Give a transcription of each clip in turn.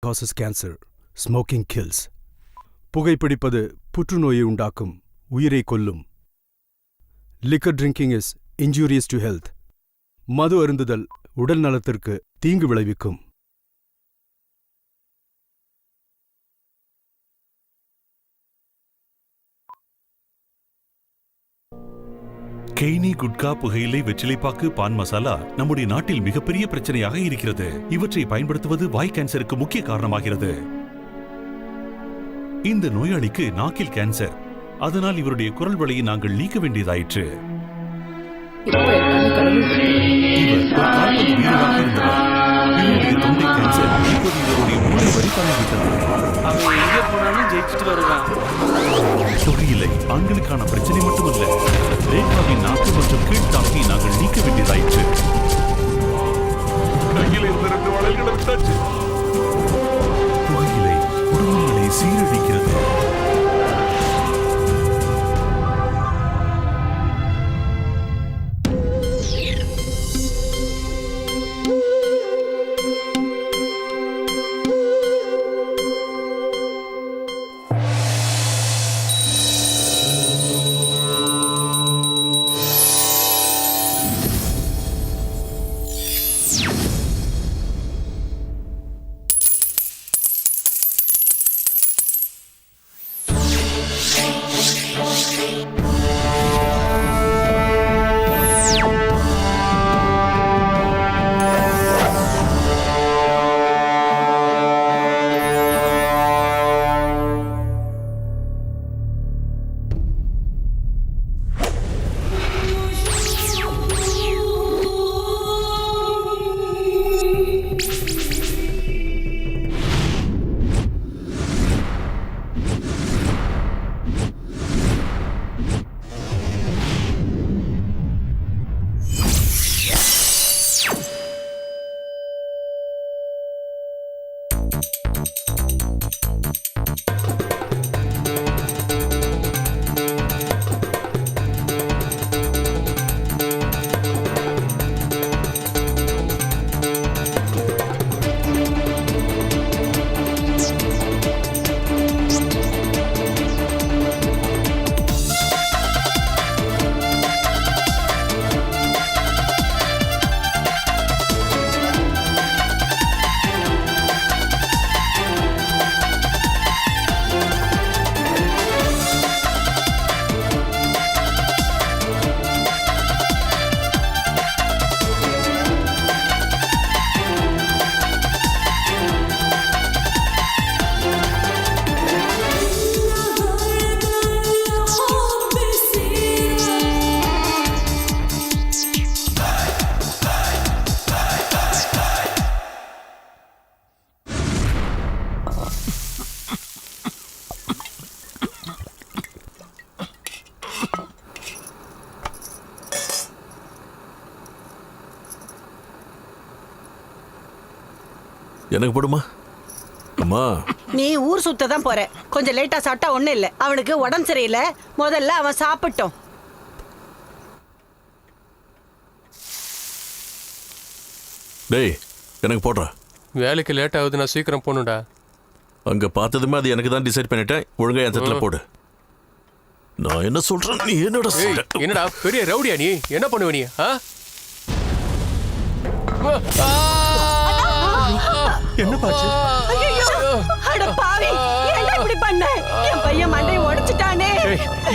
causes cancer. Smoking kills. புகைப்பிடிப்பது புற்றுநோயை உண்டாக்கும், உயிரை கொல்லும். Liquor drinking is injurious to health. மது அருந்துதல் உடல் நலத்திற்கு தீங்கு விளைவிக்கும். கெய்னி, குட்கா, புகையிலை, வெற்றிலைப்பாக்கு, பான் மசாலா நம்முடைய நாட்டில் மிகப்பெரிய பிரச்சனையாக இருக்கிறது. இவற்றை பயன்படுத்துவது வாய் கேன்சருக்கு முக்கிய காரணமாகிறது. இந்த நோயாளிக்கு நாக்கில் கேன்சர். அதனால் இவருடைய குரல் வளையை நாங்கள் நீக்க வேண்டியதாயிற்று. இவர் ஒரு கால்பந்து வீரராக இருந்தவர். இவருடைய தொண்டை கேன்சர் இப்போது இவருடைய மூளை வரை பரவிவிட்டது. அவன் எங்கே போனாலும் ஜெயிச்சுட்டு வருவான். புகையிலை ஆண்களுக்கான பிரச்சனை மட்டுமல்ல, ரேகாவின் நாக்கு மற்றும் கீழ்த்தாக்கை நாங்கள் நீக்க வேண்டியதாயிற்று. புகையிலை குடும்பங்களை சீரழிக்கிறது. எனக்கு போடுமா? அம்மா, நீ ஊர் சுத்த தான் போற. கொஞ்சம் லேட்டா சாப்பிட்டா ஒண்ணும் இல்ல. அவனுக்கு உடம்பு சரியில்லை, முதல்ல அவன் சாப்பிட்டோம். டேய் எனக்கு போடுற. வேலைக்கு லேட் ஆகுது, நான் சீக்கிரம் போகணும்டா. அங்க பார்த்ததுமே அது எனக்கு தான் டிசைட் பண்ணிட்டேன். ஒழுங்கா என் தட்டில் போடு. நான் என்ன சொல்றேன், நீ என்னடா சொல்ற? என்னடா பெரிய ரவுடியா நீ? என்ன பண்ணுவ நீ? என்ன பாச்சு? அட பாவி, ஏன்டா இப்படி பண்ண? என் பையன் மண்டையை உடைச்சிட்டானே.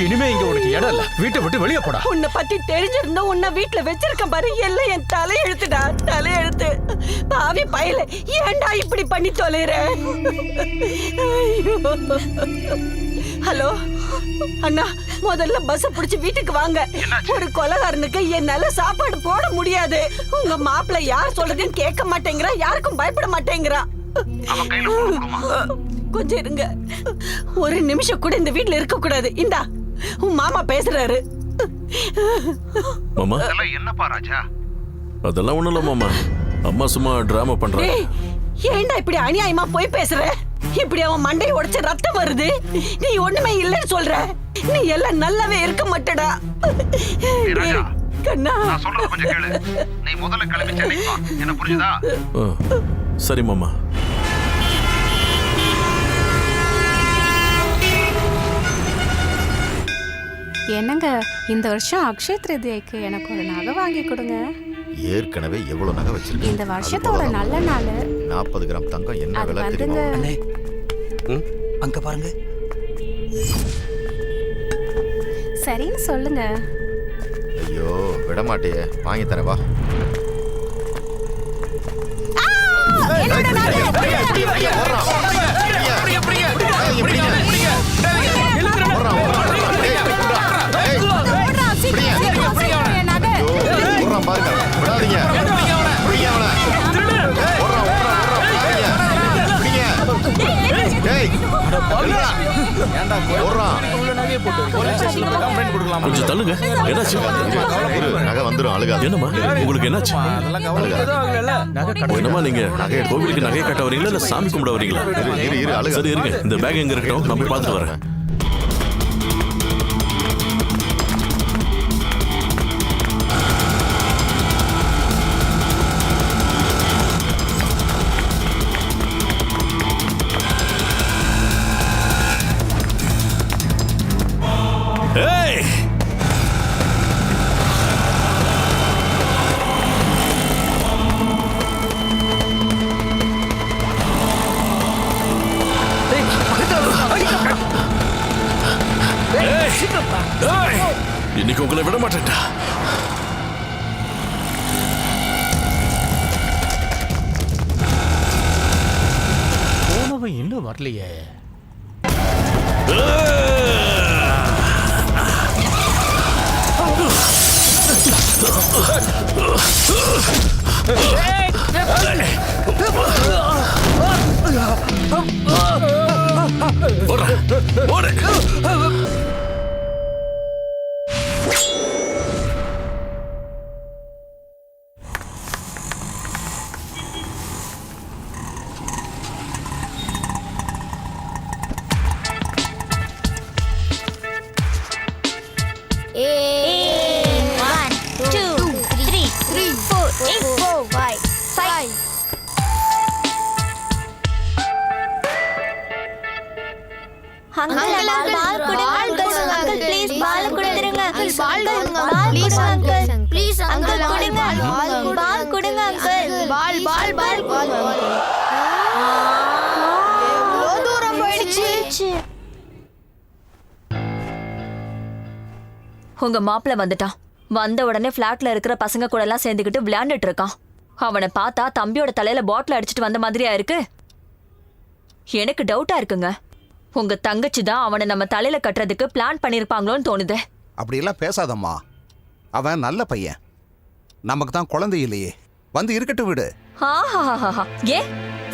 இனிமே இங்க உனக்கு இடம் இல்ல. வீட்டை விட்டு வெளியே போடா. உன்னை பத்தி தெரிஞ்சிருந்தா உன்னை வீட்டுல வச்சிருக்கேன் பாரு. எல்லாம் என் தலையெழுத்துடா, தலையெழுத்து. பாவி பயல, ஏன்டா இப்படி பண்ணி தொலைற? ஹலோ அண்ணா, முதல்ல பஸ் பிடிச்சு வீட்டுக்கு வாங்க. ஒரு கொலைகாரனுக்கு என்னால சாப்பாடு போட முடியாது. உங்க மாப்பிள்ள யார் சொல்றதுன்னு கேட்க மாட்டேங்கிறா, யாருக்கும் பயப்பட மாட்டேங்கிறா. கொஞ்சம் இருங்க, ஒரு நிமிஷம் கூட இந்த வீட்டுல இருக்க கூடாது. இந்தா உன் மாமா பேசுறாரு. மாமா, என்னப்பா ராஜா? அதெல்லாம் ஒண்ணும் இல்ல மாமா. அம்மா சும்மா டிராமா பண்றாங்க. ஏன்டா இப்படி அநியாயமா போய் பேசுற? இப்படி அவன் மண்டையை உடைச்சு ரத்தம் வருது, நீ ஒண்ணுமே இல்லைன்னு சொல்ற. நீ எல்லாம் நல்லாவே இருக்க மாட்டடா. கண்ணா, நான் சொல்றது கொஞ்சம் கேளு. நீ முதல்ல கிளம்பி சென்னைக்கு வா. என்ன புரியுதா? சரி மாமா. இந்த வருஷம் அக்ஷய திருதியைக்கு எனக்கு ஒரு நகை வாங்கி கொடுங்க. ஏற்கனவே எவ்வளவு நகை வச்சிருக்கீங்க? இந்த வருஷத்தோட நல்ல நாள். 40 கிராம் தங்கம் என்ன அது விலை வந்துங்க. தெரியுமா? அங்க பாருங்க. சரின்னு சொல்லுங்க. ஐயோ விட மாட்டியே, வாங்கி தரேன் வா. பாருங்க விடாதீங்க. கொஞ்சம் தள்ளுங்க. என்னாச்சு? நகை வந்துடும், அழுகாது. என்னம்மா உங்களுக்கு என்னாச்சு? என்னம்மா நீங்க கோவிலுக்கு நகை கட்ட வரீங்களா இல்ல சாமி கும்பிட வரீங்களா? சரி இருங்க, இந்த பேக் எங்க இருக்கட்டும், நான் போய் பார்த்துட்டு வரேன். Hey! இன்னைக்கு உங்களை விட மாட்டேன்டா. போனவன் இன்னும் வரலையே. உங்க மாப்பிள்ள வந்துட்டான். வந்த உடனே பிளாட்ல இருக்கிற பசங்க கூட எல்லாம் சேர்ந்துக்கிட்டு விளையாண்டுட்டு இருக்கான். அவனை பார்த்தா தம்பியோட தலையில பாட்டில் அடிச்சிட்டு வந்த மாதிரியா இருக்கு. எனக்கு டவுட்டா இருக்குங்க. உங்க தங்கச்சி தான் அவனை நம்ம தலையில கட்டுறதுக்கு பிளான் பண்ணிருப்பாங்களோன்னு தோணுது. அப்படியெல்லாம் பேசாதம்மா, அவன் நல்ல பையன். நமக்கு தான் குழந்தை இல்லையே, வந்து இருக்கட்டும் விடு. ஆஹா, ஏன்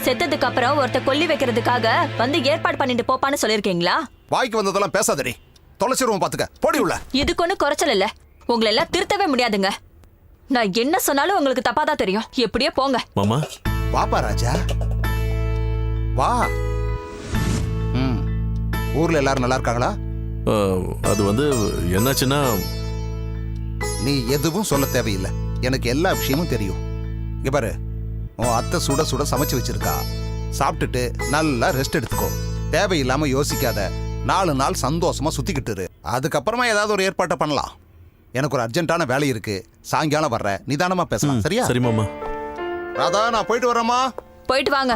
செத்ததுக்கு அப்புறம் ஒருத்த கொல்லி வைக்கிறதுக்காக வந்து ஏற்பாடு பண்ணிட்டு போப்பான்னு சொல்லிருக்கீங்களா? வாய்க்கு வந்ததெல்லாம் பேசாதடி, தொலைச்சிருவோம் பாத்துக்க. போடி உள்ள. இதுக்கு ஒண்ணு குறைச்சல் இல்ல. உங்களை எல்லாம் திருத்தவே முடியாதுங்க. நான் என்ன சொன்னாலும் உங்களுக்கு தப்பாதான் தெரியும். எப்படியே போங்க. மாமா வாப்பா ராஜா வா. ஊர்ல எல்லாரும் நல்லா இருக்காங்களா? அது வந்து என்னாச்சுன்னா, நீ எதுவும் சொல்ல தேவையில்லை, எனக்கு எல்லா விஷயமும் தெரியும். இங்க பாரு, உன் அத்தை சுட சுட சமைச்சு வச்சிருக்கா. சாப்பிட்டுட்டு நல்லா ரெஸ்ட் எடுத்துக்கோ. தேவையில்லாம யோசிக்காத. 4 நாள் சந்தோஷமா சுத்திக்கிட்டு இரு. அதுக்கப்புறமா ஏதாவது ஒரு ஏற்பாட்டை பண்ணலாம். எனக்கு ஒரு அர்ஜென்ட்டான வேலை இருக்கு, சாயங்காலம் வர்றேன். நிதானமா பேசலாம், சரியா? சரி மாமா. ராதா, நான் போயிட்டு வரேம்மா. போயிட்டு வாங்க.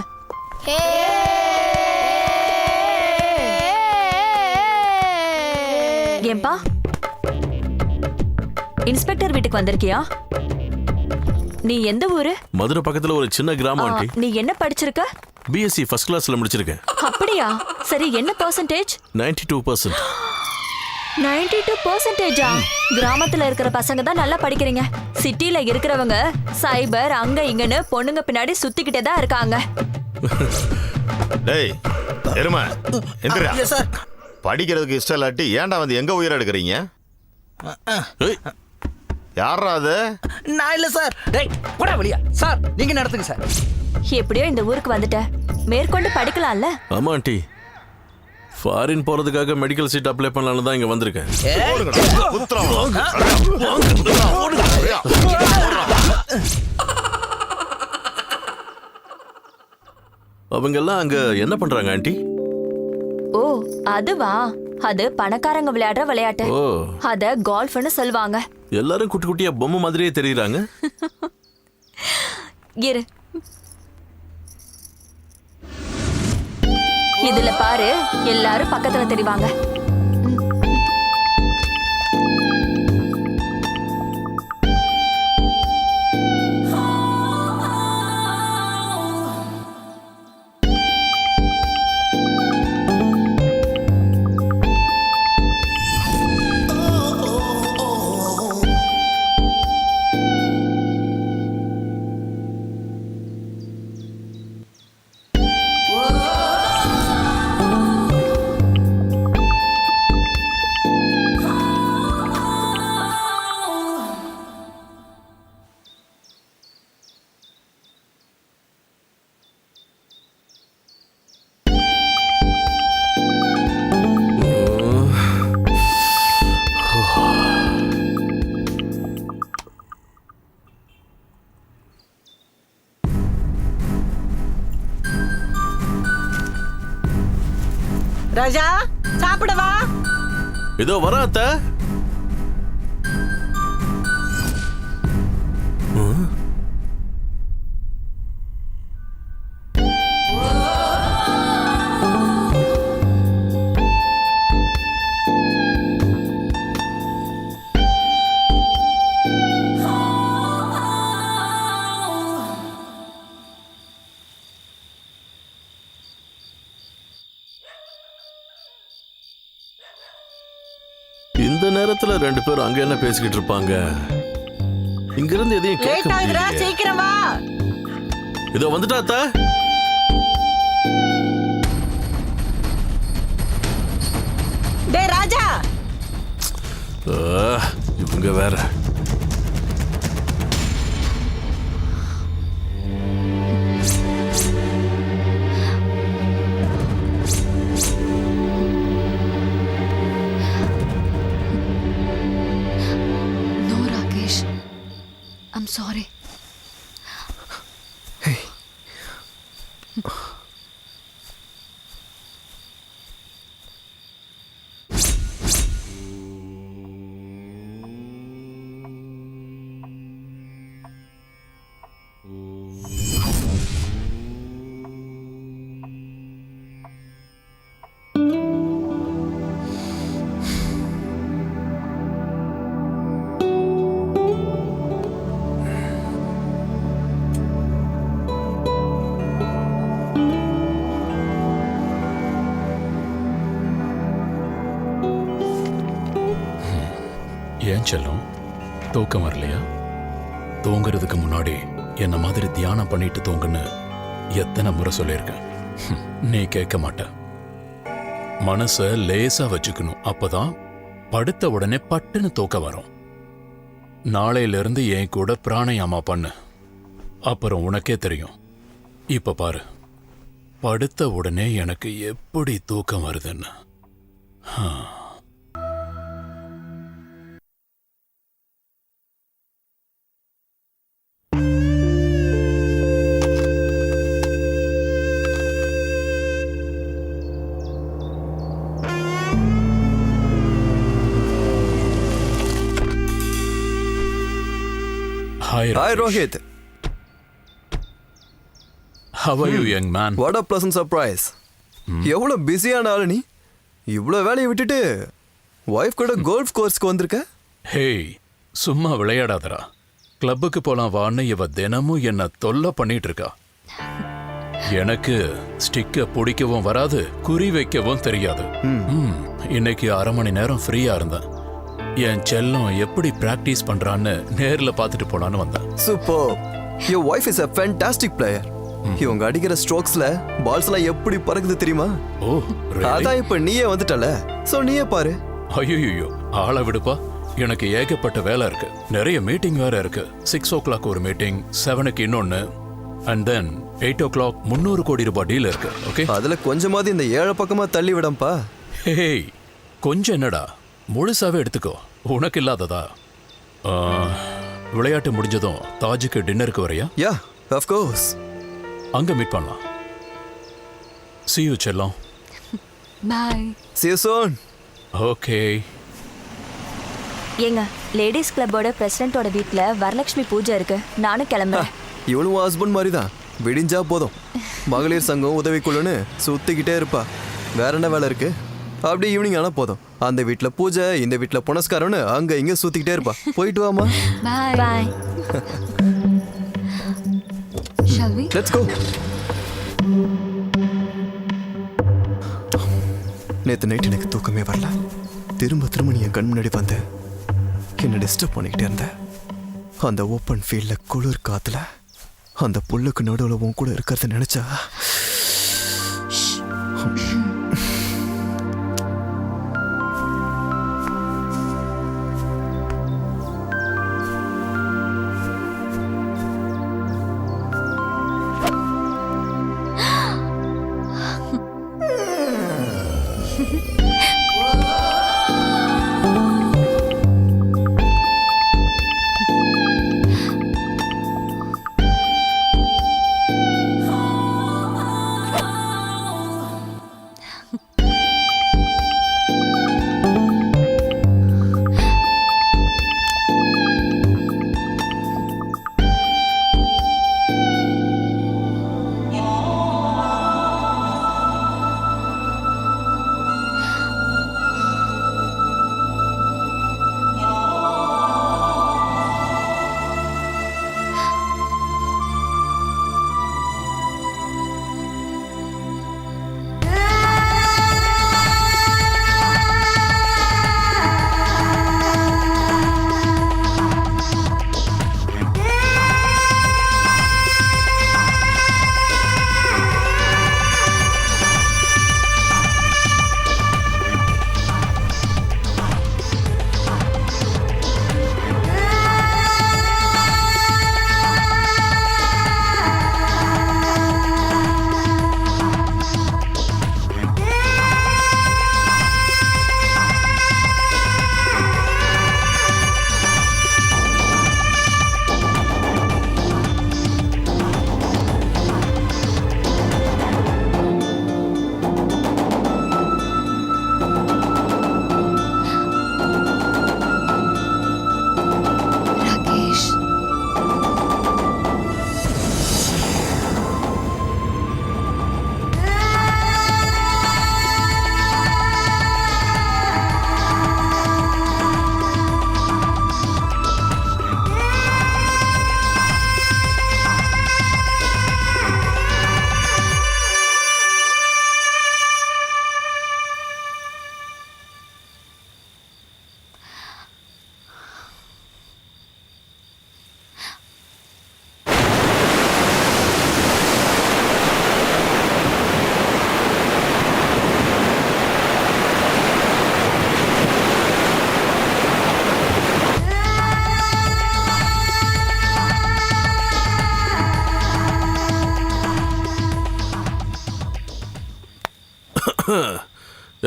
ஏன்பா இன்ஸ்பெக்டர் வீட்டுக்கு வந்திருக்கியா? நீ எந்த ஊரு? மதுரை பக்கத்துல ஒரு சின்ன கிராமம் ஆண்டி. நீ என்ன படிச்சிருக்க? பிஎஸ்சி ஃபர்ஸ்ட் கிளாஸ்ல முடிச்சிருக்கேன். அப்படியா? சரி, என்ன பெர்சன்டேஜ்? 92%. 92%? கிராமத்துல இருக்கிற பசங்க தான் நல்லா படிக்கிறீங்க. சிட்டில இருக்கிறவங்க சைபர் அங்க இங்கன்னு பொண்ணுங்க பின்னாடி சுத்திக்கிட்டே தான் இருக்காங்க. டேய் எருமை, எந்திரா. படிக்கிறதுக்கு இஷ்டம் இல்லாட்டி ஏன்டா வந்து எங்க உயிரை எடுக்கிறீங்க? யாரா அது? நான் இல்ல சார். டேய் போடா வெளிய. சார் நீங்க நடத்துங்க சார். எப்படியோ இந்த ஊருக்கு வந்துட்ட, மேற்கொண்டு படிக்கலாம்ல? ஆமா ஆண்டி, ஃபாரின் போறதுக்காக மெடிக்கல் சீட் அப்ளை பண்ணலாம்னு தான் இங்க வந்திருக்கேன். அவங்க எல்லாம் அங்க என்ன பண்றாங்க ஆண்டி? ஓ அதுவா, அது பணக்காரங்க விளையாடுற விளையாட்டு. ஓ, அத கால்ஃப்னு சொல்லுவாங்க. எல்லாரும் குட்டி குட்டியா பொம்மை மாதிரியே தெரியுறாங்க. இரு, இதுல பாரு, எல்லாரும் பக்கத்துல தெரிவாங்க. ராஜா, சாப்பிடவா? இதோ வர அத்தை. இந்த நேரத்துல ரெண்டு பேரும் அங்க என்ன பேசிக்கிட்டு இருப்பாங்க? இங்க இருந்து எதையும் கேட்க லேட் ஆகுதுடா, முடியல. சீக்கிரம் வா. இதோ வந்துட்டா அத்தை. டேய் ராஜா, இவங்க வேற. No, Rakesh. I'm sorry. ஏன் செல்லம், தூக்கம் வரலையா? தூங்குறதுக்கு முன்னாடி என்ன மாதிரி தியானம் பண்ணிட்டு தூங்குன்னு எத்தனை முறை சொல்லியிருக்கேன். நீ கேட்க மாட்ட. மனச லேசா வச்சுக்கணும், அப்பதான் படுத்த உடனே பட்டுன்னு தூக்கம் வரும். நாளையில இருந்து என் கூட பிராணாயாமா பண்ணு, அப்புறம் உனக்கே தெரியும். இப்ப பாரு, படுத்த உடனே எனக்கு எப்படி தூக்கம் வருதுன்னு. Hi, Rohit. How are you, young man? What a pleasant surprise. எவ்வளோ பிஸியான ஆளு நீ. இவ்வளோ வேலையை விட்டுட்டு ஒய்ஃப் கூட கோல்ஃப் கோர்ஸ்க்கு வந்திருக்க. ஹேய், சும்மா விளையாடாதடா. கிளப்புக்கு போலாம் வான்னு இவ தினமும் என்ன தொல்லை பண்ணிட்டு இருக்கா. எனக்கு ஸ்டிக்க பிடிக்கவும் வராது, குறி வைக்கவும் தெரியாது. இன்னைக்கு 1/2 மணி நேரம் ஃப்ரீயா இருந்தேன். என் செல்லம் எப்படி பிராக்டிஸ் பண்றான்னு நேர்ல பார்த்துட்டு போலான்னு வந்தேன். Super. Your wife is a fantastic player. இவங்க அடிக்கிற ஸ்ட்ரோக்ஸ்ல பால்ஸ் எல்லாம் எப்படி பறக்குது தெரியுமா? ஓ, அதான் இப்ப நீயே வந்துட்டல, சோ நீயே பாரு. ஐயோ, ஆளை விடுப்பா. எனக்கு ஏகப்பட்ட வேலை இருக்கு. நிறைய மீட்டிங் வேற இருக்கு. 6 o'clock ஒரு மீட்டிங், 7க்கு இன்னொன்னு, அண்ட் தென் 8 o'clock 300 கோடி ரூபாய் டீல் இருக்கு. ஓகே, அதுல கொஞ்சமாவது இந்த 7 பக்கமா தள்ளி விடம்பா. ஹேய், கொஞ்சம் என்னடா, முழுசாவே எடுத்துக்கோ. உனக்கு இல்லாததா? விளையாட்டு முடிஞ்சதும் தாஜுக்கு டின்னருக்கு வரையா? யா, ஆஃப் கோர்ஸ். அங்க மீட் பண்ணலாம். See you செல்லம். Bye. See you soon. Okay. ஏங்க, லேடிஸ் கிளப்போட பிரசிடென்ட்டோட வீட்ல வரலட்சுமி பூஜை இருக்கு. நானும் கிளம்புறேன். இவளும் ஹஸ்பண்ட் மாதிரி தான், விடிஞ்சா போதும் மகளிர் சங்கம் உதவிக்குள்ளுன்னு சுத்திக்கிட்டே இருப்பா. வேற என்ன வேலை இருக்கு? அப்படியே ஈவினிங் ஆனா போதும் அந்த வீட்ல பூஜை, இந்த வீட்ல புனஸ்காரம்னு அங்க இங்க சுத்திக்கிட்டே இருப்பா. போயிட்டு வாமா. Bye bye. Shall we? Let's go. நேத்து நைட் எனக்கு தூக்கமே வரல. திரும்ப திரும்ப நீ என் கண் முன்னாடி வந்த என்ன டிஸ்டர்ப் பண்ணிக்கிட்டே இருந்த. அந்த ஓப்பன் ஃபீல்ட்ல குளிர் காத்துல அந்த புல்லுக்கு நடுவில் உன் கூட இருக்கிறத நினைச்சா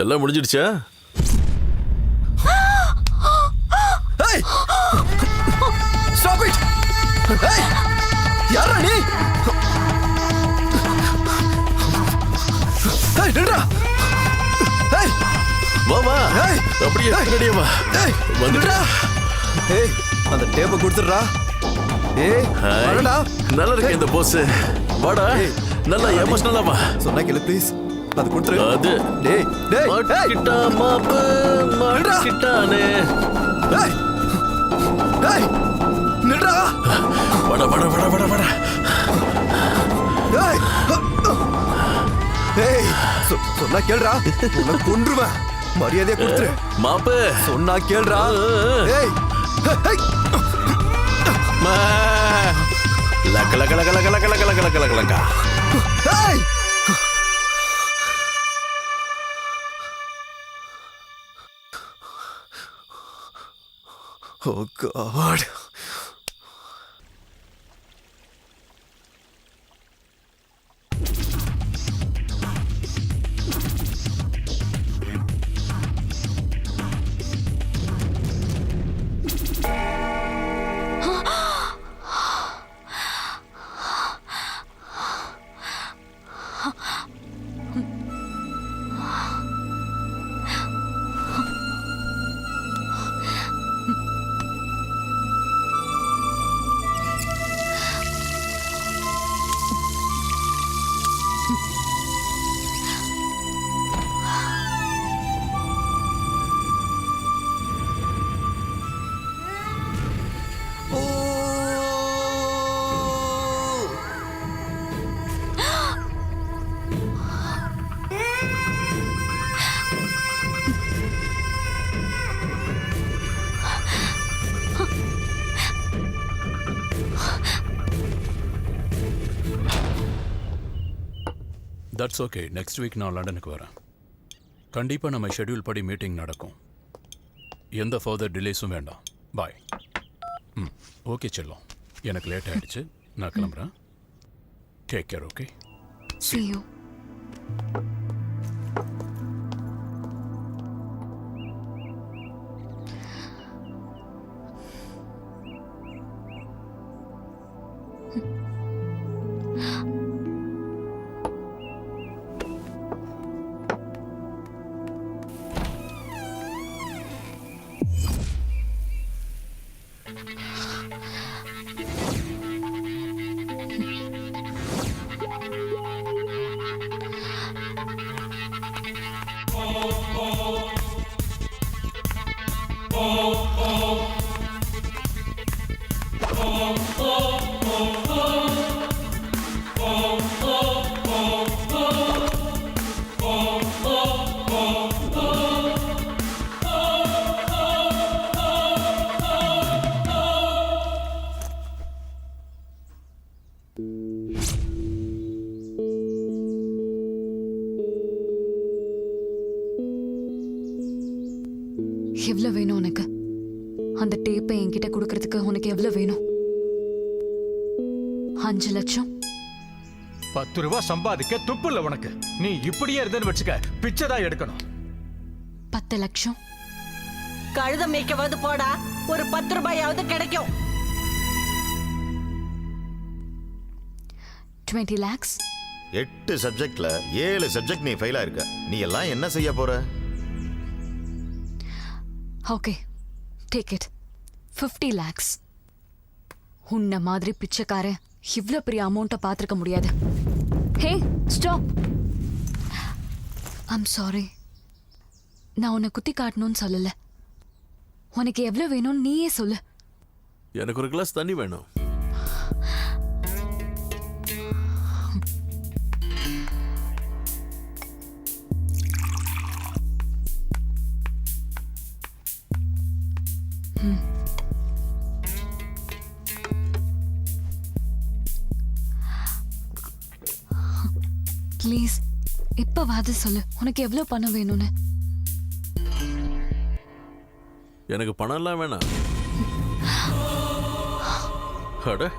எல்லாம் முடிஞ்சிடுச்சா? Hey! Stop it! Hey! யாரா நீ? Hey, நில்றா! Hey! வா வா. Hey! அப்படியே பின்னாடியே வா. Hey! வந்துடா. Hey, அந்த டேப்பை கொடுத்துடுறா. ஏய், வரடா. நல்லா இருக்கு இந்த போஸ். வாடா. நல்லா எமோஷனலா வா. சொன்னா கேளு ப்ளீஸ். அது கொடுத்துரு. அது. டேய், டேய். மாட்டிக்கிட்டா மாப்பு. மாட்டிக்கிட்டானே. டேய். டேய். நில்றா. வாடா வாடா வாடா வாடா வாடா. டேய். ஏய், சொன்னா கேளுடா. உன்னை கொன்றுவேன். மரியாதையை கொடுத்துரு. மாப்பு. சொன்னா கேளுடா. ஏய். ஏய். மா. லக்க லக்க லக்க லக்க லக்க லக்க லக்க லக்க லக்க லக்க. ஏய். Oh God. That's okay. Next week நான் லண்டனுக்கு வரேன். கண்டிப்பாக நம்ம ஷெட்யூல் படி மீட்டிங் நடக்கும். எந்த ஃபர்தர் டிலேஸும் வேண்டாம். பாய். ஓகே செல்லம், எனக்கு லேட் ஆகிடுச்சு, நான் கிளம்புறேன். Take care. Okay, see you. எவ்வளோ வேணும் உனக்கு? அந்த டேப்பை என்கிட்ட கொடுக்கறதுக்கு உனக்கு எவ்வளோ வேணும்? 5 லட்சம். 10 ரூபா சம்பாதிக்க துப்பு இல்ல உனக்கு. நீ இப்படியே இருந்தேன்னு வச்சுக்க, பிச்சை தான் எடுக்கணும். 10 லட்சம். கழுத மேய்க்கவாது போடா, ஒரு 10 ரூபாயாவது கிடைக்கும். 20 lakhs. 8 சப்ஜெக்ட்ல 7 சப்ஜெக்ட் நீ ஃபெயிலா இருக்க. நீ எல்லாம் என்ன செய்ய போற? Okay, take it. 50 lakhs. உன்ன மாதிரி பிச்சைக்காரன் இவ்வளோ பெரிய அமௌண்ட்டை பார்த்துருக்க முடியாது. ஹே, ஸ்டாப். I'm sorry. நான் உன்னை குத்தி காட்டணும்னு சொல்லல. உனக்கு எவ்வளோ வேணும்னு நீயே சொல்லு. எனக்கு ஒரு கிளாஸ் தண்ணி வேணும். ப்ளீஸ் இப்பவாது சொல்லு, உனக்கு எவ்வளோ பணம் வேணும்னு. எனக்கு பணம்லாம் வேணாம். அட,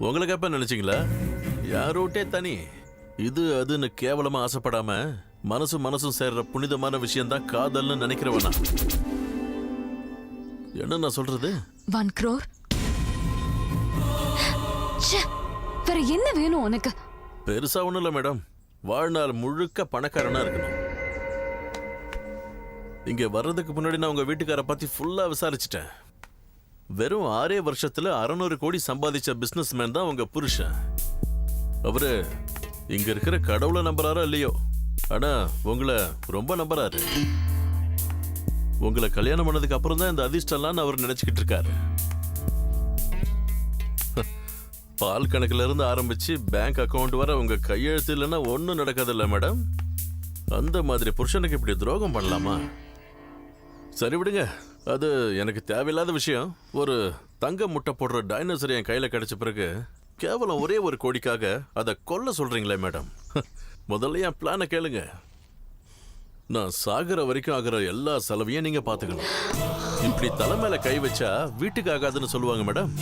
உங்களுக்கு எப்ப நினைச்சீங்களா? யாரோட்டே தனி. இது அதுன்னு கேவலமா ஆசைப்படாம மனசும் சேர்ற புனிதமான விஷயம்தான் காதல்னு நினைக்கிறவனா? என்ன நான் சொல்றது? 1 crore. வேற என்ன வேணும் உனக்கு? பெருசா ஒண்ணும் இல்ல மேடம். வாழ்நாள் முழுக்க பணக்காரனா இருக்கணும். இங்க வர்றதுக்கு முன்னாடி நான் உங்க வீட்டுக்கார பத்தி ஃபுல்லா விசாரிச்சுட்டேன். வெறும் 6 வருஷத்துல 600 கோடி சம்பாதிச்ச பிசினஸ் மேன் தான் உங்க புருஷன். அவரு இங்க இருக்கிற கடவுளை நம்புறாரோ இல்லையோ, ஆனா உங்களை ரொம்ப நம்புறாரு. உங்களை கல்யாணம் பண்ணதுக்கு அப்புறம் தான் இந்த அதிர்ஷ்டம்லாம் அவர் நினைச்சுக்கிட்டு இருக்காரு. பால் கணக்குல இருந்து ஆரம்பிச்சு பேங்க் அக்கவுண்ட் வர உங்க கையெழுத்து இல்லைன்னா ஒன்றும் நடக்காதில்ல மேடம். அந்த மாதிரி புருஷனுக்கு இப்படி துரோகம் பண்ணலாமா? சரி விடுங்க, அது எனக்கு தேவையில்லாத விஷயம். ஒரு தங்க முட்டை போடுற டைனோசர் என் கையில கிடைச்ச பிறகு கேவலம் ஒரே ஒரு கோடிக்காக அதை கொல்ல சொல்றீங்களே மேடம். முதல்ல என் பிளானை கேளுங்க. நான் சாகுற வரைக்கும் ஆகிற எல்லா செலவையும் நீங்க பாத்துக்கணும். இப்படி தலை மேல கை வச்சா வீட்டுக்கு ஆகாதுன்னு சொல்லுவாங்க மேடம்.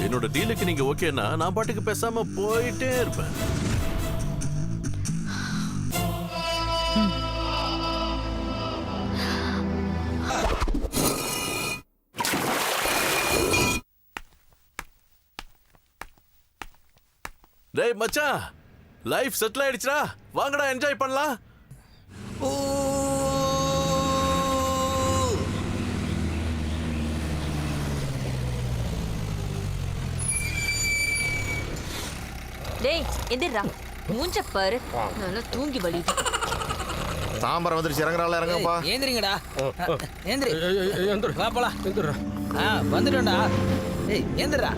என்னோட டீலுக்கு நீங்க ஓகேன்னா நான் பாட்டுக்கு பேசாம போயிட்டே இருப்பேன். டேய் மச்சான், லைஃப் செட்டில் ஆயிடுச்சுடா. வாங்கடா, என்ஜாய் பண்ணலாம். டேய் எந்திரா, மூஞ்ச பாரு, நல்லா தூங்கி வலிது. தாம்பரம் வந்துருச்சு, இறங்குறாள் இறங்கப்பா. ஏந்திரிங்கடா, ஏந்திரி. வா போலாம். வந்துட்டோம்டா. ஏய் ஏந்திரா,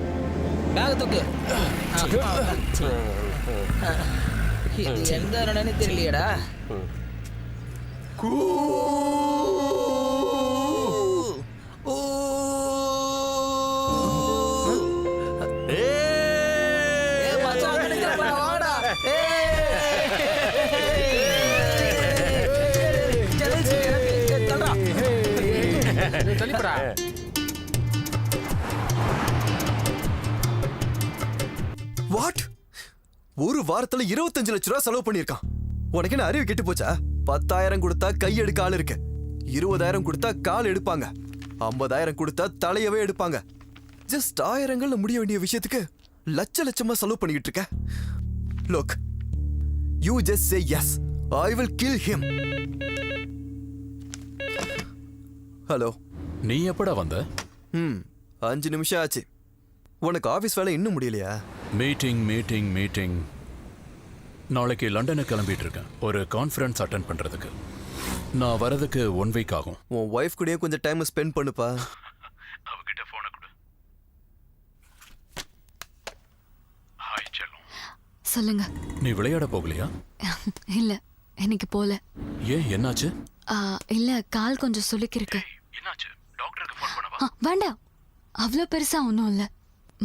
பேக் தூக்கு. எந்த நடனே தெரியலையடா. வாட்? ஒரு வாரத்துல 25 லட்ச ரூபா செலவு பண்ணிருக்கான். உனக்கு என்ன அறிவு கெட்டு போச்சா? 10,000 கொடுத்தா கை எடுக்க ஆள் இருக்கு, 20,000 கொடுத்தா கால் எடுப்பாங்க, 50,000 கொடுத்தா தலையவே எடுப்பாங்க. ஜஸ்ட் 1000 முடிய வேண்டிய விஷயத்துக்கு லட்சமா செலவு பண்ணிக்கிட்டு இருக்க. Look, you just say yes, I will kill him. Hello, நீ எப்படா வந்த? 5 நிமிஷம் ஆச்சு. உனக்கு ஆபீஸ் வேலை இன்னும் முடியலையா? மீட்டிங். நாளைக்கு லண்டனுக்கு கிளம்பிட்டு இருக்கேன், ஒரு கான்ஃபரன்ஸ் அட்டென்ட் பண்றதுக்கு. நான் வரதுக்கு 1 வீக் ஆகும். உன் ஒய்ஃப் கூடயே கொஞ்சம் டைம் ஸ்பெண்ட் பண்ணுப்பா. அவகிட்ட போன கொடு. ஹாய் செல்லம். சொல்லுங்க. நீ விளையாட போகலையா? இல்ல, இன்னைக்கு போல. ஏன், என்னாச்சு? இல்ல, கால் கொஞ்சம் சுளுக்கிருக்கு. என்னாச்சு? டாக்டருக்கு ஃபோன் பண்ணவா? வேண்டாம், அவ்வளோ பெருசா ஒன்றும் இல்ல,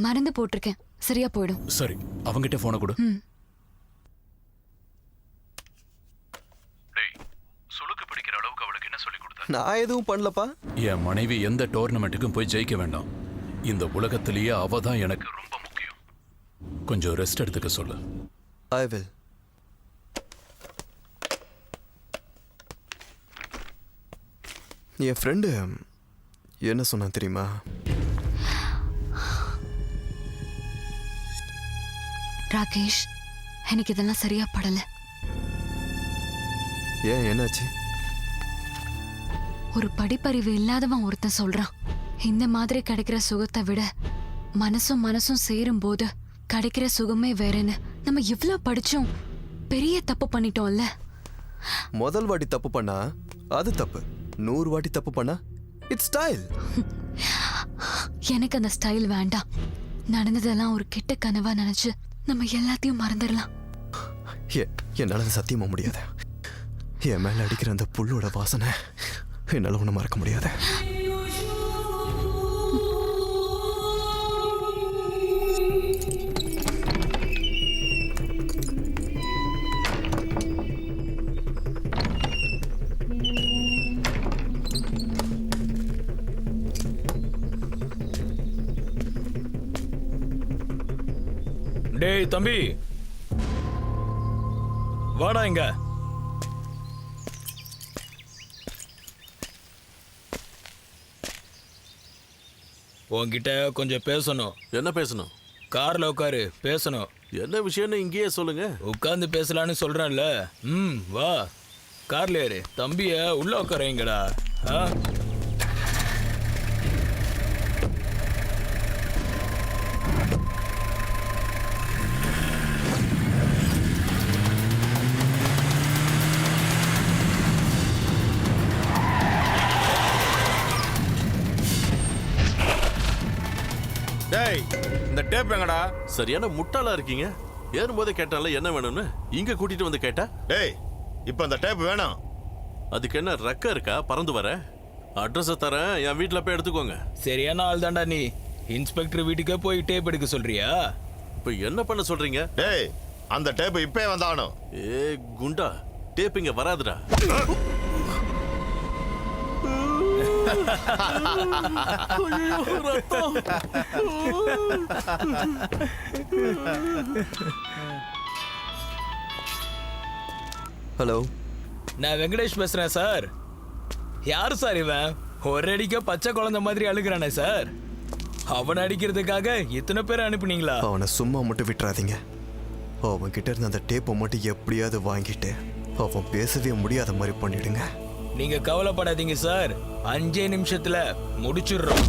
மருந்து போட்டிருக்கேன், சரியா போயிடும். சரி, அவங்கிட்ட போன கொடு. சுளுக்கு பிடிக்கிற அளவுக்கு அவளுக்கு என்ன சொல்லி கொடுத்த? நான் எதுவும் பண்ணலப்பா. என் மனைவி எந்த டோர்னமெண்ட்டுக்கும் போய் ஜெயிக்க வேண்டாம். இந்த உலகத்திலேயே அவ தான் எனக்கு ரொம்ப முக்கியம். கொஞ்சம் ரெஸ்ட் எடுத்துக்க சொல்லு. I will. என் ஃப்ரெண்டு என்ன சொன்னான் தெரியுமா? ராகேஷ், எனக்கு இதெல்லாம் சரியா படல. ஏன், என்னாச்சு? ஒரு படிப்பறிவு இல்லாதவன் ஒருத்தன் சொல்றான், இந்த மாதிரி கிடைக்கிற சுகத்தை விட மனசும் சேரும் போது கிடைக்கிற சுகமே வேறன்னு. நம்ம இவ்வளவு படிச்சோம், பெரிய தப்பு பண்ணிட்டோம்ல. முதல் வாட்டி தப்பு பண்ணா அது தப்பு, 100 வாட்டி தப்பு பண்ணா இட்ஸ் ஸ்டைல். எனக்கு அந்த ஸ்டைல் வேண்டாம். நடந்ததெல்லாம் ஒரு கெட்ட கனவா நினைச்சு நம்ம எல்லாத்தையும் மறந்துடலாம். என்னால அது சத்தியமா முடியாது. என் மேல அடிக்கிற அந்த புல்லோட வாசனை என்னால ஒண்ணு மறக்க முடியாது. டேய் தம்பி, வாடா இங்க. உன்கிட்ட கொஞ்சம் பேசணும். என்ன பேசணும்? கார்ல உட்காரு, பேசணும். என்ன விஷயம்னு இங்கேயே சொல்லுங்க. உட்கார்ந்து பேசலான்னு சொல்றேன்ல. வா, கார்ல ஏறு. தம்பிய உள்ள உட்காரங்கடா. டேய், இந்த டேப் எங்கடா? சரியான முட்டாளா இருக்கீங்க. ஏறும்போதே கேட்டால என்ன வேணும்னு, இங்க கூட்டிட்டு வந்து கேட்டா? டேய், இப்போ இந்த டேப் வேணும். அதுக்கு என்ன ரெக்க இருக்கா பறந்து வர? அட்ரஸை தரேன், என் வீட்டில் போய் எடுத்துக்கோங்க. சரியான ஆள் தாண்டா நீ. இன்ஸ்பெக்டர் வீட்டுக்கே போய் டேப் எடுக்க சொல்றியா? இப்போ என்ன பண்ண சொல்றீங்க? டேய், அந்த டேப் இப்பே வந்தானும். ஏ குண்டா, டேப் இங்க வராதுடா. ஹலோ, நான் வெங்கடேஷ் பேசுறேன் சார். யாரு சார் இவன்? ஒரு அடிக்க பச்சை குழந்தை மாதிரி அழுகிறானே சார். அவனை அடிக்கிறதுக்காக இத்தனை பேரை அனுப்புனீங்களா? அவனை சும்மா மட்டும் விட்டுறாதீங்க. அவன் கிட்ட இருந்த அந்த டேப்பை மட்டும் எப்படியாவது வாங்கிட்டு அவன் பேசவே முடியாத மாதிரி பண்ணிடுங்க. நீங்க கவலைப்படாதீங்க சார், 5 நிமிஷத்துல முடிச்சிடுறோம்.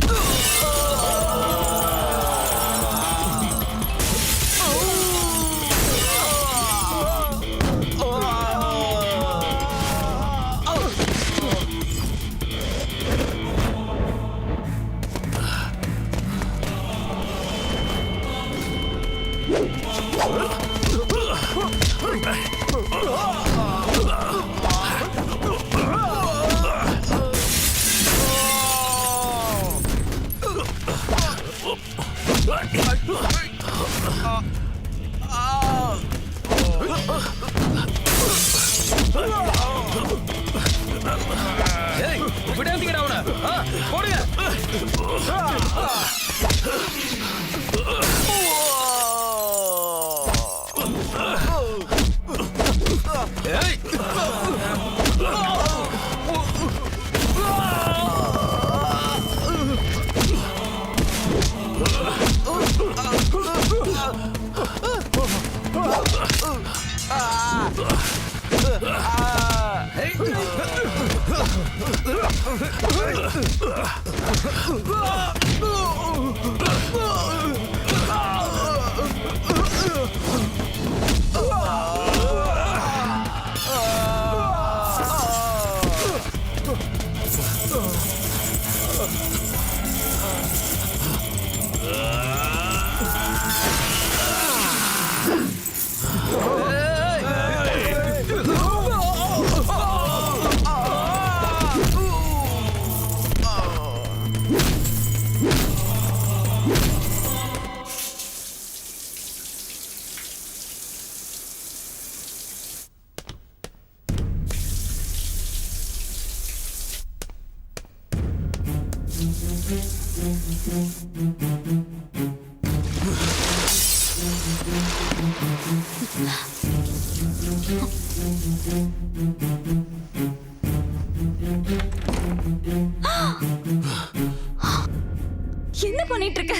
என்ன பண்ணிட்டு இருக்க?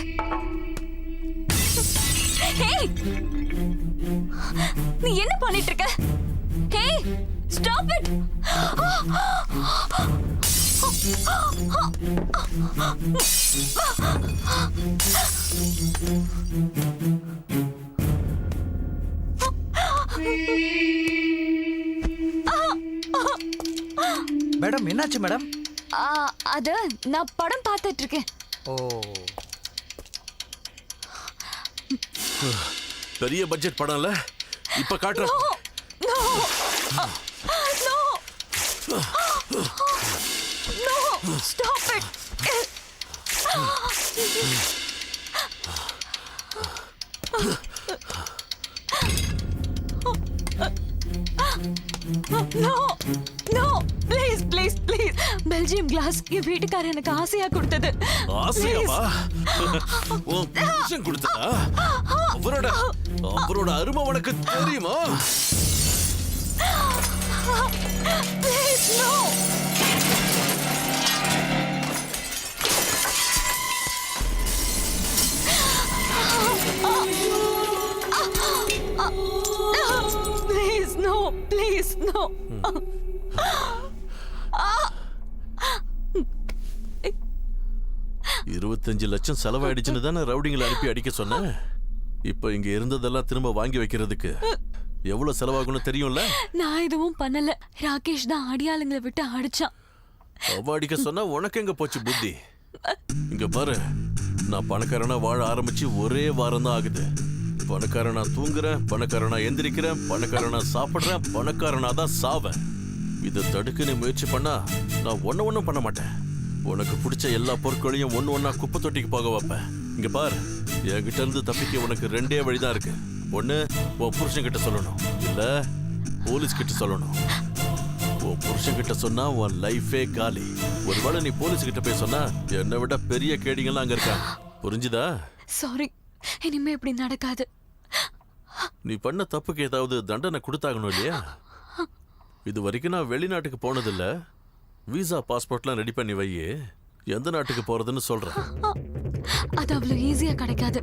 Hey! நீ என்ன பண்ணிட்டு இருக்க? Hey! Stop it! மேடம் என்னாச்சு மேடம்? அது நான் படம் பார்த்துட்டு இருக்கேன். ஓ, பெரிய பட்ஜெட் படம்ல இப்ப காட்டுறேன். No! Stop it! No! No! Please, please, please! Belgium glass என் வீட்டுக்காரர் எனக்கு ஆசையா கொடுத்தது. ஆசையாவா? உன் புருஷன் கொடுத்ததா? அவரோட அருமை உனக்கு தெரியுமா? Please, no! Please, no! Please, no! 25 லட்சம் செலவாயிடுச்சுன்னு தானே ரவுடிங்களை அனுப்பி அடிக்க சொன்னேன். இப்ப இங்க இருந்ததெல்லாம் திரும்ப வாங்கி வைக்கிறதுக்கு எவ்வளவு செலவாகும்னு தெரியும்ல? நான் எதுவும் பண்ணல. ராகேஷ் தான் அடியாளுங்களை விட்டு அடிச்சான். அவ அடிக்க சொன்னா உனக்கு எங்க போச்சு புத்தி? இங்க பாரு, நான் பணக்காரனா வாழ ஆரம்பிச்சு ஒரே வாரம் தான் ஆகுது. பணக்காரனா தூங்குறேன், பணக்காரனா எந்திரிக்கிறேன், பணக்காரனா சாப்பிடுறேன், பணக்காரனா தான் சாவேன். இதை தடுக்க நீ முயற்சி பண்ணா நான் ஒன்னும் பண்ண மாட்டேன். உனக்கு பிடிச்ச எல்லா பொருட்களையும் ஒன்னா குப்பை தொட்டிக்கு போக வைப்பேன். இங்க பாரு, என்கிட்ட இருந்து தப்பிக்க உனக்கு 2 வழிதான் இருக்கு. ஒண்ணு, உன் புருஷன் கிட்ட சொல்லணும், இல்ல போலீஸ் கிட்ட சொல்லணும். உன் புருஷன் கிட்ட சொன்னா உன் லைஃபே காலி. ஒருவேளை நீ போலீஸ் கிட்ட போய் சொன்னா என்னை விட பெரிய கேடிங்கெல்லாம் அங்க இருக்காங்க. புரிஞ்சுதா? சாரி, இனிமே இப்படி நடக்காது. நீ பண்ண தப்புக்கு ஏதாவது தண்டனை கொடுத்தாகணும் இல்லையா? இது வரைக்கும் நான் வெளிநாட்டுக்கு போனதில்ல. விசா பாஸ்போர்ட்லாம் ரெடி பண்ணி வையே. எந்த நாட்டுக்கு போறதுன்னு சொல்றேன். அது அவ்வளவு ஈஸியா கிடைக்காது.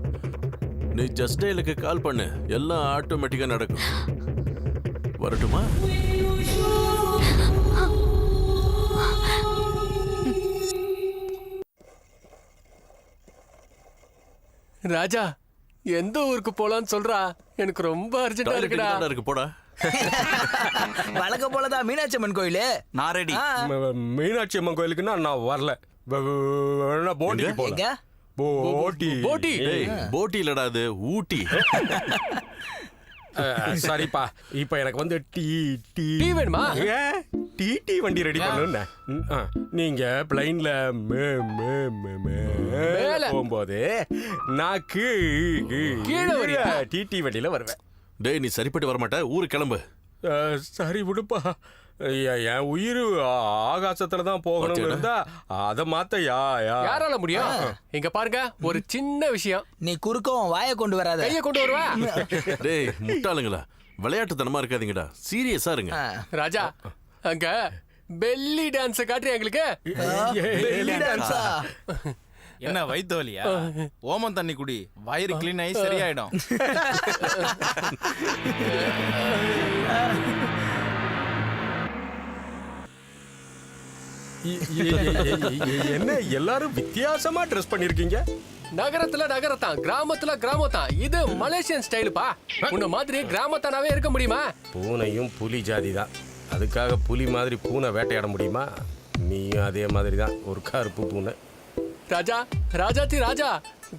நீ ஜஸ்ட் டயலுக்கு கால் பண்ணு, எல்லாம் ஆட்டோமேட்டிக்கா நடக்கும். வரட்டுமா? ராஜா, எந்த ஊருக்கு போலான்னு சொல்றா? எனக்கு ரொம்ப அர்ஜென்ட்டா இருக்குடா. இருக்கு, போடா. வழக்க போலதான் மீனாட்சி அம்மன் கோயிலு. நான் ரெடி. மீனாட்சி அம்மன் கோயிலுக்குன்னா நான் வரல. போட்டிக்கு போல. போட்டி போட்டி போட்டி இல்லடா, அது ஊட்டி. சரிப்பா, இப்ப எனக்கு வந்து டீ வேணுமா? டீ வண்டி ரெடி பண்ணு. நீங்க பிளைன்ல போகும்போது நான் கீழே டீ வண்டியில வருவேன். டேய், நீ சரிப்பட்டு வரமாட்ட, ஊரு கிளம்பு. சரி விடுப்பா. என் உயிர் ஆகாசத்துல தான் போகணும்னு இருந்தா அதை மாத்த யாரால முடியும்? இங்க பாருங்க, ஒரு சின்ன விஷயம். நீ குறுக்கவும் வாயை கொண்டு வராத. கைய கொண்டு வருவா. டேய் முட்டாளுங்களா, விளையாட்டுத்தனமா இருக்காதீங்கடா, சீரியஸா இருங்க. ராஜா, அங்க பெல்லி டான்ஸ் காட்டுறியா எங்களுக்கு? என்ன வயித்தோலியா? ஓமம் தண்ணி குடி, வயிறு கிளீன் ஆகி சரியாயிடும். என்ன எல்லாரும் வித்தியாசமா ட்ரெஸ் பண்ணிருக்கீங்க? நகரத்தான், கிராமத்தான். இது மலேசியன் ஸ்டைலுப்பா. உன்ன மாதிரி கிராமத்தானாவே இருக்க முடியுமா? பூனையும் புலி ஜாதி தான், அதுக்காக புலி மாதிரி பூனை வேட்டையாட முடியுமா? நீயும் அதே மாதிரி தான், ஒரு கருப்பு பூனை. ராஜா,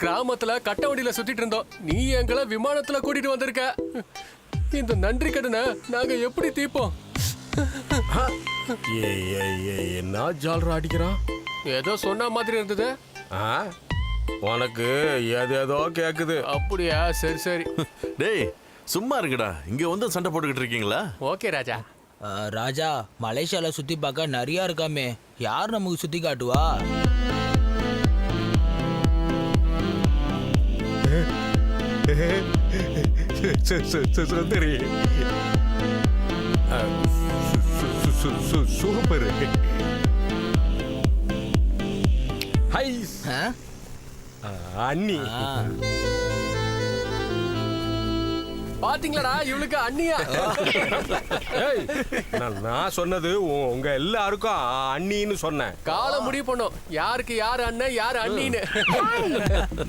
கிராமத்துல கட்ட வண்டியில சுத்திட்டு இருந்தோம். நீ எங்களை விமானத்துல கூட்டிட்டு வந்திருக்க. இந்த நன்றி கடனை நாங்க எப்படி தீர்ப்போம்? என்ன ஜால்ரா அடிக்கிறான்? ஏதோ சொன்ன மாதிரி இருந்தது. உனக்கு ஏதோ கேக்குது. அப்படியா? சரி. டேய் சும்மா இருங்கடா, இங்க வந்து சண்டை போட்டுக்கிட்டு இருக்கீங்களா? ஓகே ராஜா. ராஜா, மலேசியால சுத்தி பார்க்க நிறைய இருக்காமே, யார் நமக்கு சுத்தி காட்டுவா? சுந்தரி சூப்பர். ஹை அண்ணி. பாத்தீங்களா இவளுக்கு அண்ணியா? நான் சொன்னது உங்க எல்லாருக்கும் அண்ணின்னு சொன்னேன். காலை முடிவு பண்ணும், யாருக்கு யார் அண்ணன் யார் அண்ணின்னு.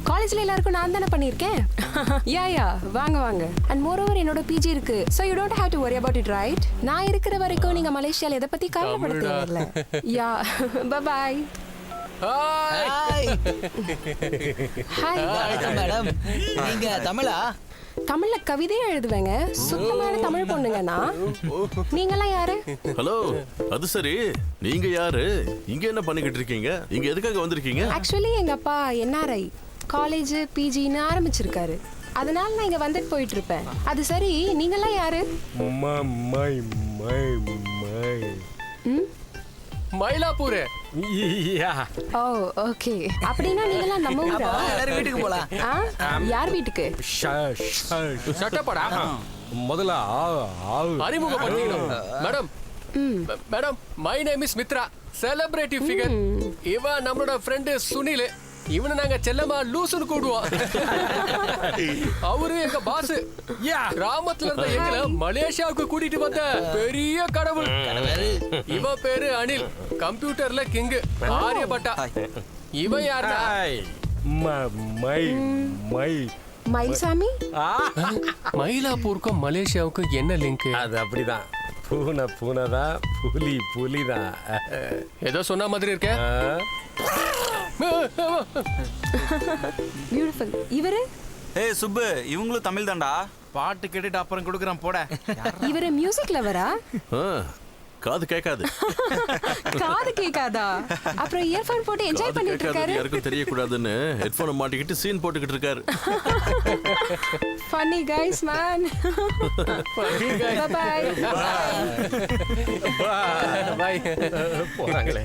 காலேஜ்ல எல்லாருக்கும் நான் தானே பண்ணிருக்கேன். யா வாங்க. அண்ட் மோரோவர் என்னோட பிஜி இருக்கு, so you don't have to worry about it, right? நான் இருக்கிற வரைக்கும் நீங்க மலேசியால எதை பத்தி கவலைப்பட தேவையில்ல. யா பை பை. ஹாய் மேடம், நீங்க தமிழா? தமிழ்ல கவிதையே எழுதுவேங்க, சுத்தமான தமிழ் பொண்ணுங்கண்ணா. நீங்களாம் யாரு? ஹலோ, அது சரி, நீங்க யாரு? இங்க என்ன பண்ணிக்கிட்டு இருக்கீங்க? இங்க எதுக்காக வந்திருக்கீங்க? ஆக்சுவலி எங்க அப்பா என்ஆர்ஐ, காலேஜ் பிஜின்னு ஆரம்பிச்சிருக்காரு, அதனால நான் இங்க வந்துட்டு போயிட்டு இருப்பேன். அது சரி, நீங்களாம் யாரு? மயிலாப்பூர். ஓ ஓகே, அப்படின்னா நீங்களாம் நம்ம ஊரா? எல்லாரும் வீட்டுக்கு போலாம். யார் வீட்டுக்கு? சட்டப்படா. முதல்ல அறிமுகப்படுத்திக்கணும். Madam, my name is Mithra, celebrity figure. இவன் நம்மளோட ஃப்ரெண்டு சுனில். இவனை நாங்க செல்லமா லூசுன்னு கூடுவோம். அவரு எங்க பாஸ். கிராமத்துல இருந்த எங்களை மலேசியாவுக்கு கூட்டிட்டு வந்த பெரிய கடவுள். இவ பேரு அனில், கம்ப்யூட்டர்ல கிங், ஆரியப்பட்டா. இவன் யாருடா? மயில்சாமி. மயிலாப்பூருக்கும் மலேசியாவுக்கும் என்ன லிங்க்? அது அப்படிதான், பூனை தான், புலி தான். ஏதோ சொன்ன மாதிரி இருக்க. பியூட்டிஃபுல். இவரு? ஏய் சுப்பு, இவங்களும் தமிழ் தான்டா. பாட்டு கேட்டுட்டு அப்புறம் கொடுக்குறேன் போட. இவரு மியூசிக் லவரா? காது கேட்காது. காது கேட்காதா? அப்புறம் இயர்போன் போட்டு என்ஜாய் பண்ணிட்டு இருக்காரு. யாருக்கும் தெரியக்கூடாதுன்னு ஹெட்போனை மாட்டிக்கிட்டு சீன் போட்டுக்கிட்டு இருக்காரு. Funny guys, man. Bye bye. போறாங்களே,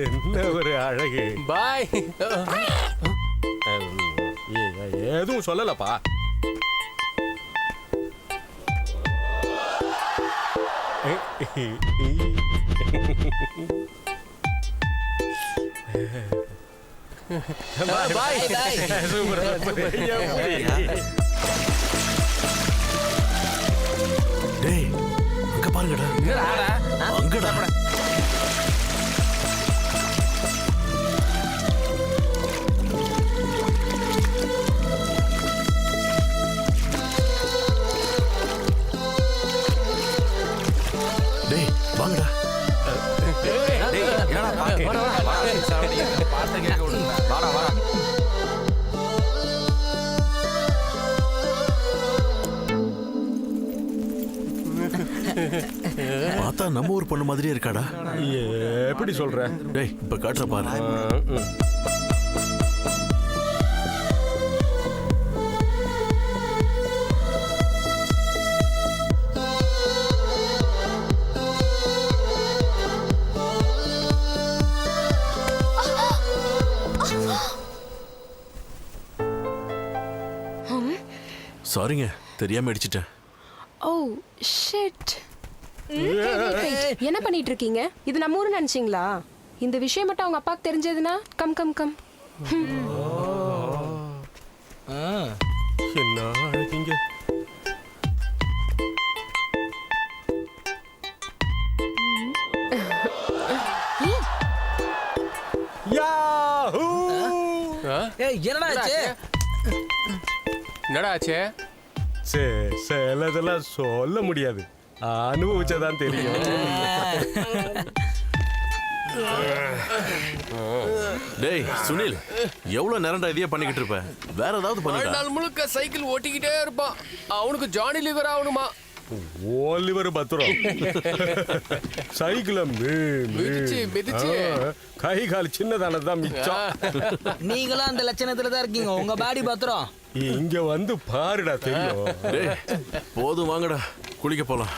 என்ன ஒரு அழகு. பாய். எதுவும் சொல்லலப்பா. பாய். டேய் அங்க பாருங்கடா. அங்கடா. டேய் வாங்கடா. பார்த்தா நம்ம ஊர் பொண்ணு மாதிரியே இருக்காடா. எப்படி சொல்ற? டேய் இப்ப காட்டுற பாரு. சாரிங்க, தெரியாம அடிச்சிட்டேன். Oh shit. என்ன பண்ணிட்டு இருக்கீங்க? இது நம்ம ஊரு நினைச்சீங்களா? இந்த விஷயம் மட்டும் அவங்க அப்பாக்கு தெரிஞ்சதுன்னா கம் கம் கம். என்ன அழகிங்க. என்னடா ஆச்சு? சிலதெல்லாம் சொல்ல முடியாது, அனுபவிச்சதான் தெரியும். டேய் சுனில், எவ்வளவு நேரம்டா இதையே பண்ணிக்கிட்டு இருப்ப? வேற ஏதாவது பண்ணிடா. நாள் முழுக்க சைக்கிள் ஓட்டிக்கிட்டே இருப்பான். அவனுக்கு ஜானி லிவர் ஆகணுமா? ஓலிவர் பத்திரம் சைக்கிள மிதிச்சு கை கால் சின்னதானதான் மிச்சம். நீங்களும் அந்த லட்சணத்துல தான் இருக்கீங்க. உங்க பாடி பத்திரம். இங்க வந்து பாருடா தெரியும். டேய் போதும், வாங்கடா குளிக்க போலாம்.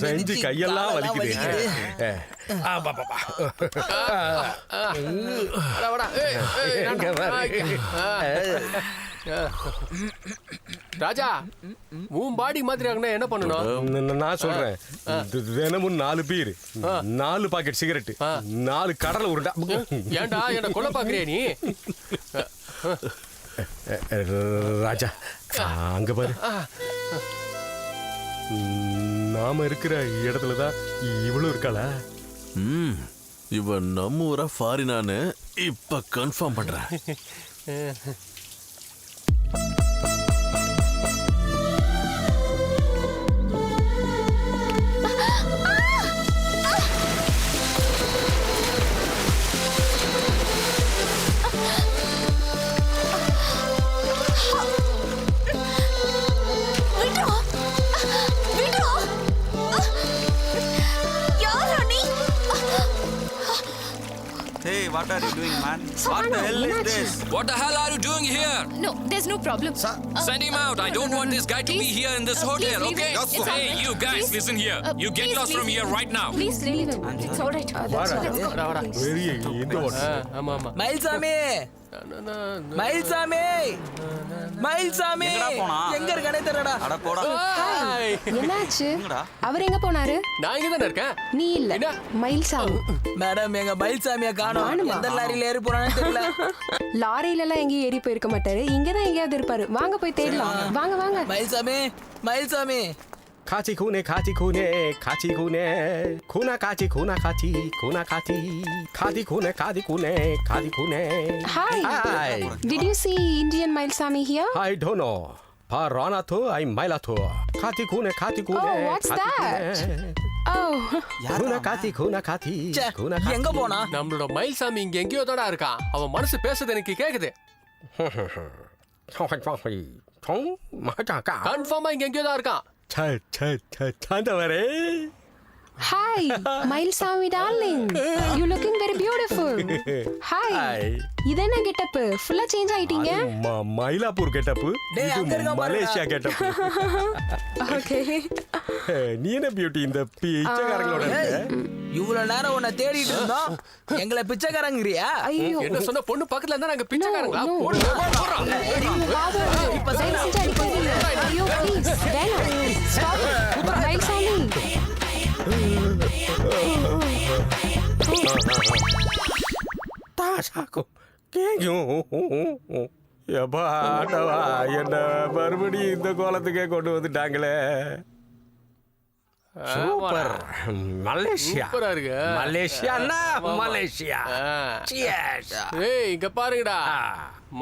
செஞ்சு கையெல்லாம் வலிக்குது. ராஜா, உன் பாடி மாதிரி ஆகுனா என்ன பண்ணணும்? நான் சொல்றேன், தினமும் 4 பீர், 4 பாக்கெட் சிகரெட், 4 கடலை உருண்டா. ஏன்டா என்ன கொலை பாக்குறியா நீ? ராஜா அங்க பாரு, நாம இருக்கிற இடத்துலதான் இவ்வளவு இருக்காளா? இவ நம்ம ஊரா ஃபாரினான்னு இப்ப கன்ஃபார்ம் பண்றேன். Hey, what are you doing, man? What the hell is this? What the hell are you doing here? No, there's no problem. Send him out. I don't want this guy to be here in this hotel, okay? Hey, you guys, listen here. You get lost from here right now. Please leave him. It's all right. Mayilsamy, Mayilsamy, Mayilsamy, எங்க இருக்கானே தெரியடா. அட போடா. என்னாச்சு? அவர் எங்க போனாரு? நான் இங்க தான இருக்கேன். நீ இல்ல, மயில்சாமி. மேடம், எங்க மயில்சாமியை காணோம். எந்த லாரியில ஏறி போறானே தெரியல. லாரியில எல்லாம் எங்கேயும் ஏறி போயிருக்க மாட்டாரு. இங்கதான் எங்கேயாவது இருப்பாரு. வாங்க போய் தேடலாம். வாங்க வாங்க. மயில்சாமி, மயில்சாமி. காச்சி கூனே காச்சி கூனே காச்சி கூனே கூனா காச்சி கூனா காச்சி கூனா காச்சி khadi கூனே khadi கூனே khadi கூனே. Hi. Hi. Did you see Indian Mailasami here? I don't know. Parana to I maila to. Kati kune kati kune. Oh, what's that? Oh. Kuna kati kuna kati. Kuna kati. எங்க போனா? நம்மளோட மயில்சாமி இங்க எங்கேயோ தாடா இருக்கான். அவன் மனசு பேசுறது எனக்கு கேக்குது. கன்ஃபார்மா இங்க எங்கேயோ தான் இருக்கான். சாந்தவரே. Hi, Mailasami darling. You looking very beautiful. Hi. இதென்ன கெட்டப்? ஃபுல்லா சேஞ்ச் ஆயிட்டீங்க. மயிலாப்பூர் கெட்டப். இது மலேசியா கெட்டப். ஓகே. நீ என்ன பியூட்டி இந்த பிச்சைக்காரங்களோட இருக்க? இவ்வளவு நேரம் உன்னை தேடிட்டு இருந்தோம். எங்களை பிச்சைக்காரங்கறியா? ஐயோ. என்ன சொன்ன? பொண்ணு பக்கத்துல இருந்தா நாங்க பிச்சைக்காரங்களா? இப்ப தயவு செஞ்சு அடிக்காதீங்க. ஐயோ ப்ளீஸ். வேணாம். ஸ்டாப். மயில்சாமி. என்ன மறுபடியும் இந்த கோலத்துக்கே கொண்டு வந்துட்டாங்களே. சூப்பர். மலேசியா. சூப்பரா இருக்கு. மலேசியானா மலேசியா. ஏய் இங்க பாருங்கடா.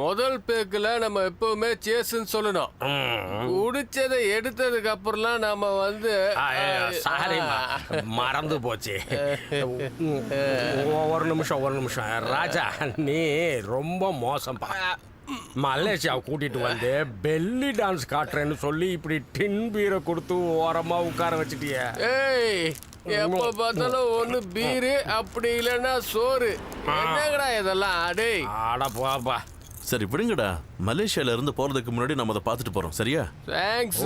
முதல் பேக்குல நம்ம எப்பவுமே சேஸ்ன்னு சொல்லணும். குடிச்சதை எடுத்ததுக்கு அப்புறம்லாம் நம்ம வந்து மறந்து போச்சு. ஒரு நிமிஷம் ராஜா, நீ ரொம்ப மோசம். மலேசியா கூட்டிட்டு வந்து பெல்லி டான்ஸ் காட்டுறேன்னு சொல்லி இப்படி டின் பீரை கொடுத்து ஓரமா உட்கார வச்சுட்டிய. ஏய் எப்ப பார்த்தாலும் ஒண்ணு பீரு, அப்படி இல்லைன்னா சோறு. என்னங்கடா இதெல்லாம்? டேய் ஆட போப்பா. சரி விடுங்கடா, மலேசியால இருந்து போறதுக்கு முன்னாடி நம்ம அதை பார்த்துட்டு போறோம். சரியா? தேங்க்ஸ்.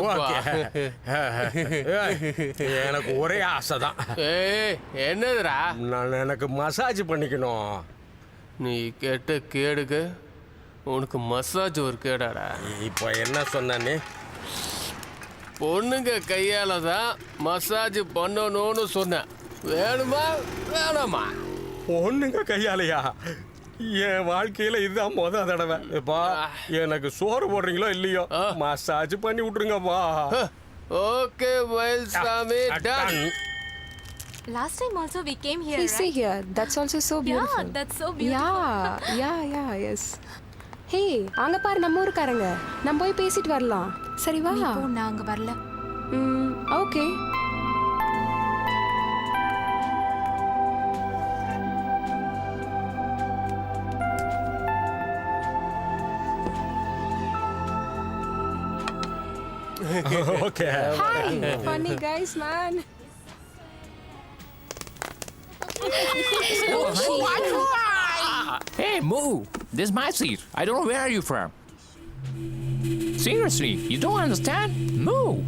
எனக்கு ஒரே ஆசை தான். என்னதுடா? நான் எனக்கு மசாஜ் பண்ணிக்கணும். நீ கேட்ட கேடுக்கு உனக்கு மசாஜ் ஒரு கேடாடா. இப்போ என்ன சொன்னே? பொண்ணுங்க கையால தான் மசாஜ் பண்ணணும்னு சொன்னேன். வேணுமா வேணாமா? பொண்ணுங்க கையாலையா? என் வாழ்க்கையில இதுதான் முத தடவை. எனக்கு சோறு போடுறீங்களோ இல்லையோ, மசாஜ் பண்ணி விட்டுருங்கப்பா. Okay Mayilsamy, done. Last time also we came here. Hey, see here. That's also so beautiful. Yeah, that's so beautiful. Yeah, yes. Hey, அங்க பாரு நம்ம ஊர்க்காரங்க. நம்ம போய் பேசிட்டு வரலாம். சரி வா. நான் அங்க வரல. Okay. Okay. Hi, funny guys, man. Hey, move! This is my seat. I don't know where are you from. Seriously, you don't understand? Move!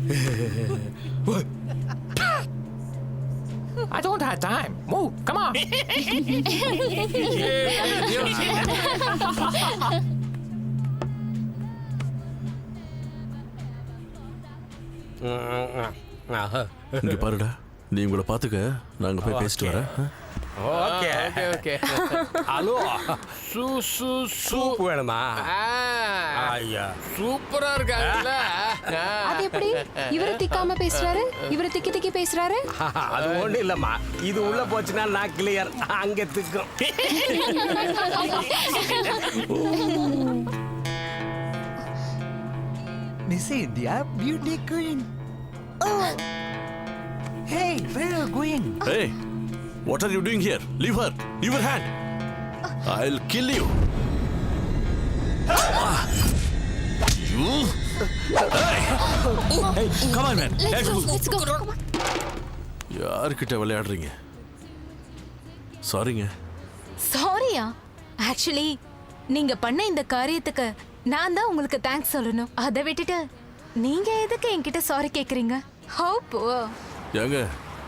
I don't have time. Move! Come on! இங்க பாருடா, நீ உங்களை பாத்துக்க, நாங்க போய் பேசிட்டு வரேன். Okay okay okay. Hello, soup வேணுமா? ஐயா சூப்பரா இருக்காங்கல்ல. அது எப்படி இவரு திக்காம பேசுறாரு, இவரு திக்கி திக்கி பேசுறாரு? அது ஒண்ணு இல்லம்மா, இது உள்ள போச்சுன்னா நான் கிளியர், அங்க திக்கும். Miss India, beauty queen. Oh! Hey, where are you going? Hey, what are you doing here? Leave her. Leave her hand. I'll kill you. You. Hey, come on, man. Let's go. யார்கிட்ட விளையாடுறீங்க? சாரிங்க. சாரியா? Actually நீங்க பண்ண இந்த காரியத்துக்கு நான் தான் உங்களுக்கு தேங்க்ஸ் சொல்லணும். அதை விட்டுட்டு நீங்க எதுக்கு என்கிட்ட சாரி கேக்குறீங்க? How poor. ஏங்க,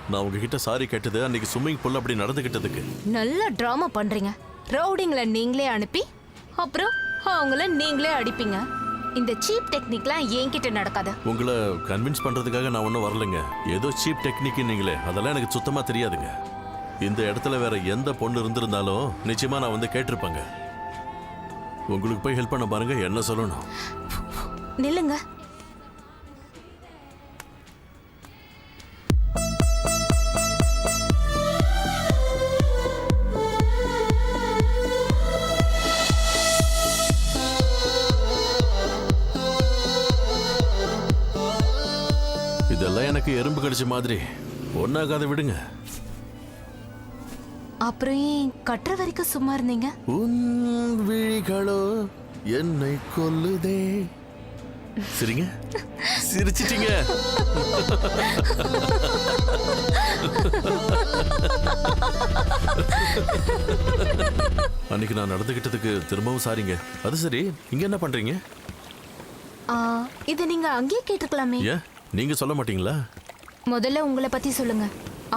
நான் உங்ககிட்ட சாரி கேட்டது அன்னைக்கு ஸ்விம்மிங் பூல்ல அப்படி நடந்துக்கிட்டதுக்கு. நல்ல டிராமா பண்றீங்க. ரவுடிங்களை நீங்களே அனுப்பி அப்புறம் அவங்கள நீங்களே அடிப்பீங்க. இந்த சீப் டெக்னிக்லாம் என்கிட்ட நடக்காது. உங்களை கன்வின்ஸ் பண்றதுக்காக நான் ஒன்றும் வரலைங்க. ஏதோ சீப் டெக்னிக் நீங்களே, அதெல்லாம் எனக்கு சுத்தமா தெரியாதுங்க. இந்த இடத்துல வேற எந்த பொண்ணு இருந்திருந்தாலும் நிச்சயமா நான் வந்து கேட்டிருப்பேங்க. உங்களுக்கு போய் ஹெல்ப் பண்ண பாருங்க, என்ன சொல்லணும்? நில்லுங்க. இதெல்லாம் எனக்கு எறும்பு கடிச்ச மாதிரி, ஒன்னாகாத விடுங்க. அப்புறம் ஏன் கட்டுற வரைக்கும் சும்மா இருந்தீங்க? உன் விழிகளோ என்னை கொல்லுதே. சரிங்க, சிரிச்சிட்டீங்க. அன்னைக்கு நான் நடந்துகிட்டதுக்கு திரும்பவும் சாரிங்க. அது சரி, இங்க என்ன பண்றீங்க? இதை நீங்க அங்கேயே கேட்டுக்கலாமே. ஏன் நீங்க சொல்ல மாட்டீங்களா? முதல்ல உங்களை பத்தி சொல்லுங்க,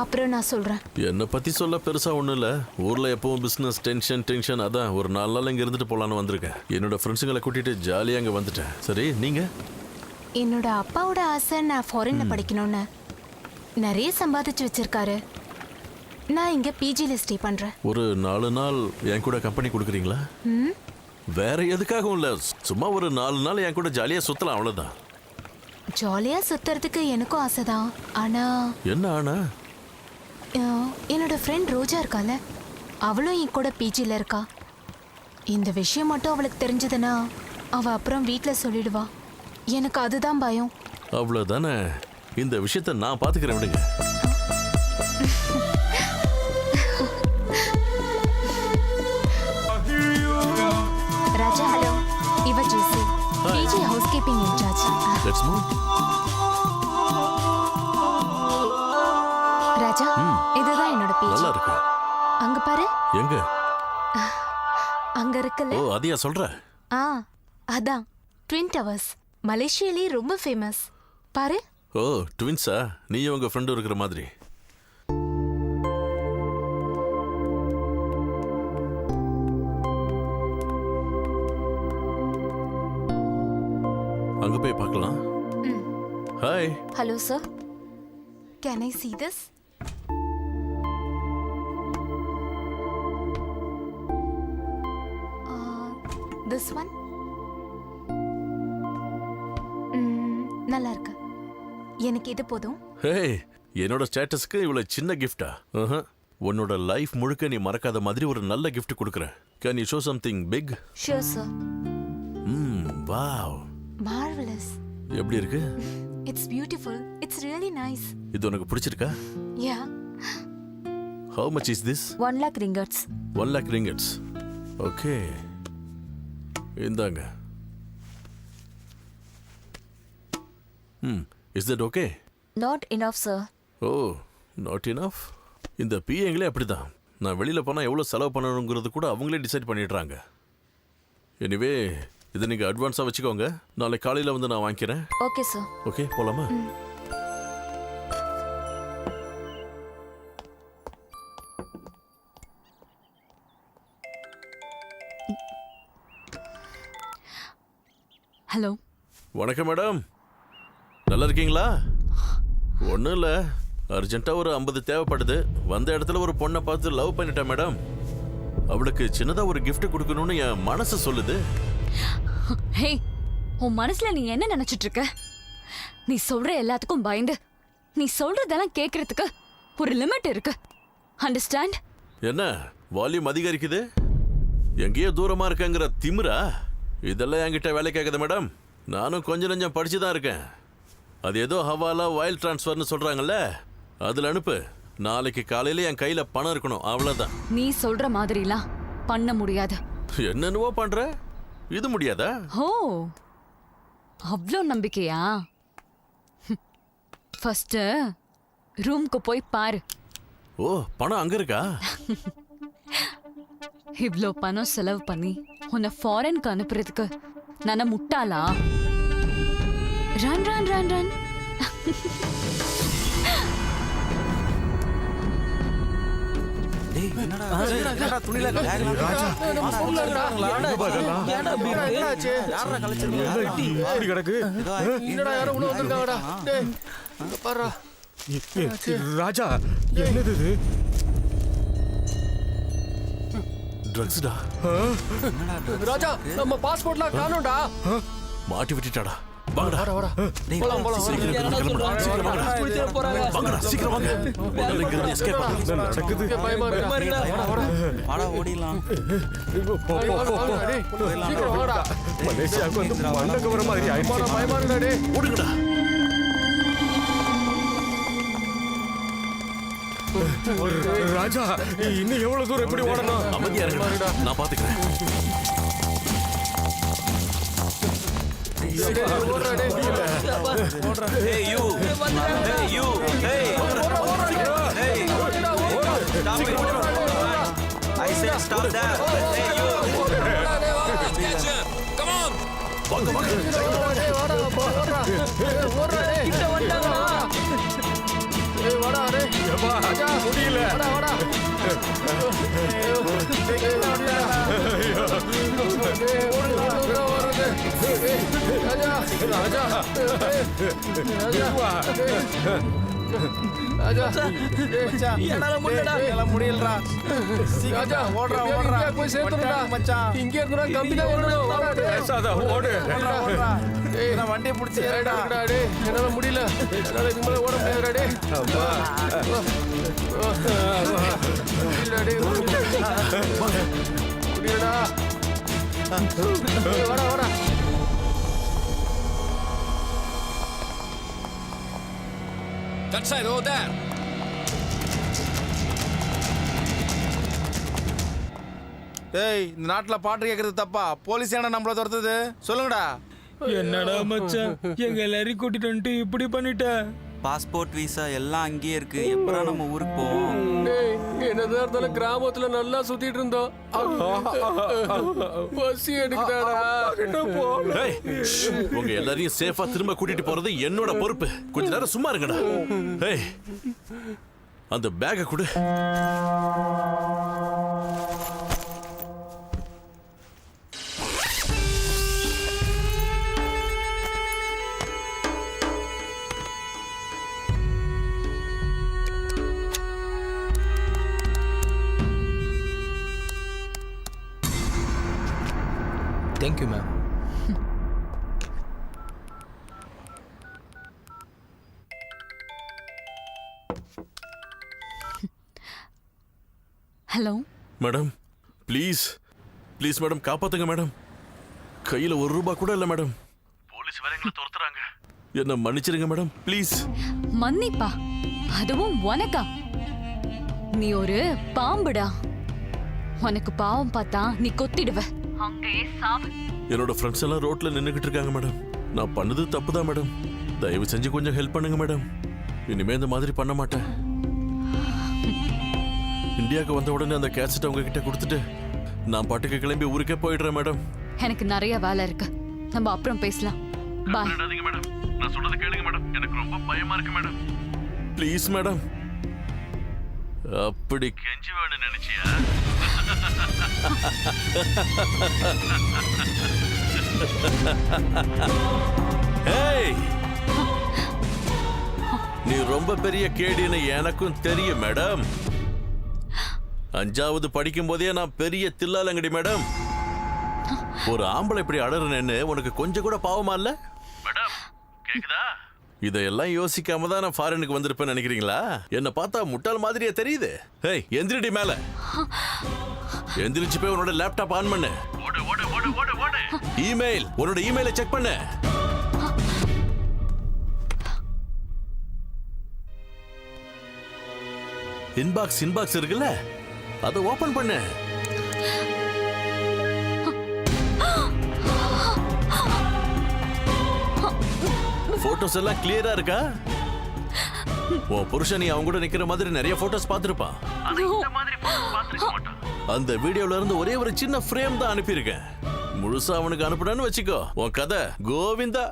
அப்புறம் நான் சொல்றேன். என்னை பத்தி சொல்ல பெருசா ஒண்ணும் இல்ல. ஊர்ல எப்பவும் பிசினஸ் டென்ஷன், அதான் ஒரு 4 நாள் இங்க இருந்துட்டு போலான்னு வந்திருக்கேன். என்னோட ஃப்ரெண்ட்ஸுங்களை கூட்டிட்டு ஜாலியா அங்க வந்துட்டேன். சரி, நீங்க? என்னோட அப்பாவோட ஆசை நான் ஃபாரின்ல படிக்கணும்னு. நிறைய சம்பாதிச்சு வச்சிருக்காரு. நான் இங்க பிஜில ஸ்டே பண்றேன். ஒரு 4 நாள் என் கூட கம்பெனி கொடுக்குறீங்களா? வேற எதுக்காகவும் இல்ல, சும்மா ஒரு 4 நாள் என் கூட ஜாலியா சுத்தலாம், அவ்வளவுதான். ஜாலியா சுத்துறதுக்கு எனக்கும் ஆசைதான். ஆனா என்ன ஆனா? என்னோட ஃப்ரெண்ட் ரோஜா இருக்கால, அவளும் என் கூட பிஜில இருக்கா. இந்த விஷயம் மட்டும் அவளுக்கு தெரிஞ்சதுன்னா அவ அப்புறம் வீட்ல சொல்லிடுவா. எனக்கு அதுதான் பயம். அவ்வளவுதானே, இந்த விஷயத்த நான் பாத்துக்கிறேன், விடுங்க. ராஜா, ஹலோ. இவ Jessie, PG housekeeping incharge. Let's move. Raja, இதுதான் என்னோட பிஜி. நல்லா இருக்கு. அங்க பாரு. எங்க? அங்க இருக்குல்ல. ஓ, அதையா சொல்ற? அதான் ட்வின் டவர்ஸ் மலேசியாலே ரொம்ப ஃபேமஸ். பாரு. ஓ ட்வின்ஸா? நீயும் உங்க ஃப்ரெண்டும் இருக்கிற மாதிரி. அங்க போய் பார்க்கலாம். Hi. Hello sir. Can I see this? This one? நல்லா இருக்கு. எனக்கு இது போதும். ஹே, என்னோட ஸ்டேட்டஸ்க்கு இவ்வளவு சின்ன கிஃப்டா? உன்னோட லைஃப் முழுக்க நீ மறக்காத மாதிரி ஒரு நல்ல கிஃப்ட் கொடுக்குறேன். Can you show something big? Sure sir. Wow. Marvelous. எப்படி இருக்கு? It's beautiful. It's really nice. இது உனக்கு பிடிச்சிருக்கா? Yeah. How much is this? 1 lakh ringgits. 1 lakh ringgits. Okay. இந்தாங்க. Is that okay? Not enough, sir. Oh, not enough? இந்த பிஏங்களே அப்படிதான். நான் வெளியில போனா எவ்வளவு செலவு பண்ணணுங்கிறது கூட அவங்களே டிசைட் பண்ணிடுறாங்க. எனிவே இதை நீங்க அட்வான்ஸா வச்சுக்கோங்க. நாளை காலையில வந்து நான் வாங்கிக்கிறேன். Okay, sir. ஓகே, போலாமா? ஹலோ. வணக்கம் மேடம். நல்லா இருக்கீங்களா? ஒன்றும் இல்லை, அர்ஜென்ட்டாக ஒரு 50 தேவைப்படுது. வந்த இடத்துல ஒரு பொண்ணை பார்த்து லவ் பண்ணிட்டேன் மேடம். அவளுக்கு சின்னதாக ஒரு gift கொடுக்கணும்னு என் மனசு சொல்லுது. ஹே, உன் மனசுல நீ என்ன நினைச்சிட்டு இருக்க? நீ சொல்ற எல்லாத்துக்கும் பயந்து நீ சொல்றதெல்லாம் கேட்கறதுக்கு ஒரு லிமிட் இருக்கு. அண்டர்ஸ்டாண்ட்? என்ன வால்யூம் அதிகரிக்குது? எங்கேயோ தூரமாக இருக்கங்கிற திமிரா? இதெல்லாம் என்கிட்ட வேலை கேட்குது மேடம். நானும் கொஞ்சம் நஞ்சம் படிச்சு தான் இருக்கேன். அது ஏதோ ஹவாலா வயல் டிரான்ஸ்ஃபர்னு சொல்கிறாங்கல்ல, அதில் அனுப்பு. நாளைக்கு காலையில் என் கையில் பணம் இருக்கணும், அவ்வளோதான். நீ சொல்ற மாதிரிலாம் பண்ண முடியாது. என்னென்னவோ பண்ணுற, இது முடியாதா? ஓ, அவ்வளோ நம்பிக்கையா? ஃபர்ஸ்ட் ரூம்க்கு போய் பாரு. ஓ, பணம் அங்கே இருக்கா? இவ்ளோ பணம் செலவு பண்ணி உன்னை ஃபாரின்க்கு அனுப்புறதுக்கு நான் முட்டாளா? Run run run run. Raja, என்னது இது? ட்ரக்ஸ்டா. ராஜா, நம்ம பாஸ்போர்ட்லாம் காணோம்டா. மாட்டி விட்டுட்டாடா. வாங்கடா. வாடா. போலாம் போலாம். வாங்கடா, சீக்கிரம் வாங்க. முதல்ல இங்க இருந்து எஸ்கேப் ஆகணும். நடக்குது. பயமா இருக்கு. வாடா ஓடிடலாம். சீக்கிரம் வாடா. மலேசியாவுக்கு வந்து மண்டக்கு வர மாதிரி ஆயிடுச்சு. பயமா இருக்குடா டேய். ஓடுங்கடா. ராஜா, இன்னும் எவ்வளவு தூரம் எப்படி ஓடணும்? அமைதியா இருங்கடா, நான் பாத்துக்கிறேன். Hey you. Hey you. Hey. Hey. Stop it. I said stop that. Hey you. Catch her. Come on. வாங்க வாங்க. முடியல. வண்டியை பிடிச்சி என்னால முடியல. என்னால இது மேல ஓட முடியாதுடா முடியலடா. வாடா வாடா. That side, over there. டேய், இந்த நாட்டுல பாட்டு கேக்குறது தப்பா? போலீஸ் ஏன்னா நம்மள துரத்துது? சொல்லுங்கடா. என்னடா மச்சான், எங்க எல்லாரையும் கூட்டிட்டு வந்துட்டு இப்படி பண்ணிட்ட? பாஸ்போர்ட் விசா எல்லாம் அங்கேயே இருக்கு. எப்பறம் நம்ம ஊருக்கு போவோம்? என்னதான் இருந்தாலும் கிராமத்துல நல்லா சுத்திட்டு இருந்தோம். பசி எடுக்குதாடா. ஏய், உங்க எல்லாரையும் சேஃபா திரும்ப கூட்டிட்டு போறது என்னோட பொறுப்பு. கொஞ்ச நேரம் சும்மா இருங்கடா. ஏய், அந்த பேக்கை கொடு. Thank you ma'am. Hello madam, please please madam, காப்பாத்துங்க மேடம். கையில ₹1 கூட இல்ல மேடம். போலீஸ் வேற எங்களை துரத்துறாங்க. என்ன மன்னிச்சிருங்க மேடம், ப்ளீஸ். மன்னிப்பா? அதுவும் உனக்கா? நீ ஒரு பாம்புடா. உனக்கு பாவம் பார்த்தா நீ கொத்திடுவ. அங்கேயே சாவு. என்னோட ஃப்ரெண்ட்ஸ் எல்லாம் ரோட்ல நின்னுகிட்டு இருக்காங்க மேடம். நான் பண்ணது தப்புதான் மேடம். தயவு செஞ்சு கொஞ்சம் ஹெல்ப் பண்ணுங்க மேடம். இனிமே இந்த மாதிரி பண்ண மாட்டேன். இந்தியாவுக்கு வந்த உடனே அந்த கேசட்டை உங்ககிட்ட கொடுத்துட்டு நான் பாட்டுக்கு கிளம்பி ஊருக்கே போயிடுறேன் மேடம். எனக்கு நிறைய வேலை இருக்கு. நம்ம அப்புறம் பேசலாம். பாய். மேடம், நான் சொல்றது கேளுங்க மேடம். எனக்கு ரொம்ப பயமா இருக்கு மேடம். Please madam. அப்படி கெஞ்சி வேணும் நினைச்சியா? ஏய், நீ ரொம்ப பெரிய கேடின்னு எனக்கும் தெரியும் மேடம். 5வது படிக்கும் போதே நான் பெரிய தில்லாலங்கடி மேடம். ஒரு ஆம்பளை இப்படி அடறனேன்னு உனக்கு கொஞ்சம் கூட பாவமா இல்ல மேடம்? கேக்குதா? இதெல்லாம் யோசிக்காம தான் நான் ஃபாரினுக்கு வந்திருப்பேன்னு நினைக்கிறீங்களா? என்ன பார்த்தா முட்டாள் மாதிரியே தெரியுது. ஏய், எந்திரிடி மேல. எந்திரிச்சு போய் உன்னோட லேப்டாப் ஆன் பண்ணு. ஓடு ஓடு ஓடு ஓடு ஓடு. இமெயில், உன்னோட இமெயிலை செக் பண்ணு. இன்பாக்ஸ் இருக்குல்ல, அதை ஓபன் பண்ணு. போட்டோஸ் எல்லாம் கிளியரா இருக்கா? உன் புருஷன் நீ அவங்க கூட நிக்கிற மாதிரி நிறைய போட்டோஸ் பார்த்திருப்பான். அந்த வீடியோல இருந்து ஒரே ஒரு சின்ன ஃப்ரேம் தான் அனுப்பியிருக்கேன். முழுசா அவனுக்கு அனுப்புனேன்னு வச்சுக்கோ, உன் கதை கோவிந்தா.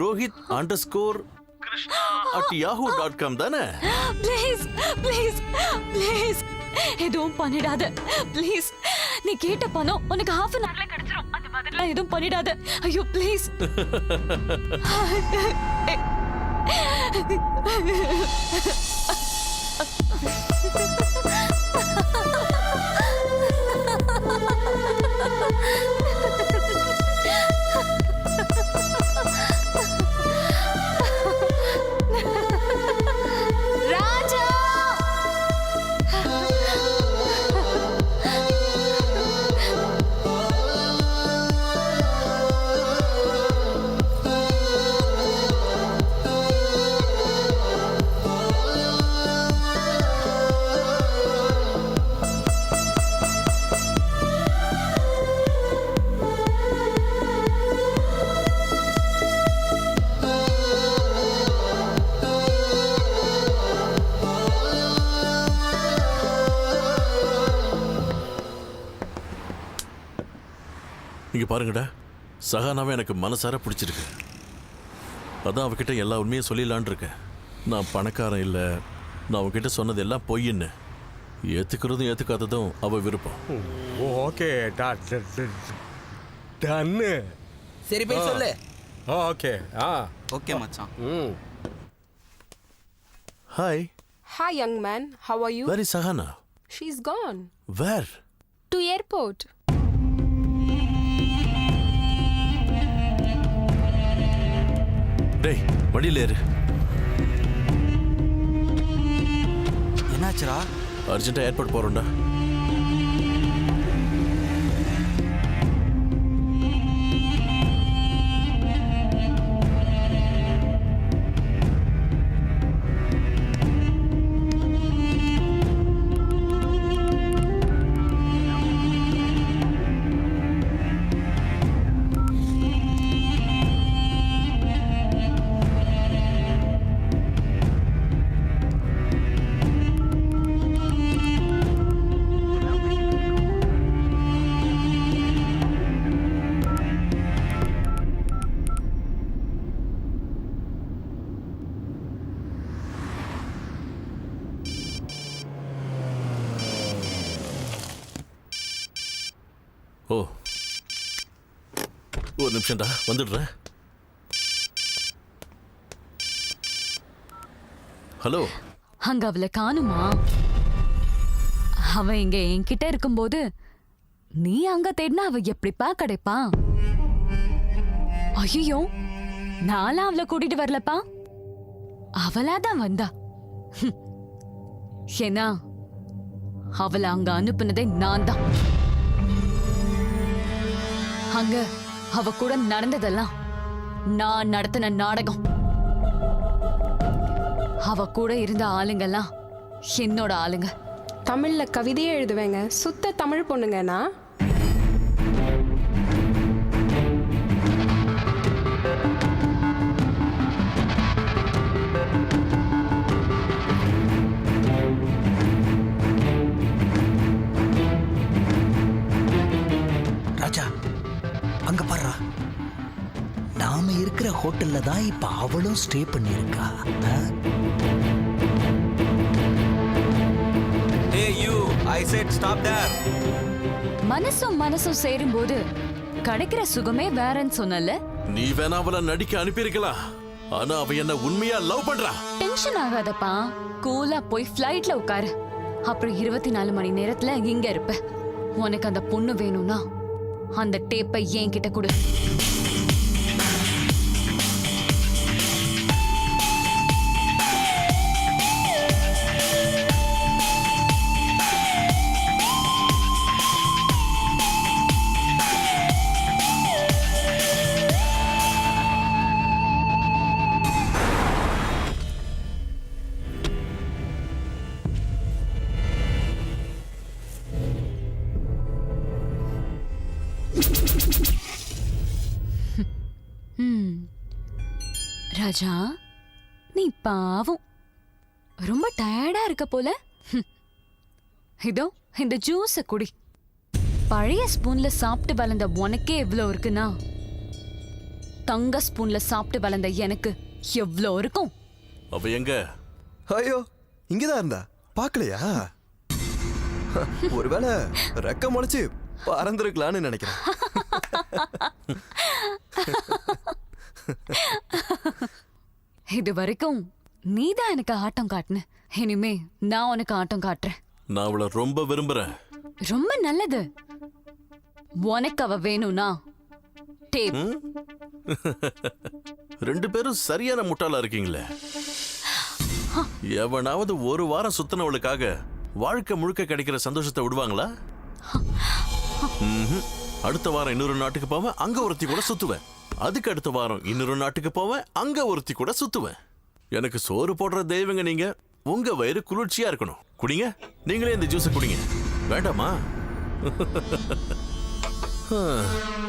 rohit_krishna@yahoo.com தானே? ப்ளீஸ் ப்ளீஸ் ப்ளீஸ் எதுவும் பண்ணிடாத ப்ளீஸ். நீ கேட்ட பணம் உனக்கு half an hourல கிடைச்சிரும். அந்த மாதிரிலாம் எதுவும் பண்ணிடாத. ஐயோ ப்ளீஸ். ராஜா, இங்க பாருங்கடா, சஹானாவை எனக்கு மனசார பிடிச்சிருக்கு. அதான் அவகிட்ட எல்லா உண்மையும் சொல்லிடலான் இருக்கேன். நான் பணக்காரன் இல்லை, நான் அவகிட்ட சொன்னது எல்லாம் பொய்ன்னு. ஏத்துக்கிறதும் ஏத்துக்காததும் அவ விருப்பம். ஓகே டன்னு. சரி போய் சொல்லு. ஓகே. ஓகே மச்சான். Hi. Hi, young man. How are you? Where is Sahana? She's gone. Where? To airport. டேய், வண்டியில ஏறு. என்னாச்சுடா? அர்ஜென்ட்டா ஏர்போர்ட் போறோம்டா. ஓ, ஒரு நிமிஷம்டா, வந்துடுறேன். ஹலோ. அங்க அவளை காணுமா? அவ இங்க என்கிட்ட இருக்கும்போது நீ அங்க தேடினா அவ எப்படிப்பா கிடைப்பா? ஐயோ, நான்லாம் அவளை கூட்டிட்டு வரலப்பா, அவளாதான் வந்தா. ஏன்னா அவளை அங்க அனுப்புனதே நான் தான். அங்க அவ கூட நடந்ததெல்லாம் நான் நடத்தின நாடகம். அவ கூட இருந்த ஆளுங்கெல்லாம் என்னோட ஆளுங்க. தமிழ்ல கவிதையே எழுதுவேங்க, சுத்த தமிழ் பொண்ணுங்கண்ணா. ராஜா, அங்க பாருடா, நாம இருக்கிற ஹோட்டல்ல தான் இப்ப அவளும் ஸ்டே பண்ணியிருக்கா. Hey you, I said stop there. மனசும் மனசும் சேரும்போது கிடைக்கிற சுகமே வேறன்னு சொன்னல. நீ வேணா அவளை நடிக்க அனுப்பியிருக்கலாம், ஆனா அவ என்ன உண்மையா லவ் பண்றா. டென்ஷன் ஆகாதப்பா, கூலா போய் ஃப்ளைட்ல உட்காரு. அப்புறம் 24 மணி நேரத்துல இங்க இருப்ப. உனக்கு அந்த பொண்ணு வேணும்னா அந்த டேப்பை என்கிட்ட கொடு. ராஜா, நீ பாவம், ரொம்ப டயர்டா இருக்க போல. இதோ இந்த ஜூஸ குடி. பழைய ஸ்பூன்ல சாப்பிட்டு வளர்ந்த உனக்கே எவ்வளோ இருக்குன்னா, தங்க ஸ்பூன்ல சாப்பிட்டு வளர்ந்த எனக்கு எவ்வளோ இருக்கும். அவ எங்க? ஐயோ, இங்கதான் இருந்தா, பாக்கலையா? ஒருவேளை ரெக்க முளைச்சு பறந்துருக்கலான்னு நினைக்கிறேன். இது வரைக்கும் நீதான் எனக்கு ஆட்டம் காட்டுன, இனிமே நான் உனக்கு ஆட்டம் காட்டுறேன். நான் அவளை ரொம்ப விரும்புறேன். ரொம்ப நல்லது. உனக்கு அவ வேணும்னா டேப். ரெண்டு பேரும் சரியான முட்டாளா இருக்கீங்களே. எவனாவது ஒரு வாரம் சுத்தினவளுக்காக வாழ்க்கை முழுக்க கிடைக்கிற சந்தோஷத்தை விடுவாங்களா? அடுத்த வாரம் இன்னொரு நாட்டுக்கு போவேன், அங்க ஒருத்தி கூட சுத்துவேன். அதுக்கு அடுத்த வாரம் இன்னொரு நாட்டுக்கு போவேன், அங்க ஒருத்தி கூட சுத்துவேன். எனக்கு சோறு போடுற தெய்வங்க நீங்க. உங்க வயிறு குளிர்ச்சியா இருக்கணும். குடிங்க, நீங்களே இந்த ஜூஸை குடிங்க. வேண்டாமா?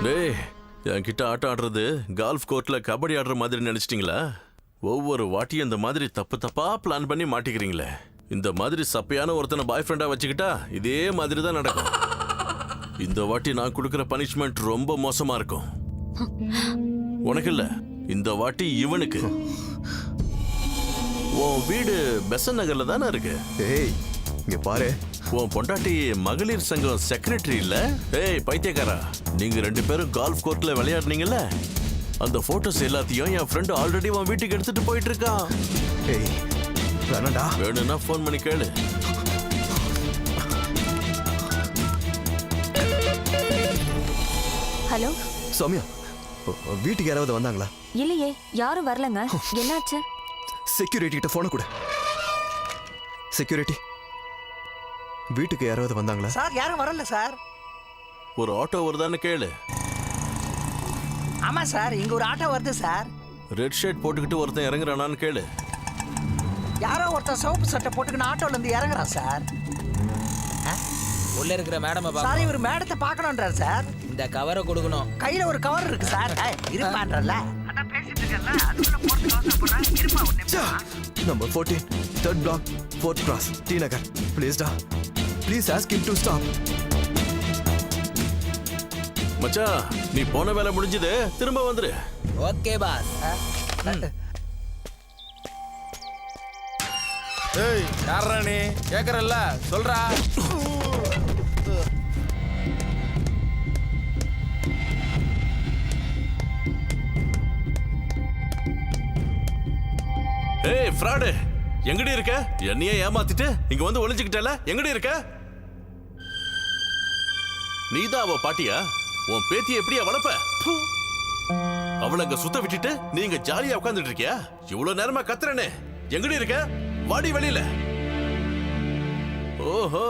டேய், என்கிட்ட ஆட்டம் ஆடுறது கால்ஃப் கோர்ட்ல கபடி ஆடுற மாதிரி நினைச்சிட்டீங்களா? ஒவ்வொரு வாட்டியும் இந்த மாதிரி தப்பு தப்பா பிளான் பண்ணி மாட்டிக்கிறீங்களே. இந்த மாதிரி சப்பையான ஒருத்தனை பாய் ஃப்ரெண்டா வச்சுக்கிட்டா இதே மாதிரி தான் நடக்கும். இந்த வாட்டி நான் கொடுக்கிற பனிஷ்மெண்ட் ரொம்ப மோசமா இருக்கும். உனக்கு இல்ல, இந்த வாட்டி இவனுக்கு. உன் வீடு பெசன் நகர்ல தானே இருக்கு? ஏய், இங்க பாரு. உன் பொண்டாட்டி மகளிர் சங்கம் செக்ரட்டரி இல்ல? ஏய் பைத்தியக்காரா, நீங்க ரெண்டு பேரும் கால்ஃப் கோர்ட்ல விளையாடுனீங்கல்ல, அந்த போட்டோஸ் எல்லாத்தையும் என் ஃப்ரெண்ட் ஆல்ரெடி உன் வீட்டுக்கு எடுத்துட்டு போயிட்டு இருக்கான். ஏய், வேணாடா. வேணும்னா ஃபோன் பண்ணி கேளு. ஹலோ சௌமியா, வீட்டுக்கு யாராவது வந்தாங்களா? இல்லையே, யாரும் வரலங்க. என்னாச்சு? செக்யூரிட்டி கிட்ட போன கூட. செக்யூரிட்டி, வீட்டுக்கு யாராவது வந்தாங்களா? சார், யாரும் வரல சார். ஒரு ஆட்டோ வருதான்னு கேளு. ஆமா சார், இங்க ஒரு ஆட்டோ வருது சார். ரெட் ஷர்ட் போட்டுக்கிட்டு ஒருத்தன் இறங்குறானான்னு கேளு. யாரோ ஒருத்தன் சிவப்பு சட்டை போட்டுக்கிட்டு ஆட்டோல இருந்து இறங்குறான் சார். உள்ள இருக்கிற மேடம் சார், இவர் மேடத்தை பார்க்கணும்ன்றார் சார். இந்த கவரை கொடுக்கணும். கையில ஒரு கவர் இருக்கு சார். இருப்பான்றல அதான் பேசிட்டு இருக்கல, அதுக்குள்ள போட்டு அவசரப்படுறேன். இருப்பா ஒரு நிமிஷம். Number 14, 3rd block, 4th cross, T Nagar. Please டா, please ask him to stop. மச்சான், நீ போன வேலை முடிஞ்சது, திரும்ப வந்துரு. Okay boss. ஏய், யாரா நீ? கேக்குறல்ல, சொல்றா. டேய் ஃப்ராடு, எங்கடி இருக்க? என்னையே ஏமாத்திட்டு இங்க வந்து ஒளிஞ்சுக்கிட்டல, எங்கடி இருக்க? நீதான் அவ பாட்டியா? உன் பேத்தியை எப்படியா வளர்ப்ப? அவளை அங்க சுத்த விட்டுட்டு நீங்க ஜாலியா உட்கார்ந்துட்டு இருக்கியா? இவ்வளவு நேரமா கத்துறனே, எங்கடி இருக்க? வாடி வெளியில. ஓஹோ,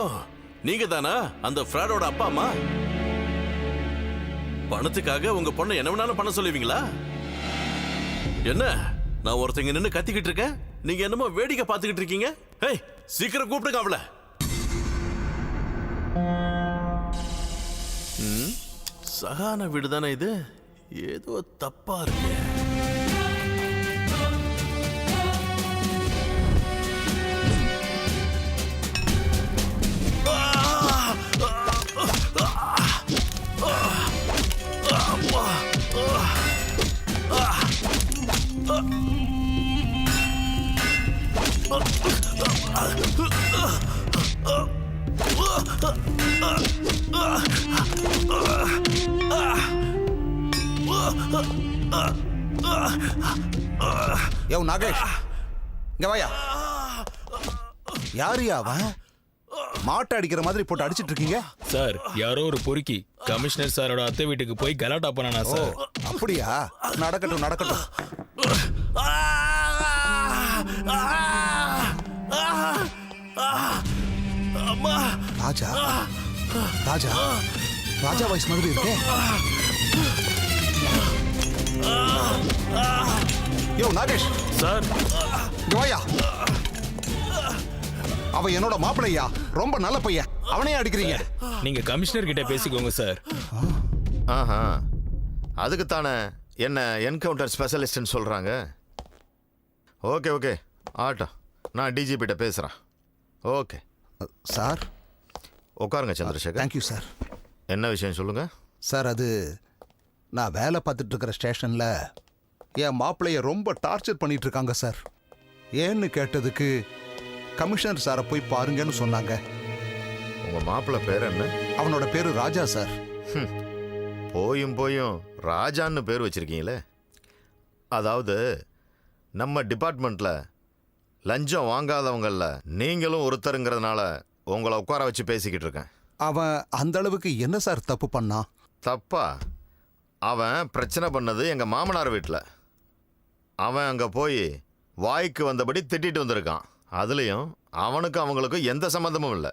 நீங்க தானா அந்த ஃப்ராடோட அப்பா அம்மா? பணத்துக்காக உங்க பொண்ணை என்ன வேணாலும் பண்ண சொல்லுவீங்களா? என்ன நான் ஒருத்தங்க நின்னு கத்திக்கிட்டு இருக்கேன், நீங்க என்னமோ வேடிக்கை பார்த்துக்கிட்டு இருக்கீங்க. ஏய், சீக்கிரம் கூப்பிடுங்க அவளை. சகான வீடு தானே இது? ஏதோ தப்பா இருக்கு. யோ நாகேஷ், இங்க வாயா. யாரியா அவன்? மாட்டை அடிக்கிற மாதிரி போட்டு அடிச்சிட்டு இருக்கீங்க சார். யாரோ ஒரு பொறுக்கி கமிஷனர் சாரோட அத்தை வீட்டுக்கு போய் கலாட்டா பண்ணானா சார். அப்படியா? நடக்கட்டும் நடக்கட்டும். ராஜா ராஜா ராஜா வாய்ஸ் மாதிரி இருக்கே. யோ நாகேஷ் சார், இங்க வாயா. அவன் என்னோட மாப்பிள்ளையா, ரொம்ப நல்ல பையன். அவனையே அடிக்கிறீங்க? நீங்க கமிஷனர் கிட்ட பேசிக்கோங்க சார். ஆஹா, அதுக்கு தானே என்ன என்கவுண்டர் ஸ்பெஷலிஸ்ட்னு சொல்றாங்க. ஓகே ஓகே, ஆட்டம். நான் டிஜிபிட்ட பேசுறேன். Okay sir. உட்காருங்க சந்திரசேகர். Thank you sir. என்ன விஷயம் சொல்லுங்க சார். அது நான் வேலை பார்த்துட்டு இருக்கிற ஸ்டேஷன்ல என் மாப்பிள்ளைய ரொம்ப டார்ச்சர் பண்ணிட்டு இருக்காங்க சார். ஏன்னு கேட்டதுக்கு கமிஷனர் சாரை போய் பாருங்கன்னு சொன்னாங்க. உங்க மாப்பிள்ளை பேர் என்ன? அவனோட பேரு ராஜா சார். போயும் போயும் ராஜான்னு பேர் வச்சிருக்கீங்களே. அதாவது நம்ம டிபார்ட்மெண்ட்ல லஞ்சம் வாங்காதவங்கள நீங்களும் ஒருத்தருங்கிறதுனால உங்களை உட்கார வச்சு பேசிக்கிட்டு இருக்கேன். அவன் அந்த அளவுக்கு என்ன சார் தப்பு பண்ணான்? தப்பா? அவன் பிரச்சனை பண்ணது எங்கள் மாமனார் வீட்டில். அவன் அங்கே போய் வாய்க்கு வந்தபடி திட்டிட்டு வந்திருக்கான். அதுலேயும் அவனுக்கும் அவங்களுக்கும் எந்த சம்மந்தமும் இல்லை.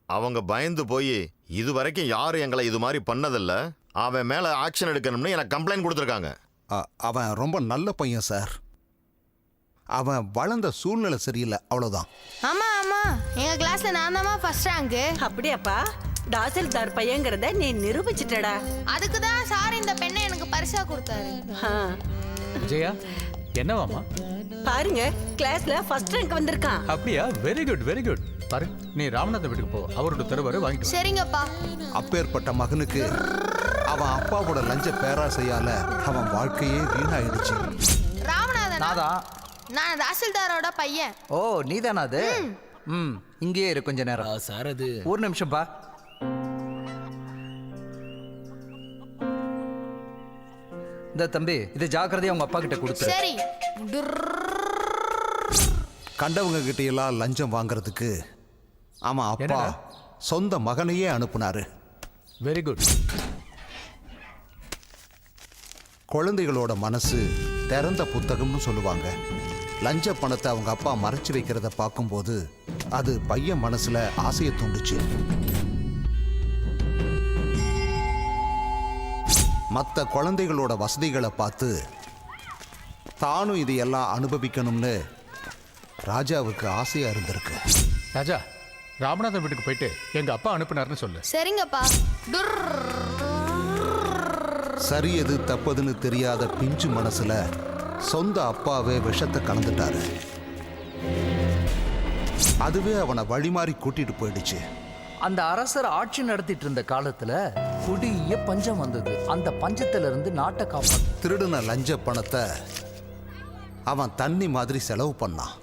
அவங்க பயந்து போய் இது வரைக்கும் யாரும் எங்களை இது மாதிரி பண்ணதில்லை, அவன் மேலே ஆக்ஷன் எடுக்கணும்னு எனக்கு கம்ப்ளைண்ட் கொடுத்துருக்காங்க. அவன் ரொம்ப நல்ல பையன் சார். அவன் வளர்ந்த சூழ்நிலை சரியில்லை, அவ்வளோதான். ஆமா ஆமா, எங்க கிளாஸ்ல நான் தான் ஃபர்ஸ்ட் ரேங்க். அப்படியாப்பா? தாசில்தார் பையங்கிறத நீ நிரூபிச்சிட்டடா. அதுக்கு தான் சார் இந்த பெண்ணை எனக்கு பரிசா கொடுத்தாரு. ஜெயா, என்னவாமா? பாருங்க, கிளாஸ்ல ஃபர்ஸ்ட் ரேங்க் வந்திருக்கான். அப்படியா? Very good very good. பாரு, நீ ராமநாத வீட்டுக்கு போ, அவரோட தெருவரை வாங்கிட்டு. சரிங்கப்பா. அப்பேற்பட்ட மகனுக்கு அவன் அப்பாவோட லஞ்ச பேராசையால அவன் வாழ்க்கையே வீணாயிடுச்சு. ராமநாதன், நாதா, நான் தாசில்தாரோட பையன். ஓ நீதானா அது? இங்கேயே இரு கொஞ்ச நேரம். சார், அது ஒரு நிமிஷம் பா. இந்த தம்பி, இது ஜாக்கிரதையா உங்க அப்பா கிட்ட கொடுத்து. சரி. கண்டவங்க கிட்ட எல்லாம் லஞ்சம் வாங்குறதுக்கு அவன் அப்பா சொந்த மகனையே அனுப்புனாரு. Very good. குழந்தைகளோட மனசு திறந்த புத்தகம்னு சொல்லுவாங்க. லஞ்ச பணத்தை அவங்க அப்பா மறைச்சு வைக்கிறத பார்க்கும்போது அது பையன் மனசுல ஆசையை தூண்டுச்சு. மற்ற குழந்தைகளோட வசதிகளை பார்த்து தானும் இதையெல்லாம் அனுபவிக்கணும்னு ராஜாவுக்கு ஆசையா இருந்திருக்கு. ராஜா, ராமநாதன் வீட்டுக்கு போயிட்டு எங்க அப்பா அனுப்புனாருன்னு சொல்லு. சரிங்கப்பா. சரி எது தப்பதுன்னு தெரியாத பிஞ்சு மனசுல சொந்த அப்பாவே விஷத்தை கலந்துட்டாரு. அதுவே அவனை வழிமாறி கூட்டிட்டு போயிடுச்சு. அந்த அரசர் ஆட்சி நடத்திட்டு இருந்த காலத்துல கொடிய பஞ்சம் வந்தது. அந்த பஞ்சத்துல இருந்து நாட்டை காப்பாற்ற திருடின லஞ்ச பணத்தை அவன் தண்ணி மாதிரி செலவு பண்ணான்.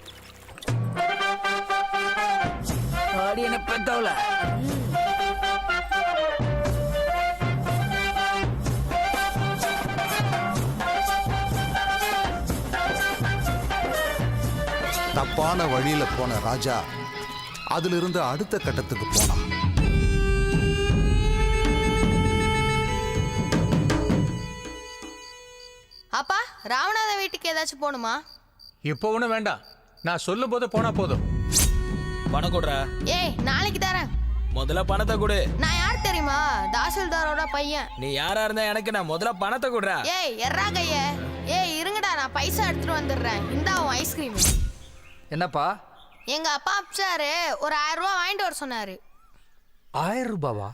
தப்பான வழியில போன ராஜா அதிலிருந்து அடுத்த கட்டத்துக்கு போனான். அப்பா ராமநாதன் வீட்டுக்கு ஏதாச்சும் போகணுமா? இப்போ ஒன்றும் வேண்டாம், நான் சொல்லும் போது போனா போதும். பணம் கொடுறா. ஏய் நாளைக்கு தரேன். முதல்ல பணத்தை கொடு. நான் யார் தெரியுமா? தாசில்தாரோட பையன். நீ யாரா இருந்தா எனக்கு, நான் முதல்ல பணத்தை கொடுறா. ஏய் எர்ரா கைய. ஏய் இருங்கடா, நான் பைசா எடுத்துட்டு வந்துடுறேன். இந்தா உன் ஐஸ்கிரீம். என்னப்பா? எங்க அப்பா அப்சாரு ஒரு 1000 ரூபாய் வாங்கிட்டு வர சொன்னாரு. 1000 ரூபாவா?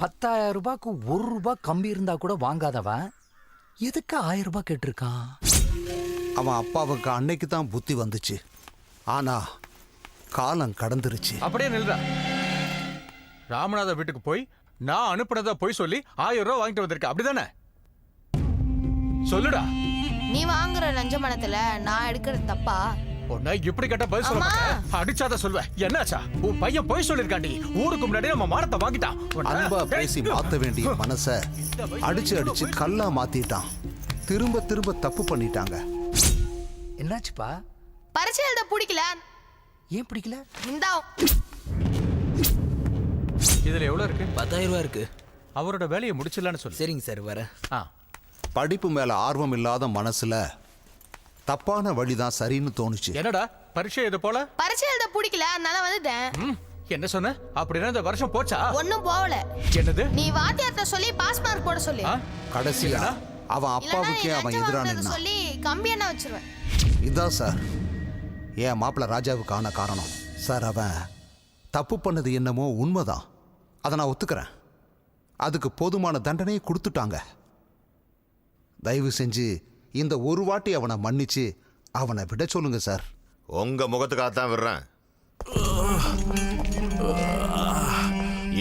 10,000 ரூபாய்க்கு 1 ரூபாய் கம்பி இருந்தா கூட வாங்காதவன் எதுக்கு 1000 ரூபாய் கேட்டிருக்கான்? அவன் அப்பாவுக்கு அன்னைக்கு தான் புத்தி வந்துச்சு. ஆனா காலம் கடந்துருச்சு. அப்படியே நில்றா. ராமநாத வீட்டுக்கு போய் நான் அனுப்புனதா போய் சொல்லி 1000 ரூபாய் வாங்கிட்டு வந்திருக்க, அப்படிதானே? சொல்லுடா. நீ வாங்குற லஞ்ச பணத்துல நான் எடுக்கிறது தப்பா? உன்னை இப்படி கேட்ட பதில் சொல்ல மாட்டேன். அடிச்சாத சொல்வேன். என்னாச்சா? உன் பையன் போய் சொல்லிருக்காண்டி. ஊருக்கு முன்னாடி நம்ம மானத்தை வாங்கிட்டான். அன்பா பேசி மாத்த வேண்டிய மனச அடிச்சு அடிச்சு கல்லா மாத்திட்டான். திரும்ப திரும்ப தப்பு பண்ணிட்டாங்க. என்னாச்சுப்பா? பரிசை எழுத பிடிக்கல. ஏன் பிடிக்கல? இந்தா இதுல எவ்வளவு இருக்கு? 10,000 ரூபாய் இருக்கு. அவரோட வேலையை முடிச்சிடலான்னு சொல்லு. சரிங்க சார், வரேன். படிப்பு மேல ஆர்வம் இல்லாத மனசுல தப்பான வழிதான் சரின்னு தோணுச்சு. என்னடா பரீட்சை இது போல? பரிசை எழுத பிடிக்கல, அதனால வந்துட்டேன். என்ன சொன்ன? அப்படின்னா இந்த வருஷம் போச்சா? ஒன்னும் போகல. என்னது? நீ வாத்தியார்ட்ட சொல்லி பாஸ் மார்க் போட சொல்லு. கடைசியா அவன் அப்பாவுக்கே அவன் எதிரான சொல்லி கம்பி என்ன வச்சிருவேன். இதான் சார் என் மாப்பிள்ள ராஜாவுக்கு ஆன காரணம். சார் அவன் தப்பு பண்ணது என்னமோ உண்மைதான், அதை நான் ஒத்துக்கிறேன். அதுக்கு போதுமான தண்டனையை கொடுத்துட்டாங்க. தயவு செஞ்சு இந்த ஒரு வாட்டி அவனை மன்னிச்சு அவனை விட சொல்லுங்க சார். உங்க முகத்துக்காகத்தான் விடுறேன்.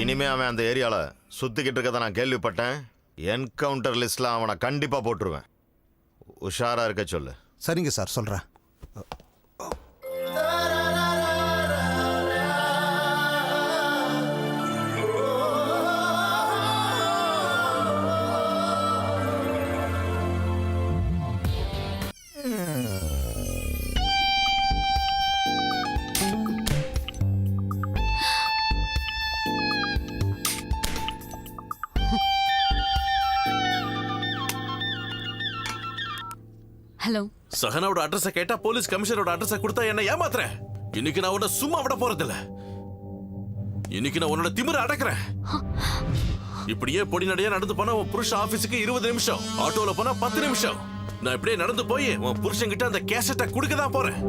இனிமே அவன் அந்த ஏரியால சுத்திக்கிட்டு இருக்கதை நான் கேள்விப்பட்டேன். என்கவுண்டர் லிஸ்ட்ல அவனை கண்டிப்பா போட்டுருவேன். உஷாரா இருக்க சொல்லு. சரிங்க சார், சொல்றேன். ஹலோ. சஹனாவோட அட்ரஸை கேட்டா போலீஸ் கமிஷனரோட அட்ரஸை கொடுத்தா என்ன ஏமாத்துற? இன்னைக்கு நான் உன்னை சும்மா விட போறதில்ல. இன்னைக்கு நான் உன்னோட திமிர அடக்குறேன். இப்படியே பொடி நடையா நடந்து போனா உன் புருஷ ஆபீஸுக்கு 20 நிமிஷம், ஆட்டோல போனா 10 நிமிஷம். நான் இப்படியே நடந்து போய் உன் புருஷன் கிட்ட அந்த கேசட்டை கொடுக்க தான் போறேன்.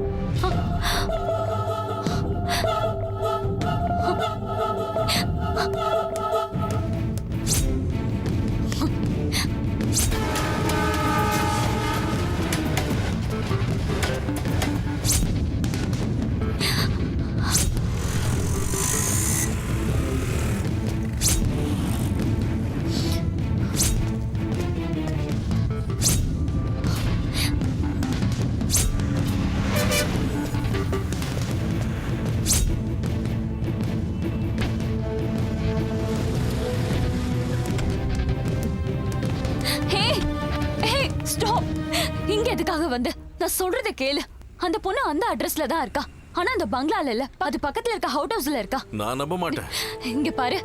இங்க எதுக்காக வந்து? நான் சொல்றத கேளு. அந்த பொண்ணு அந்த அட்ரஸ்ல தான் இருக்கா. ஆனா அந்த பங்களால இல்ல, அது பக்கத்துல இருக்க அவுட் ஹவுஸ்ல இருக்கா. நான் நம்ப மாட்டேன். இங்க பாரு,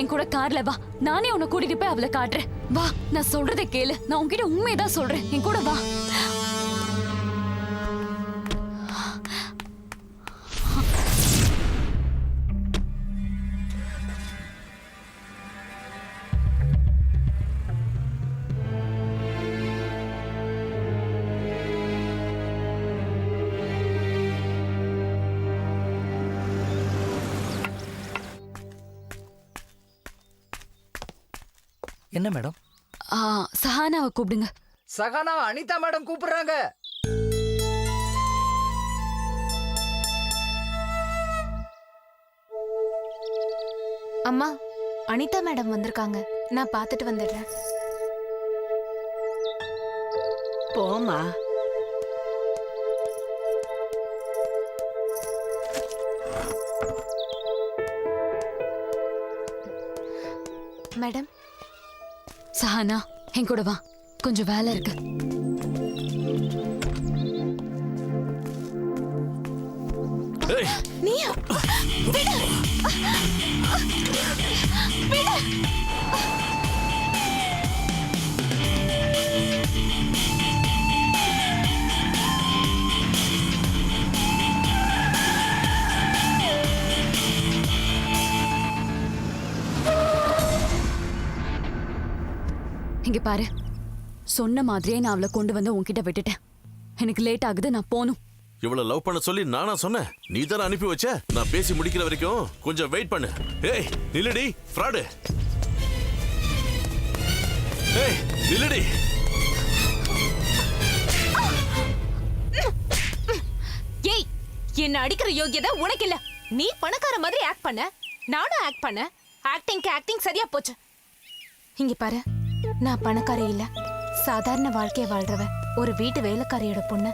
என் கூட கார்ல வா, நானே உன்னை கூட்டிட்டு போய் அவளை காட்டுறேன். வா, நான் சொல்றத கேளு. நான் உன்கிட்ட உண்மையதான் சொல்றேன். என் கூட வா. என்ன மேடம்? சஹானாவை கூப்பிடுங்க. சஹானா, அனிதா மேடம் கூப்பிடுறாங்க. அம்மா, அனிதா மேடம் வந்திருக்காங்க. நான் பார்த்துட்டு வந்துடுறேன். போமா. மேடம். சஹானா, என் கூட வா, கொஞ்சம் வேலை இருக்கு. ஏய் நீயா விடு விடு இங்க பாரு, சொன்ன மாதிரியே நான் அவளை கொண்டு வந்து உன்கிட்ட விட்டுட்டேன். எனக்கு லேட் ஆகுது, நான் போகணும். இவ்வளவு லவ் பண்ண சொல்லி நானா சொன்னேன்? நீ தானே அனுப்பி வச்ச. நான் பேசி முடிக்கிற வரைக்கும் கொஞ்சம் வெயிட் பண்ணு. ஏய் நில்லுடி ஃப்ராடு. ஏய் நில்லுடி. ஏய், என்ன அடிக்கிற யோகியதை உனக்கு இல்ல. நீ பணக்கார மாதிரி ஆக்ட் பண்ண, நானும் ஆக்ட் பண்ண. ஆக்டிங் சரியா போச்சு. இங்க பாரு, நான் பணக்காரி இல்ல, சாதாரண வாழ்க்கைய வாழ்றவ, ஒரு வீட்டு வேலைக்காரியோட பொண்ணு.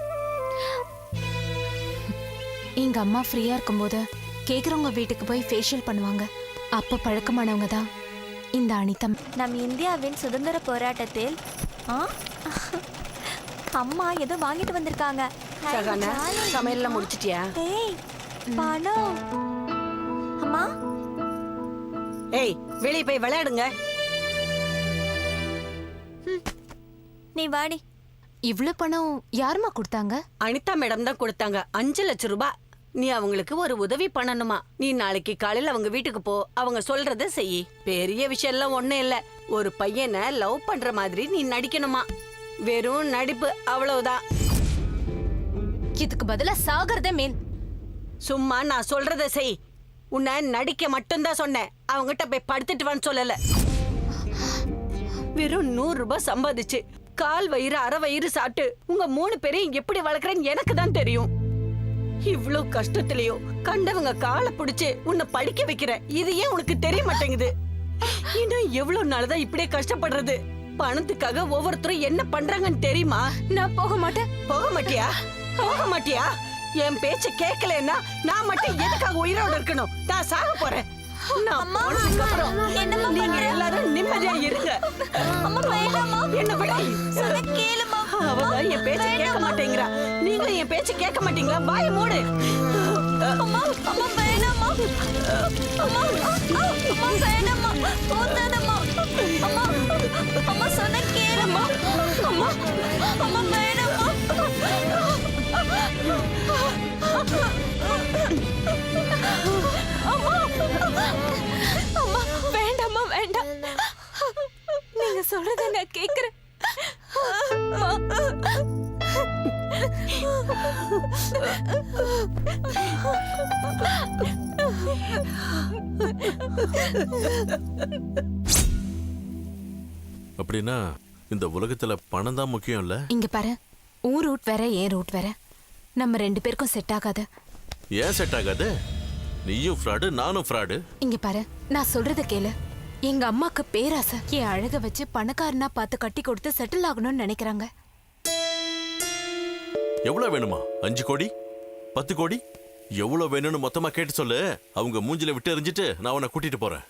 எங்க அம்மா ஃப்ரீயா இருக்கும்போது கேக்குறவங்க வீட்டுக்கு போய் ஃபேஷியல் பண்ணுவாங்க. அப்ப பழக்கமானவங்க தான் இந்த அனிதா. நம் இந்தியாவின் சுதந்திர போராட்டத்தில் அம்மா ஏதோ வாங்கிட்டு வந்திருக்காங்க. சகானா, சமையல்லாம் முடிச்சிட்டியா? ஏய் பணம். அம்மா ஏய் வெளியே போய் விளையாடுங்க. நீ வாடி. இவ்ளோ பணம் யாருமா கொடுத்தாங்க? அனிதா மேடம் தான் கொடுத்தாங்க. 5 லட்சம் ரூபாய். நீ அவங்களுக்கு ஒரு உதவி பண்ணணுமா? நீ நாளைக்கு காலையில அவங்க வீட்டுக்கு போ, அவங்க சொல்றத செய். பெரிய விஷயம் எல்லாம் ஒண்ணும் இல்ல. ஒரு பையனை லவ் பண்ற மாதிரி நீ நடிக்கணுமா. வெறும் நடிப்பு, அவ்வளவுதான். இதுக்கு பதிலா சாகறதே மேல். சும்மா நான் சொல்றத செய். உன்னை நடிக்க மட்டும்தான் சொன்னேன், அவங்ககிட்ட போய் படுத்துட்டு வான்னு சொல்லல. வெறும் 100 ரூபாய் சம்பாதிச்சு கால் வயிறு அரை வயிறு சாப்பிட்டு உங்க 3 பேரையும் எப்படி வளர்க்குறேன்னு எனக்கு தான் தெரியும். இவ்ளோ கஷ்டத்திலயும் கண்டவங்க காலை பிடிச்சு உன்னை படிக்க வைக்கிற. இது ஏன் உனக்கு தெரிய மாட்டேங்குது? இன்னும் எவ்வளவு நாள்தான் இப்படியே கஷ்டப்படுறது? பணத்துக்காக ஒவ்வொருத்தரும் என்ன பண்றாங்கன்னு தெரியுமா? நான் போக மாட்டேன். போக மாட்டியா? போக மாட்டியா? என் பேச்ச கேட்கலன்னா நான் மட்டும் எதுக்காக உயிரோட இருக்கணும்? நான் சாக போறேன். நான் போனதுக்கு அப்புறம் நீங்க எல்லாரும் நிம்மதியா இருங்க. என்ன விட அவங்க என் பேச்ச கேட்க மாட்டேங்கிறா. நீங்களும் என் பேச்ச கேட்க மாட்டீங்களா? வாய மூடு. வேண்டாமா, வேண்டாம். நீங்க சொல்றத நான் கேக்குறேன். அப்படின்னா இந்த உலகத்துல பணம் தான் முக்கியம் இல்ல? இங்க பாரு, உன் ரூட் வேற, என் ரூட் வேற. நம்ம 2 பேருக்கும் செட் ஆகாது. ஏன் செட் ஆகாது? நீயும் ஃப்ராடு, நானும் ஃப்ராடு. இங்க பாரு, நான் சொல்றத கேளு. எங்க அம்மாக்கு பேராசை. என் அழக வச்சு பணக்காரனா பார்த்து கட்டி கொடுத்து செட்டில் ஆகணும்னு நினைக்கிறாங்க. எவ்வளவு வேணுமா? 5 கோடி, 10 கோடி, எவ்வளவு வேணும்னு மொத்தமா கேட்டு சொல்லு. அவங்க மூஞ்சில விட்டு எறிஞ்சிட்டு நான் உன்னை கூட்டிட்டு போறேன்.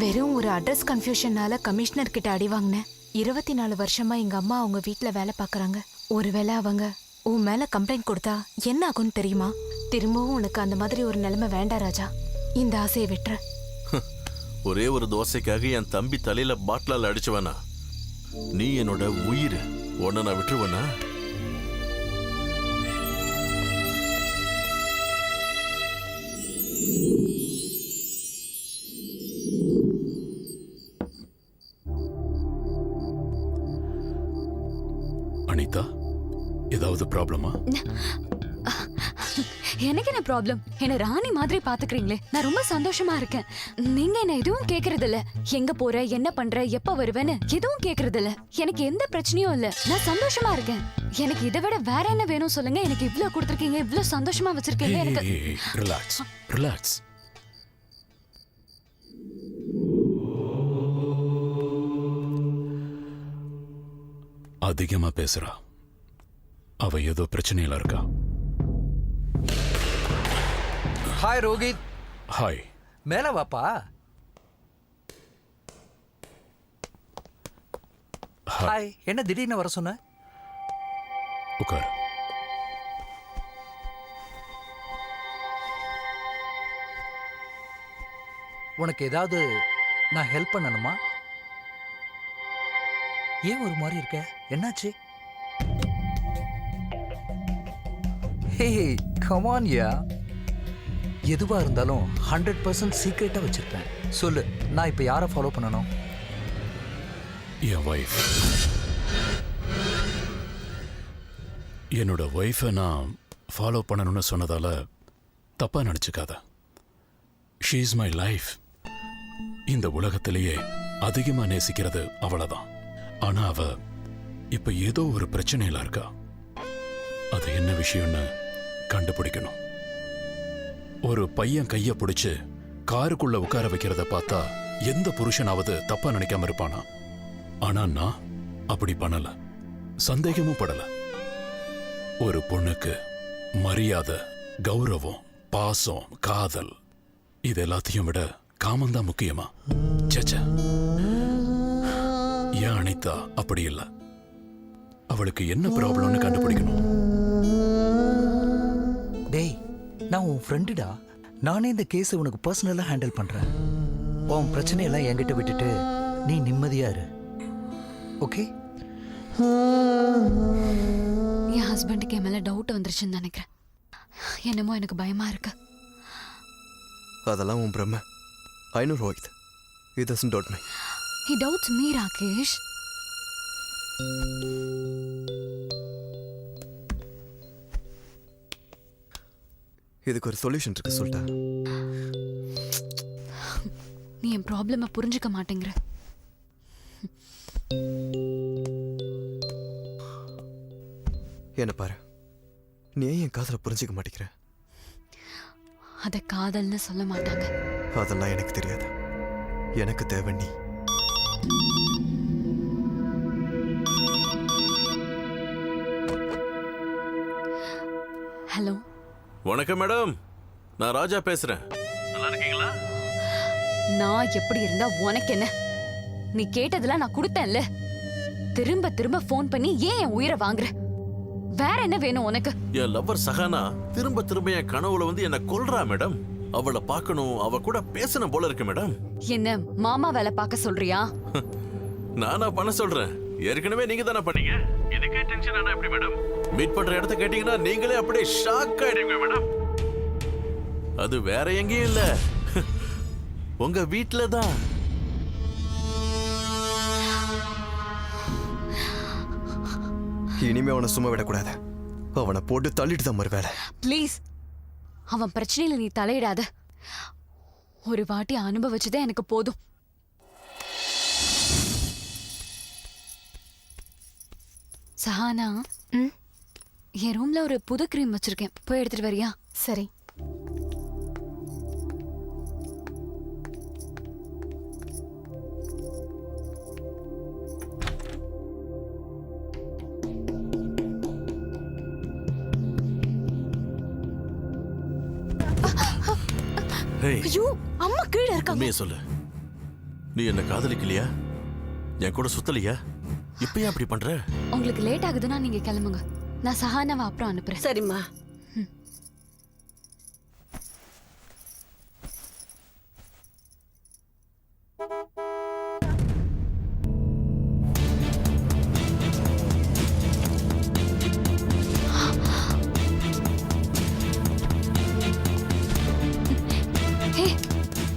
வெறும் ஒரு அட்ரஸ் கன்ஃபியூஷனால கமிஷனர் கிட்ட அடி வாங்கினேன். 24 வருஷமா எங்க அம்மா அவங்க வீட்ல வேலை பார்க்கறாங்க. ஒருவேளை அவங்க உன் மேல கம்ப்ளைண்ட் கொடுத்தா என்ன ஆகும்னு தெரியுமா? திரும்பவும் உனக்கு அந்த மாதிரி ஒரு நிலைமை வேண்டாம் ராஜா. இந்த ஆசையை விட்டுற. ஒரே ஒரு தோசைக்காக என் தம்பி தலையில பாட்டிலால் அடிச்சுவனா? நீ என்னோட உயிர். உன்னை நான் விட்டுருவேனா? அனிதா, ஏதாவது ப்ராப்ளமா? எனக்கு என்ன ப்ராப்ளம்? என்ன ராணி மாதிரி பாத்துக்கிறீங்களே, நான் ரொம்ப சந்தோஷமா இருக்கேன். நீங்க என்ன எதுவும் கேக்குறது இல்ல. எங்க போற, என்ன பண்ற, எப்ப வருவேன்னு எதுவும் கேக்குறது இல்ல. எனக்கு எந்த பிரச்சனையும் இல்ல. நான் சந்தோஷமா இருக்கேன். எனக்கு இதை விட வேற என்ன வேணும் சொல்லுங்க. எனக்கு இவ்ளோ கொடுத்துருக்கீங்க, இவ்ளோ சந்தோஷமா வச்சிருக்கீங்க. எனக்கு ரிலாக்ஸ், ரிலாக்ஸ். அதிகமா பேசுறா. அவ ஏதோ பிரச்சனையில இருக்கா. ஹாய் ரோஹித். ஹாய். மேல வாப்பா. ஹாய், என்ன திடீர்னு வர சொன்ன? உட்கார். உனக்கு ஏதாவது நான் ஹெல்ப் பண்ணணுமா? ஏன் ஒரு மாதிரி இருக்க? என்னாச்சு? ஹே கம் ஆன் யா. எதுவா இருந்தாலும் 100% சீக்ரெட்டா வச்சிருப்பேன். சொல்லு, நான் இப்ப யாரை ஃபாலோ பண்ணணும்? என் ஒய்ஃப். என்னோட ஒய்ஃபை நான் ஃபாலோ பண்ணணும்னு சொன்னதால தப்பா நினச்சிக்காத. She is my life. இந்த உலகத்திலேயே அதிகமாக நேசிக்கிறது அவளைதான். ஆனா அவ இப்ப ஏதோ ஒரு பிரச்சனையில இருக்கா. அது என்ன விஷயம்னு கண்டுபிடிக்கணும். ஒரு பையன் கைய பிடிச்சு காருக்குள்ள உட்கார வைக்கிறத பார்த்தா எந்த புருஷனாவது தப்பா நினைக்காம இருப்பானா? ஆனா நான் அப்படி பண்ணல, சந்தேகமும் படல. ஒரு பொண்ணுக்கு மரியாதை, கௌரவம், பாசம், காதல் இது எல்லாத்தையும் விட காமந்தான் முக்கியமா? சேச்சே, ஏன் அனிதா அப்படி இல்லை. அவளுக்கு என்ன ப்ராப்ளம்னு கண்டுபிடிக்கணும். டேய், நான் உன் ஃப்ரெண்டுடா. நானே இந்த கேஸை உனக்கு பர்சனலாக ஹேண்டில் பண்றேன். உன் பிரச்சனையெல்லாம் என்கிட்ட விட்டுட்டு நீ நிம்மதியா இரு. ஓகே? என் ஹஸ்பண்டுக்கு என் மேல டவுட் வந்துருச்சுன்னு நினைக்கிறேன். என்னமோ எனக்கு பயமா இருக்கு. அதெல்லாம் உன் பிரம்ம. I know Rohit. He doesn't doubt me. He doubts me, Rakesh. இதுக்கு ஒரு சொல்யூஷன் இருக்கு, சொல்லிட்டா. நீ என் ப்ராப்ளமை புரிஞ்சுக்க மாட்டேங்கிற. என்ன பாரு, நீ ஏன் என் காதலை புரிஞ்சுக்க மாட்டேங்கிற? அத காதல்னு சொல்ல மாட்டாங்க. அதெல்லாம் எனக்கு தெரியாது. எனக்கு தேவை நீ. ஹலோ. வணக்கம் மேடம், நான் ராஜா பேசுறேன். நல்லா இருக்கீங்களா? நான் எப்படி இருந்தா உனக்கு என்ன? நீ கேட்டதெல்லாம் நான் கொடுத்தேன்ல. திரும்ப திரும்ப ஃபோன் பண்ணி ஏன் என் உயிரை வாங்குற? வேற என்ன வேணும் உனக்கு? என் லவ்வர் சஹானா திரும்ப திரும்ப என் கனவுல வந்து என்ன கொல்றா மேடம். அவளை பார்க்கணும், அவ கூட பேசணும் போல இருக்கு மேடம். என்ன மாமா வேலை பார்க்க சொல்றியா? நானா பண்ண சொல்றேன்? ஏற்கனவே நீங்க தானே பண்ணீங்க. இதுக்கே டென்ஷன் ஆனா எப்படி மேடம்? மீட் பண்ற இடத்த கேட்டீங்கன்னா நீங்களே அப்படியே ஷாக் ஆயிடுவீங்க மேடம். அது வேற எங்கேயும் இல்ல, உங்க வீட்ல தான். இனிமே அவனை சும்மா விடக்கூடாது. அவனை போட்டு தள்ளிட்டு தான் மறு வேலை. ப்ளீஸ், அவன் பிரச்சனையில நீ தலையிடாத. ஒரு வாட்டி அனுபவிச்சதே எனக்கு போதும். சஹானா, என் ரூம்ல ஒரு புது கிரீம் வச்சிருக்கேன், போய் எடுத்துட்டு வரியா? சரி. ஐயோ, அம்மா கீழ இருக்காங்க. உண்மையை சொல்லு, நீ என்ன காதலிக்கலையா? என் கூட சுத்தலையா? இப்ப அப்படி பண்ற? உங்களுக்கு லேட் ஆகுதுன்னா நீங்க கிளம்புங்க. நான் சஹானாவை அப்புறம் அனுப்புறேன். சரிம்மா. ஹே,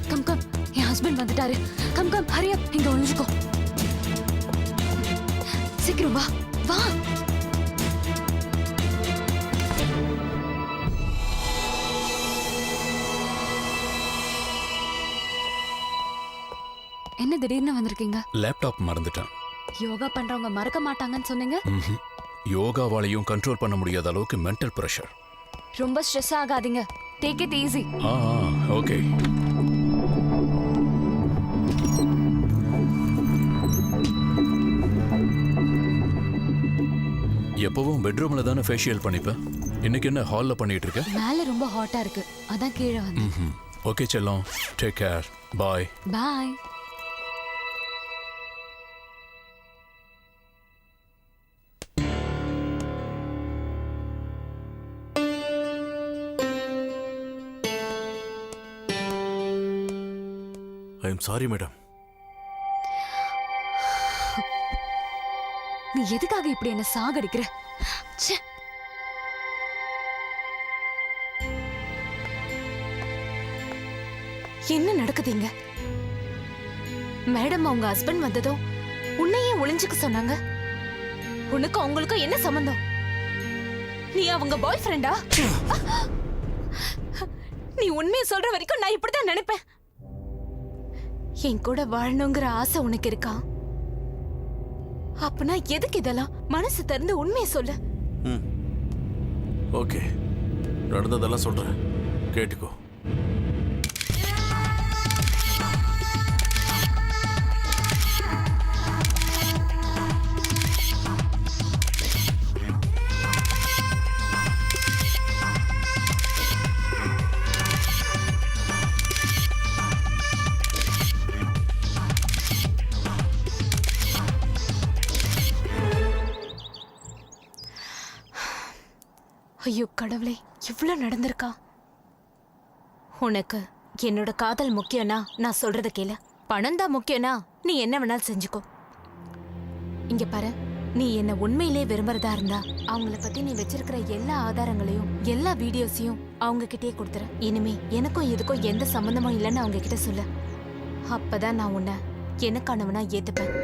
கம் கம், என் ஹஸ்பண்ட் வந்துட்டாரு. கம் கம், ஹரி அப், இங்க ஒளிஞ்சுக்கோ. சீக்கிரம் வா வா. என்ன திடீர்னு வந்திருக்கீங்க? லேப்டாப் மறந்துட்டேன். யோகா பண்றவங்க மறக்க மாட்டாங்கன்னு சொன்னீங்க. யோகாவாலையும் கண்ட்ரோல் பண்ண முடியாத அளவுக்கு மென்டல் பிரஷர். ரொம்ப ஸ்ட்ரெஸ் ஆகாதீங்க. Take it easy. ஓகே. எப்பவும் பெட்ரூம்ல தானே ஃபேஷியல் பண்ணிப்பேன். இன்னைக்கு என்ன ஹால்ல பண்ணிட்டு இருக்க? மேல ரொம்ப ஹாட்டா இருக்கு, அதான் கீழே வந்து. ஓகே செல்லம், take care, bye. Bye. I am sorry madam. நீ எதுக்காக இப்படி என்ன சாகடிக்கிற? ச்சே. என்ன நடக்குதுங்க? மேடம் அவங்க ஹஸ்பண்ட் வந்ததும் உன்னையே ஒளிஞ்சுக்க சொன்னாங்க. உனக்கு அவங்களுக்கும் என்ன சம்பந்தம்? நீ அவங்க பாய் ஃப்ரெண்டா? நீ உண்மையை சொல்ற வரைக்கும் நான் இப்படிதான் நினைப்பேன். என் கூட வாழணுங்கிற ஆசை உனக்கு இருக்கா? அப்பனா எதுக்கு இதெல்லாம்? மனசு திறந்து உண்மையை சொல்லு. ஓகே, நடந்ததெல்லாம் சொல்றேன், கேட்டுக்கோ. ஐயோ கடவுளே, இவ்வளவு நடந்திருக்கா? உனக்கு என்னோட காதல் முக்கியம்னா நான் சொல்றத கேளு. பணம் தான் முக்கியம்னா நீ என்ன வேணாலும் செஞ்சுக்கோ. இங்க பாரு, நீ என்ன உண்மையிலே விரும்புறதா இருந்தா அவங்கள பத்தி நீ வச்சிருக்கிற எல்லா ஆதாரங்களையும் எல்லா வீடியோஸையும் அவங்க கிட்டே கொடுத்துரு. இனிமே எனக்கும் இதுக்கும் எந்த சம்பந்தமும் இல்லைன்னு அவங்க கிட்ட சொல்லு. அப்பதான் நான் உன்னை எனக்கானவனா ஏத்துப்பேன்.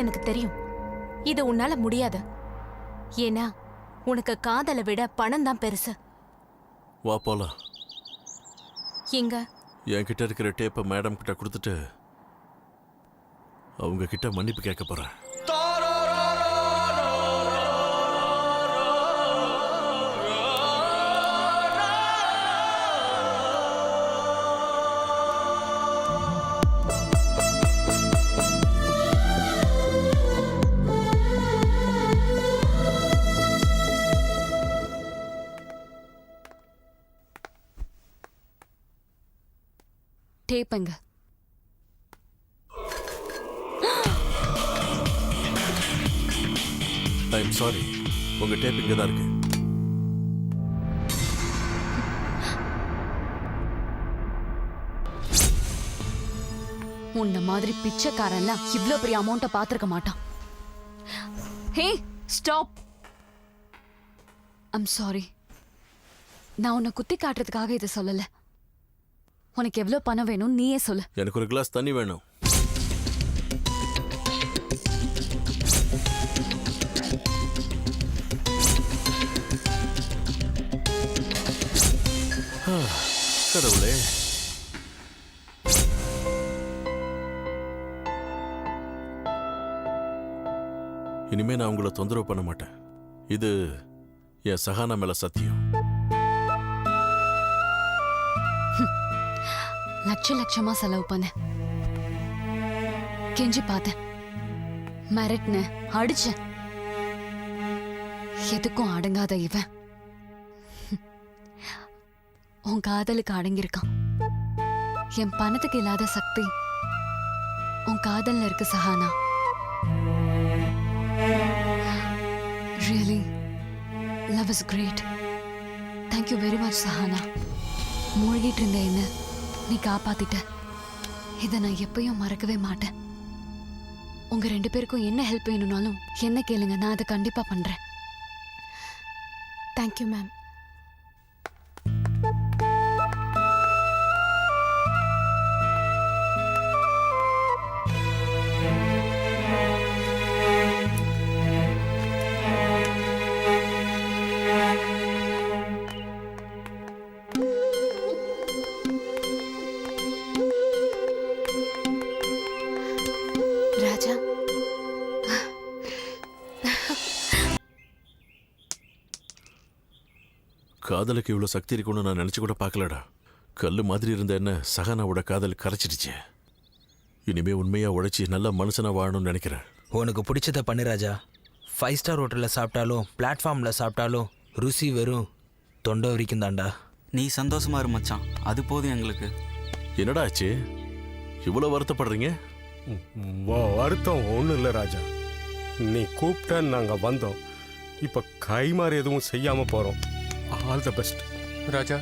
எனக்கு தெரியும் இது உன்னால முடியாது. ஏன்னா உனக்கு காதலை விட பணம் தான் பெருசு. வா போலாம். எங்க? என்கிட்ட இருக்கிற டேப்பை மேடம் கிட்ட கொடுத்துட்டு அவங்க கிட்ட மன்னிப்பு கேட்க போறேன். டேப்பங்க. ஐ எம் சாரி, உங்க டேப் இங்க தான் இருக்கு. உன்ன மாதிரி பிச்சைக்காரன்லாம் இவ்ளோ பெரிய அமௌண்ட்டை பார்த்திருக்க மாட்டான். Hey stop. I'm sorry. நான் உன்னை குத்தி காட்டுறதுக்காக இதை சொல்லல. உனக்கு எவ்வளவு பணம் வேணும் நீயே சொல்லு. எனக்கு ஒரு கிளாஸ் தண்ணி வேணும். கடவுளே, இனிமே நான் உங்களை தொந்தரவு பண்ண மாட்டேன். இது என் சகானா மேல சத்தியம். லட்சமா செலவு பண்ண, கெஞ்சி பார்த்தேன், மிரட்டின, அடிச்சேன். எதுக்கும் அடங்காத இவன் உன் காதலுக்கு அடங்கியிருக்கான். என் பணத்துக்கு இல்லாத சக்தி உன் காதல்ல இருக்கு Sahana. Really love is great. Thank you very much Sahana. மூழ்கிட்டு இருந்த என்ன நீ காப்பாத்திட்ட. இதை நான் எப்பயும் மறக்கவே மாட்டேன். உங்க 2 பேருக்கும் என்ன ஹெல்ப் வேணும்னாலும் என்ன கேளுங்க, நான் அதை கண்டிப்பா பண்றேன். Thank you ma'am. ராஜா, காதலுக்கு இவ்வளவு சக்தி இருக்குன்னு நான் நினைச்சு கூட பார்க்கலடா. கல்லு மாதிரி இருந்த என்ன சஹானாவோட காதல் கரைச்சிடுச்சு. இனிமே உண்மையா உழைச்சி நல்ல மனுஷனா வாழணும்னு நினைக்கிறேன். உனக்கு பிடிச்சத பண்ணு ராஜா. 5 ஸ்டார் ஹோட்டலில் சாப்பிட்டாலும் பிளாட்ஃபார்மில் சாப்பிட்டாலும் ருசி வெறும் தொண்டை வரைக்கும் தாண்டா. நீ சந்தோஷமா இரு மச்சான், அது போதும் எங்களுக்கு. என்னடா ஆச்சு, இவ்வளவு வருத்தப்படுறீங்க? வருத்தம் ஒன்றும் இல்லை ராஜா. நீ கூப்பிட்டேன்னு நாங்கள் வந்தோம். இப்போ கைமாறு எதுவும் செய்யாமல் போகிறோம். ஆல் த பெஸ்ட் ராஜா.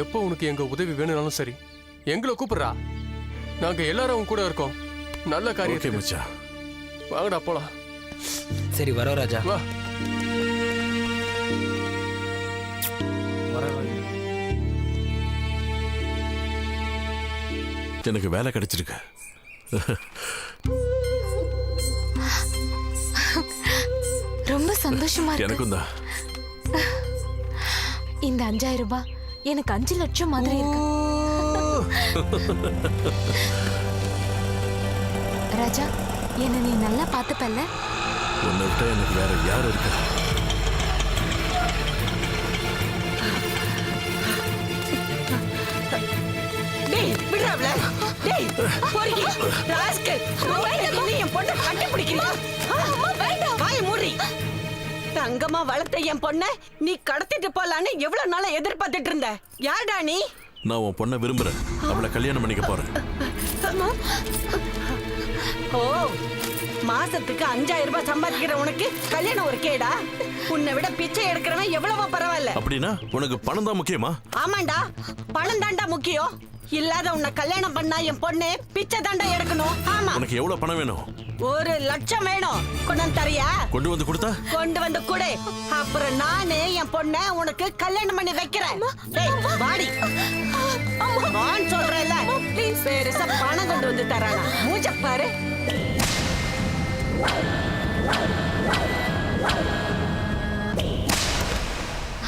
எப்போ உனக்கு எங்க உதவி வேணும்னாலும் சரி, எங்களை கூப்பிடுறா. நாங்க எல்லாரும் உன் கூட இருக்கோம். நல்ல காரியம் மச்சான். வாங்கடா போலாம். சரி வரோம் ராஜா. வா. எனக்கு வேலை கிடைச்சிருக்கு. ரொம்ப சந்தோஷமா இருக்கு. எனக்கும் தான். இந்த 5000 ரூபாய் எனக்கு 5 லட்சம் மாதிரி இருக்கு. ராஜா, என்ன நீ நல்லா பாத்துப்பல்ல? உன்னை விட்ட எனக்கு வேற யார் இருக்கா? டேய் விடுறாப்ல. டேய் போறீங்க ராஸ்கல். நீ என் பொண்ணை கட்டி பிடிக்கிறீங்க. அம்மா வேண்டாம். வாயை மூடி. தங்கமா வளர்த்த என் பொண்ணை நீ கடத்திட்டு போலான்னு எவ்வளவு நாளா எதிர்பார்த்துட்டு இருந்த? யார்டா நீ? நான் உன் பொண்ணை விரும்புறேன். அவளை கல்யாணம் பண்ணிக்க போறேன். ஓ, மாசத்துக்கு 5000 ரூபாய் சம்பாதிக்கிற உனக்கு கல்யாணம் ஒரு கேடா? உன்னை விட பிச்சை எடுக்கிறவன் எவ்வளவோ பரவாயில்ல. அப்படின்னா உனக்கு பணம் தான் முக்கியமா? ஆமாண்டா, பணம் தாண்டா முக்கியம். இல்லாத உன்னை கல்யாணம் பண்ணா என் பொண்ணு பிச்சை தாண்டா எடுக்கணும். ஆமா. உனக்கு எவ்வளவு பணம் வேணும்? 1 லட்சம் வேணும். கொண்டு வந்து தரியா? கொண்டு வந்து கொடுத்தா? கொண்டு வந்து கொடு. அப்புறம் நானே என் பொண்ணை உனக்கு கல்யாணம் பண்ணி வைக்கிறேன். டேய் வாடி. நான் சொல்றேன்ல, பெருசா பணம் கொண்டு வந்து தரானா? மூஞ்ச பாரு.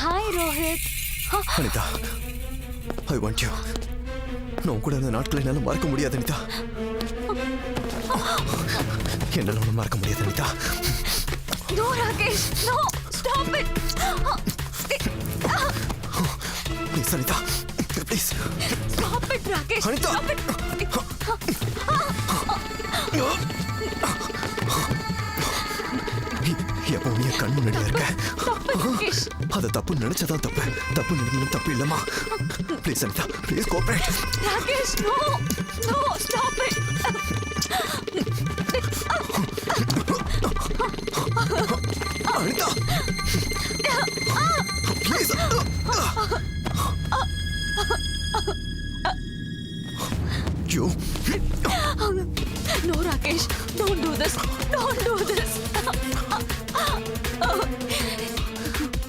Hi Rohit. Anita, I want you. நான் கூட இருந்த நாட்களை என்னால மறக்க முடியாது அனிதா. என்னால ஒன்றும் மறக்க முடியாது Anita. No, Rakesh. No, stop it. Please Anita, please. Stop it, Rakesh. Anita. Stop it. எப்போ நீ கண் முன்னாடியா இருக்க? அது தப்பு நினைச்சதான் தப்பு. தப்பு நினைக்கணும் தப்பு இல்லம்மா. Please Anita, please cooperate. Rakesh, no. No, stop it. Anita, please. You. No, Rakesh. Don't do this. Don't do this.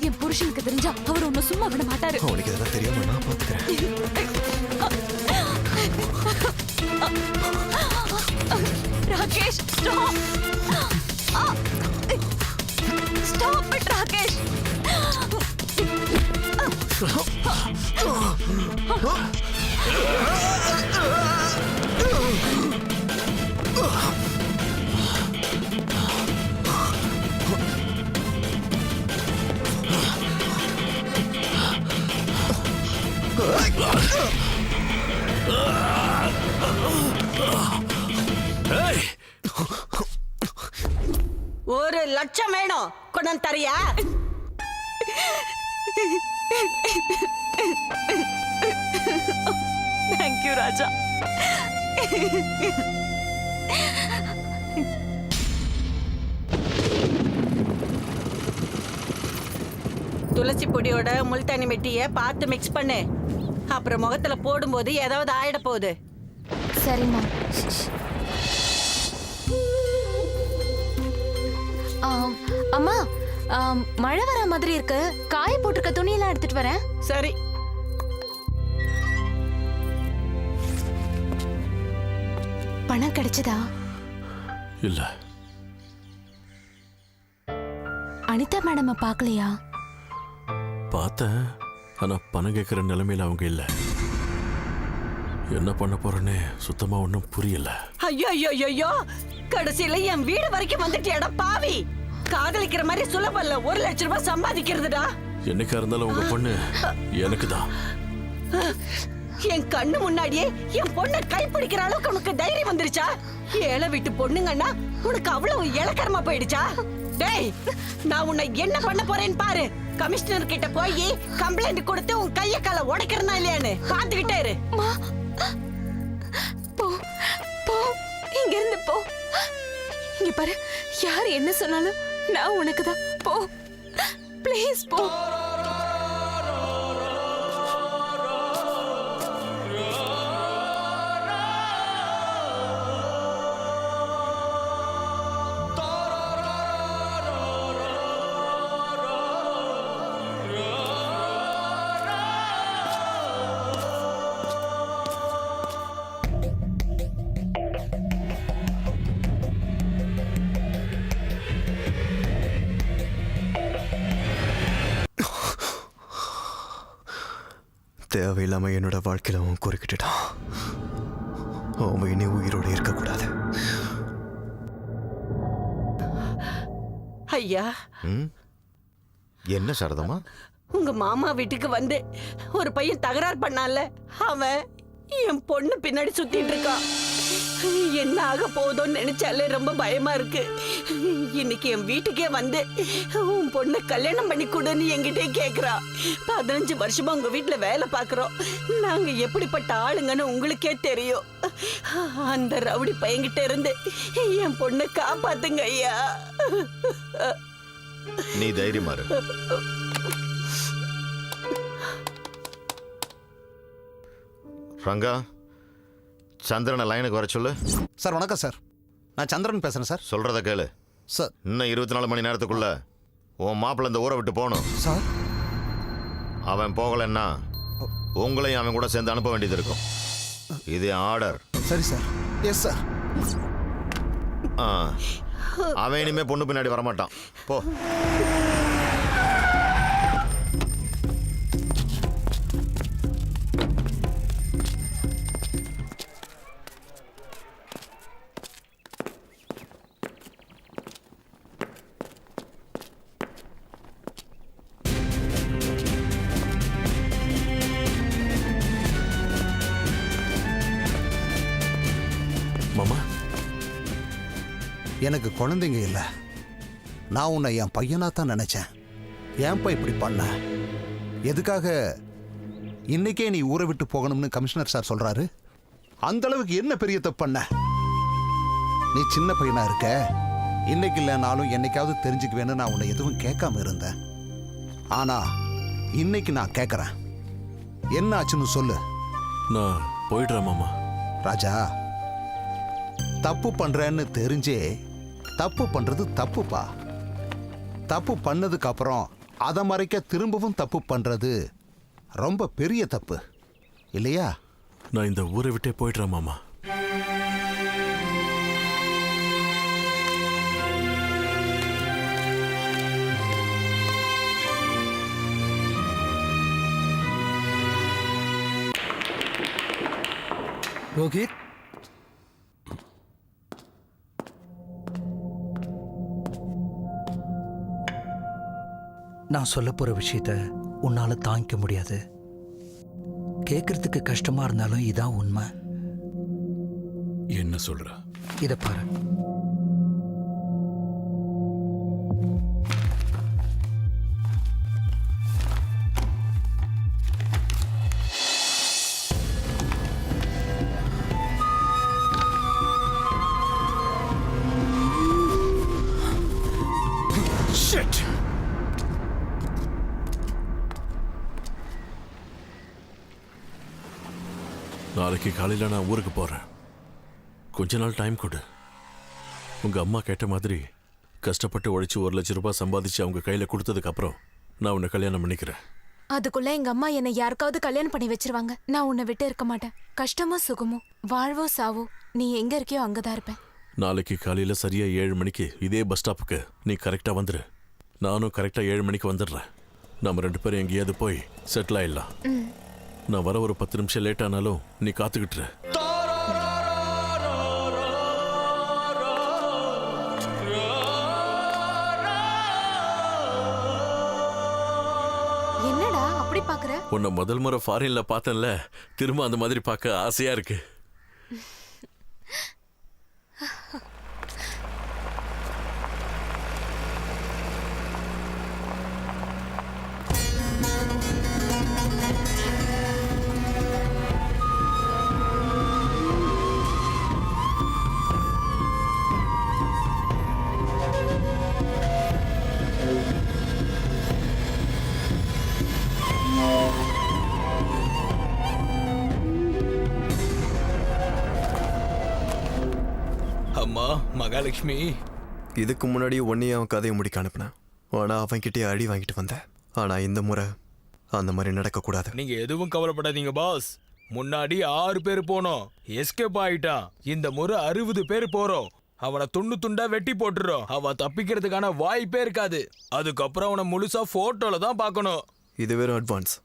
என் புருஷனுக்கு தெரிஞ்சா அவர் உன்னை சும்மா விட மாட்டாரு. அவனுக்கு இதெல்லாம் தெரியாம நான் பாத்துக்கிறேன். Rakesh, stop. Stop it, Rakesh. ஒரு லட்சம் வேணும். கொண்டு வந்து தரியா? Thank you, Raja. துளசி பொடியோட முல்தானி மெட்டிய பார்த்து மிக்ஸ் பண்ணு. அப்புறம் முகத்துல போடும்போது ஏதாவது ஆயிட போகுது. சரிம்மா. அம்மா, மழை வர மாதிரி இருக்கு. காய போட்டிருக்க துணியெல்லாம் எடுத்துட்டு வரேன். சரி. பணம் கிடைச்சதா? இல்ல. அனிதா மேடம் பார்க்கலையா? பார்த்தேன். ஆனா பணம் கேட்கிற நிலைமையில அவங்க இல்ல. என்ன பண்ண போறேன்னு சுத்தமா ஒன்றும் புரியல. ஐயோ ஐயோ ஐயோ, கடைசியில என் வீடு வரைக்கும் வந்துட்டியாடா பாவி. காதலிக்கிற மாதிரி சுலபல்ல 1 லட்சம் ரூபாய் சம்பாதிக்கிறதுடா. என்னைக்கா இருந்தாலும் உங்க பொண்ணு எனக்கு தான். என் கண்ணு முன்னாடியே என் பொண்ணை கைப்பிடிக்கிற அளவுக்கு உனக்கு தைரியம் வந்துருச்சா? ஏழை வீட்டு பொண்ணுங்கன்னா உனக்கு அவ்வளவு இளக்கரமா போயிடுச்சா? டேய், நான் உன்னை என்ன பண்ண போறேன்னு பாரு. கமிஷனர் கிட்ட போய் கம்ப்ளைண்ட் கொடுத்து உன் கைய கால உடைக்கிறதா இல்லையான்னு பாத்துக்கிட்டே இரு. போ போ, இங்க இருந்து போ. இங்க பாரு, யார் என்ன சொன்னாலும் நான் உனக்கு தான். போ ப்ளீஸ், போ. தேவையில்லாம என்னோட வாழ்க்கையில அவன் குறுக்கிட்டுட்டான். அவன் இனி உயிரோடு இருக்கக்கூடாது. ஐயா, என்ன சாரதம்மா? உங்க மாமா வீட்டுக்கு வந்து ஒரு பையன் தகராறு பண்ணான்ல, அவன் என் பொண்ணு பின்னாடி சுத்திட்டு இருக்கான். என்ன ஆக போகுதோன்னு நினைச்சாலே ரொம்ப பயமா இருக்கு. இன்னைக்கு என் வீட்டுக்கே வந்து உன் பொண்ணு கல்யாணம் பண்ணி கொடுன்னு என்கிட்டே கேக்குறா. 15 வருஷமா உங்க வீட்டுல வேலை பாக்குறோம். நாங்க எப்படிப்பட்ட ஆளுங்கன்னு உங்களுக்கே தெரியும். அந்த ரவுடி பையன்கிட்ட இருந்து என் பொண்ணு காப்பாத்துங்க ஐயா. நீ தைரியமா இரு. ரங்கா, சந்திரனை லைனுக்கு வர சொல்லு. சார் வணக்கம் சார், நான் சந்திரன் பேசுறேன் சார். சொல்றத கேளு சார். இன்னும் 24 மணி நேரத்துக்குள்ள உன் மாப்பிள்ள இந்த ஊரை விட்டு போகணும் சார். அவன் போகலன்னா உங்களையும் அவன் கூட சேர்ந்து அனுப்ப வேண்டியது இருக்கும். இது ஆர்டர். சரி சார். Yes sir. அவன் இனிமே பொண்ணு பின்னாடி வரமாட்டான். போ. மாமா, எனக்கு குழந்தைங்க இல்லை. நான் உன்னை என் பையனா தான் நினைச்சேன். ஏன்பா இப்படி பண்ண? எதுக்காக இன்னைக்கே நீ ஊரை விட்டு போகணும்னு கமிஷனர் சார் சொல்றாரு? அந்த அளவுக்கு என்ன பெரிய தப்பு பண்ண? நீ சின்ன பையனா இருக்க. இன்னைக்கு இல்லைனாலும் என்னைக்காவது தெரிஞ்சுக்குவேன்னு நான் உன்னை எதுவும் கேட்காம இருந்தேன். ஆனா இன்னைக்கு நான் கேட்கறேன். என்ன ஆச்சுன்னு சொல்லு. நான் போயிடுறேன் மாமா. ராஜா, தப்பு பண்றேன்னு தெரிஞ்சே தப்பு பண்றது தப்புப்பா. தப்பு பண்ணதுக்கு அப்புறம் அதை மறைக்க திரும்பவும் தப்பு பண்றது ரொம்ப பெரிய தப்பு இல்லையா? நான் இந்த ஊரை விட்டே போயிடுறேன் மாமா. ரோஹித், நான் சொல்ல போற விஷயத்த உன்னால தாங்கிக்க முடியாது. கேட்கறதுக்கு கஷ்டமா இருந்தாலும் இதான் உண்மை. என்ன சொல்ற? இத பாரு. நாளைக்கு காலையில் நான் ஊருக்கு போகிறேன். கொஞ்ச நாள் டைம் கொடு. உங்கள் அம்மா கேட்ட மாதிரி கஷ்டப்பட்டு உழைச்சி 1 லட்சம் ரூபாய் சம்பாதிச்சு அவங்க கையில் கொடுத்ததுக்கப்புறம் நான் உன்னை கல்யாணம் பண்ணிக்கிறேன். அதுக்குள்ள எங்க அம்மா என்னை யாருக்காவது கல்யாணம் பண்ணி வச்சிருவாங்க. நான் உன்னை விட்டு இருக்க மாட்டேன். கஷ்டமோ சுகமோ, வாழ்வோ சாவோ, நீ எங்க இருக்கியோ அங்கதான் இருப்பேன். நாளைக்கு காலையில் சரியாக 7 மணிக்கு இதே பஸ் ஸ்டாப்புக்கு நீ கரெக்டாக வந்துடு. நானும் கரெக்டாக 7 மணிக்கு வந்துடுறேன். நம்ம 2 பேரும் எங்கேயாவது போய் செட்டில் ஆயிடலாம். நான் வர ஒரு 10 நிமிஷம் லேட் ஆனாலும் நீ காத்துக்கிட்டுரு. என்னடா அப்படி பாக்குற? உன்னை முதல் முறை ஃபாரின்ல பார்த்தேன்ல, திரும்ப அந்த மாதிரி பார்க்க ஆசையா இருக்கு. அம்மா மகாலட்சுமி, இதுக்கு முன்னாடி ஒன்னையும் அவன் கதையை முடிக்க அனுப்பினேன். ஆனால் அவன்கிட்டயே அடி வாங்கிட்டு வந்தேன். ஆனால் இந்த முறை அந்த மாதிரி நடக்கக்கூடாது. நீங்க எதுவும் கவலைப்படாதீங்க பாஸ். முன்னாடி 6 பேர் போனோம், எஸ்கேப் ஆயிட்டான். இந்த முறை 60 பேர் போறோம். அவனை துண்டு துண்டா வெட்டி போட்டுறோம். அவன் தப்பிக்கிறதுக்கான வாய்ப்பே இருக்காது. அதுக்கப்புறம் அவனை முழுசா போட்டோல தான் பார்க்கணும். இது வெறும் அட்வான்ஸ்.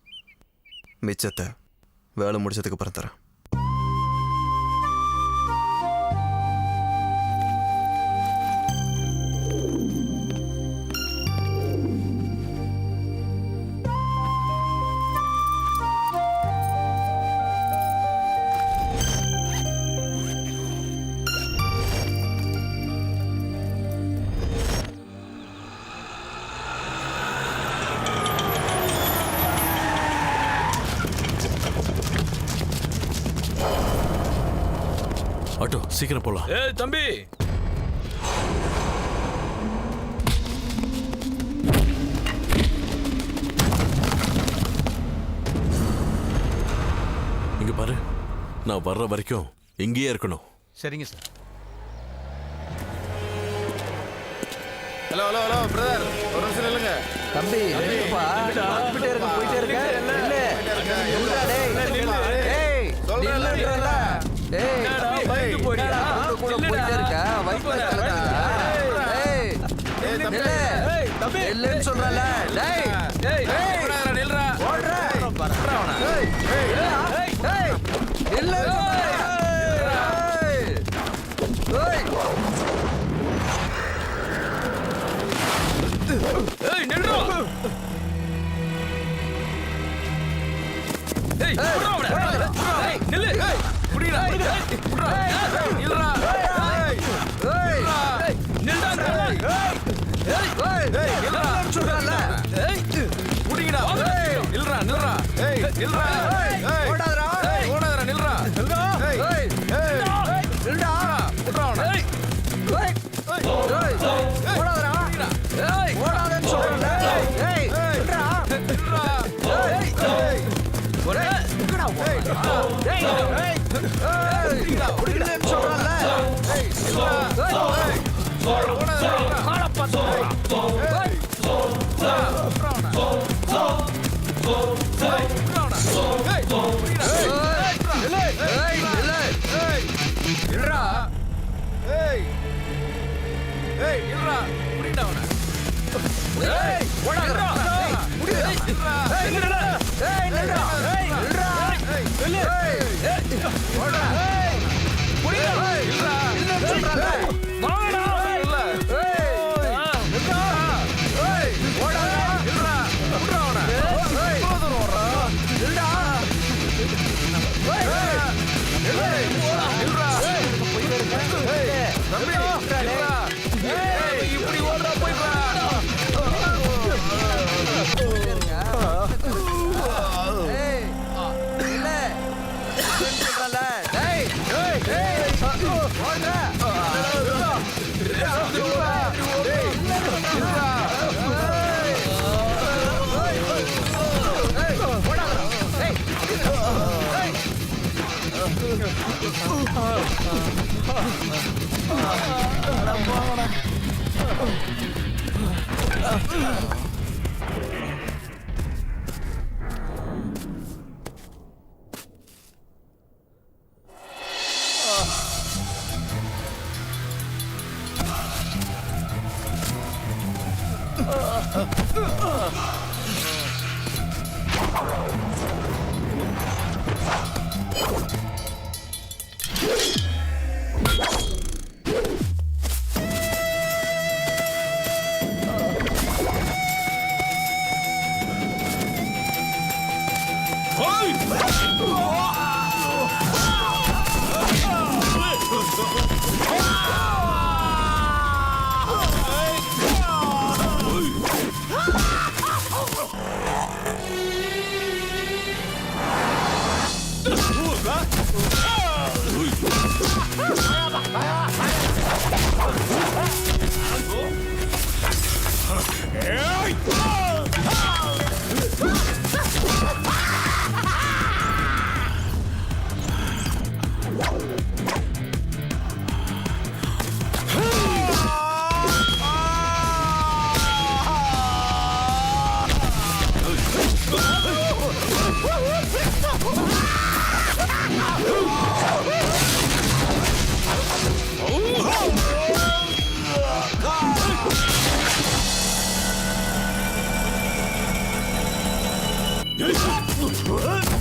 மிச்சத்தை வேலை முடிச்சதுக்கு அப்புறம் தரேன். ஆட்டோ சீக்கிரம் போலாம். ஏய் தம்பி, இங்க பாரு, நான் வர்ற வரைக்கும் இங்கேயே இருக்கணும். சரிங்க sir. Hello hello hello brother, ஒரு நிமிஷம் இல்லைங்க தம்பி நில்லுப்பா. போயிட்டே இருக்க போயிட்டே இருக்க. நில்லு. நில்லுடா டேய். ஏய் நில்லுடா. ஏய் பைக் போடியா. கூட போயிட்டே இருக்க. வைப்பா கலக்குதா. ஏய் நில்லு. தம்பி நில்லுன்னு சொல்றல. டேய் நில்றா நில்றா ஓடுறா. ஏய் ஏய் ஏய் நில்லு. ஏய் ஏய் நில்றா. ஏய் புறா அவன. ஏய் நில்லு. ஏய் புடிடா புடிடா நில்றா. ஏய் ஏய் நில்றா. ஏய் ஏய் நில்லுன்னு சொல்றல. ஏய் புடிடா. நில்றா நில்றா. ஏய் நில்றா. ஏய் ஓடாதடா. ஓடாதடா நில்றா. ஏய் ஏய் ஏய் நில்லுடா. புடிடா அவன. ஏய் ஏய் ஏய் ஓடாதடா. ஏய் ஓடாதன்னு சொல்றல. ஏய் நில்றா. நில்றா. ஏய் ஏய் ஒரே எங்கடா ஓடுற? ஏய் ஏய் ஏய் நில்லுன்னு சொல்றல. ஏய் நில்றா. ஏய் ஓடாதடா. கால பாத்து. ஏய் Yes!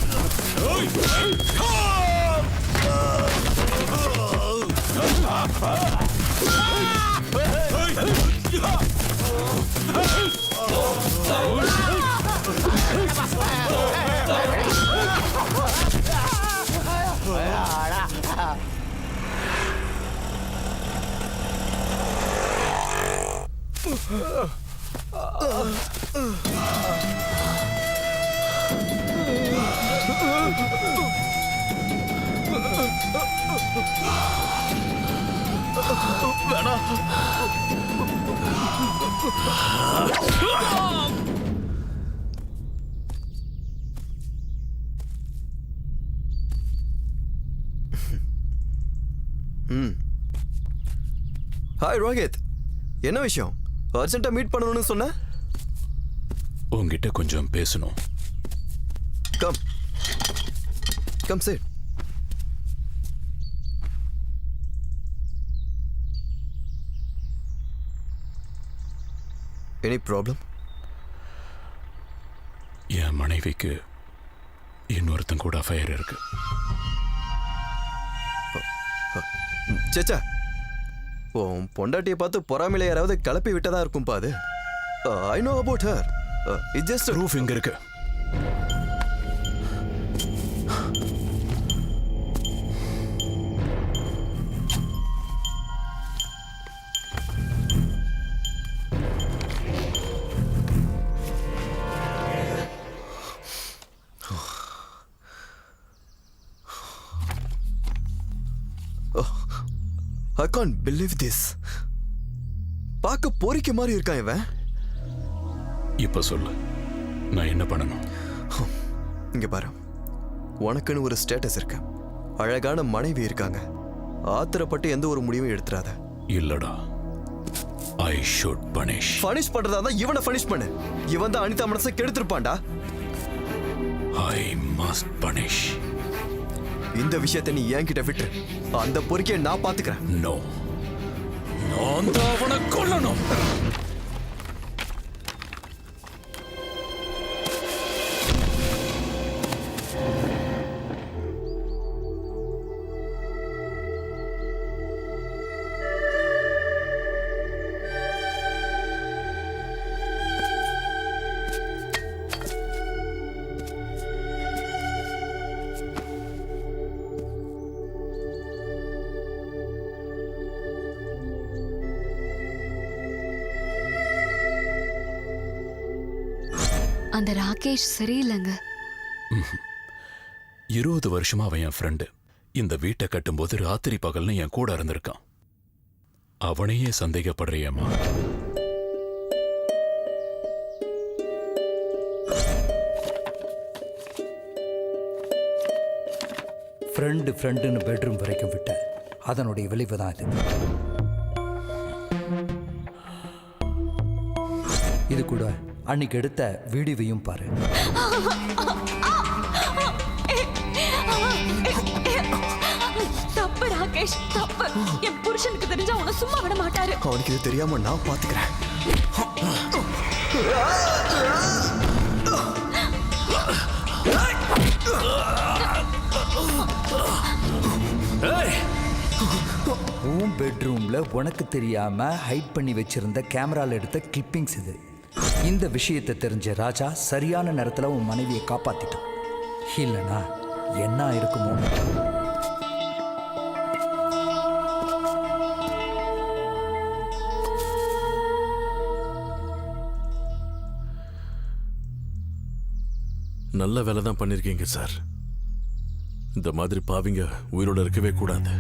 ஹாய் ரோஹித், என்ன விஷயம்? அர்ஜென்ட்டா மீட் பண்ணணும்னு சொன்ன. உங்ககிட்ட கொஞ்சம் பேசணும். Come come sit. Any problem? என் மனைவிக்கு இன்னொருத்தன் கூட அஃபயர் இருக்கு. சேச்சா, உன் பொண்டாட்டியை பார்த்து பொறாமையில யாராவது கிளப்பி விட்டதா இருக்கும்பா அது. I know about her. It just proof இங்க இருக்கு. I can't believe this. பார்க்க போரிக்க மாதிரி இருக்கான் இவன். இப்ப சொல்லு, நான் என்ன பண்ணணும்? இங்க பாரு, உனக்குன்னு ஒரு ஸ்டேட்டஸ் இருக்கு, அழகான மனைவி இருக்காங்க. ஆத்திரப்பட்டு எந்த ஒரு முடிவும் எடுத்துறாத. இல்லடா, ஐ ஷுட் பனிஷ். பனிஷ் பண்றதா தான் இவனை பனிஷ் பண்ணு. இவன் தான் அனிதா மனசை கெடுத்திருப்பான்டா. I must punish. இந்த விஷயத்தை நீ என்கிட்ட விட்டு, அந்த பொறுக்கையை நான் பாத்துக்கிறேன். நோ, நான் தான் அவனை கொல்லணும். அந்த ராகேஷ் சரியில்லைங்க. 20 வருஷமா அவன் என் ஃப்ரெண்டு. இந்த வீட்டை கட்டும்போது ராத்திரி பகல்னு என் கூட இருந்திருக்கான். அவனையே சந்தேகப்படுறியம்மா? ஃப்ரெண்டுன்னு பெட்ரூம் வரைக்கும் விட்டேன். அதனுடைய விளைவு தான் இது. இது கூட அன்னைக்கு எடுத்த வீடியோவையும் பாரு. தப்பு ராகேஷ், தப்பு. என் புருஷனுக்கு தெரிஞ்சா உன்னை சும்மா விட மாட்டாரு. அவனுக்கு இது தெரியாம நான் பாத்துக்கிறேன். உன் பெட்ரூம்ல உனக்கு தெரியாம ஹைட் பண்ணி வச்சிருந்த கேமரால எடுத்த கிளிப்பிங்ஸ் இது. இந்த விஷயத்தை தெரிஞ்ச ராஜா சரியான நேரத்துல உன் மனைவியை காப்பாத்திட்டான். இல்லனா என்ன இருக்குமோ? நல்ல வேலை தான் பண்ணிருக்கீங்க சார். இந்த மாதிரி பாவிங்க உயிரோட இருக்கவே கூடாது.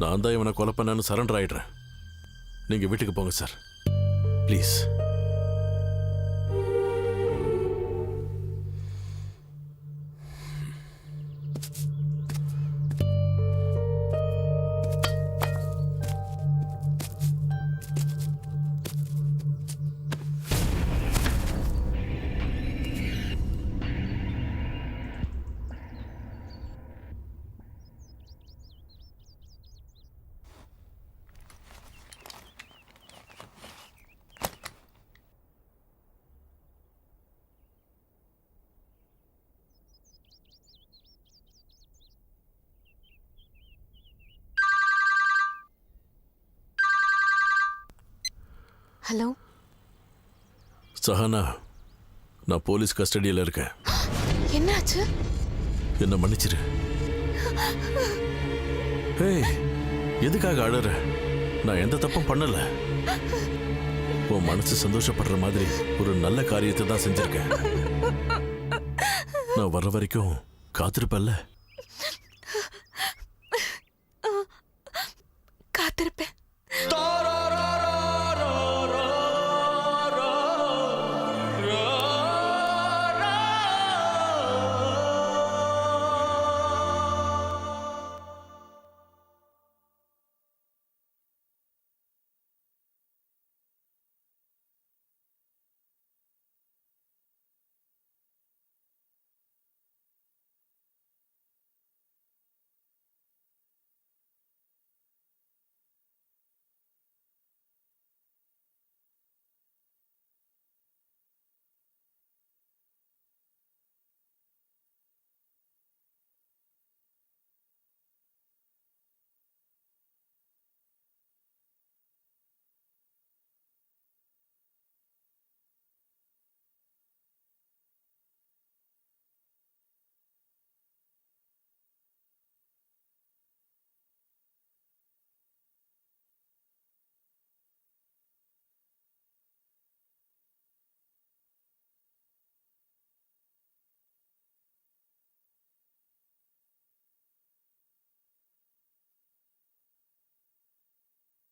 நான் தான் இவனை கொலை பண்ணான்னு சரண்டர் ஆயிடுறேன். நீங்க வீட்டுக்கு போங்க சார், ப்ளீஸ். ஹலோ சஹானா, நான் போலீஸ் கஸ்டடியில் இருக்கேன். என்னாச்சு? என்ன மன்னிச்சிரு. ஏய், எதுக்காக அழற? நான் எந்த தப்பும் பண்ணல. உன் மனசு சந்தோஷப்படுற மாதிரி ஒரு நல்ல காரியத்தை தான் செஞ்சிருக்கேன். நான் வர்ற வரைக்கும் காத்திருப்பல்ல?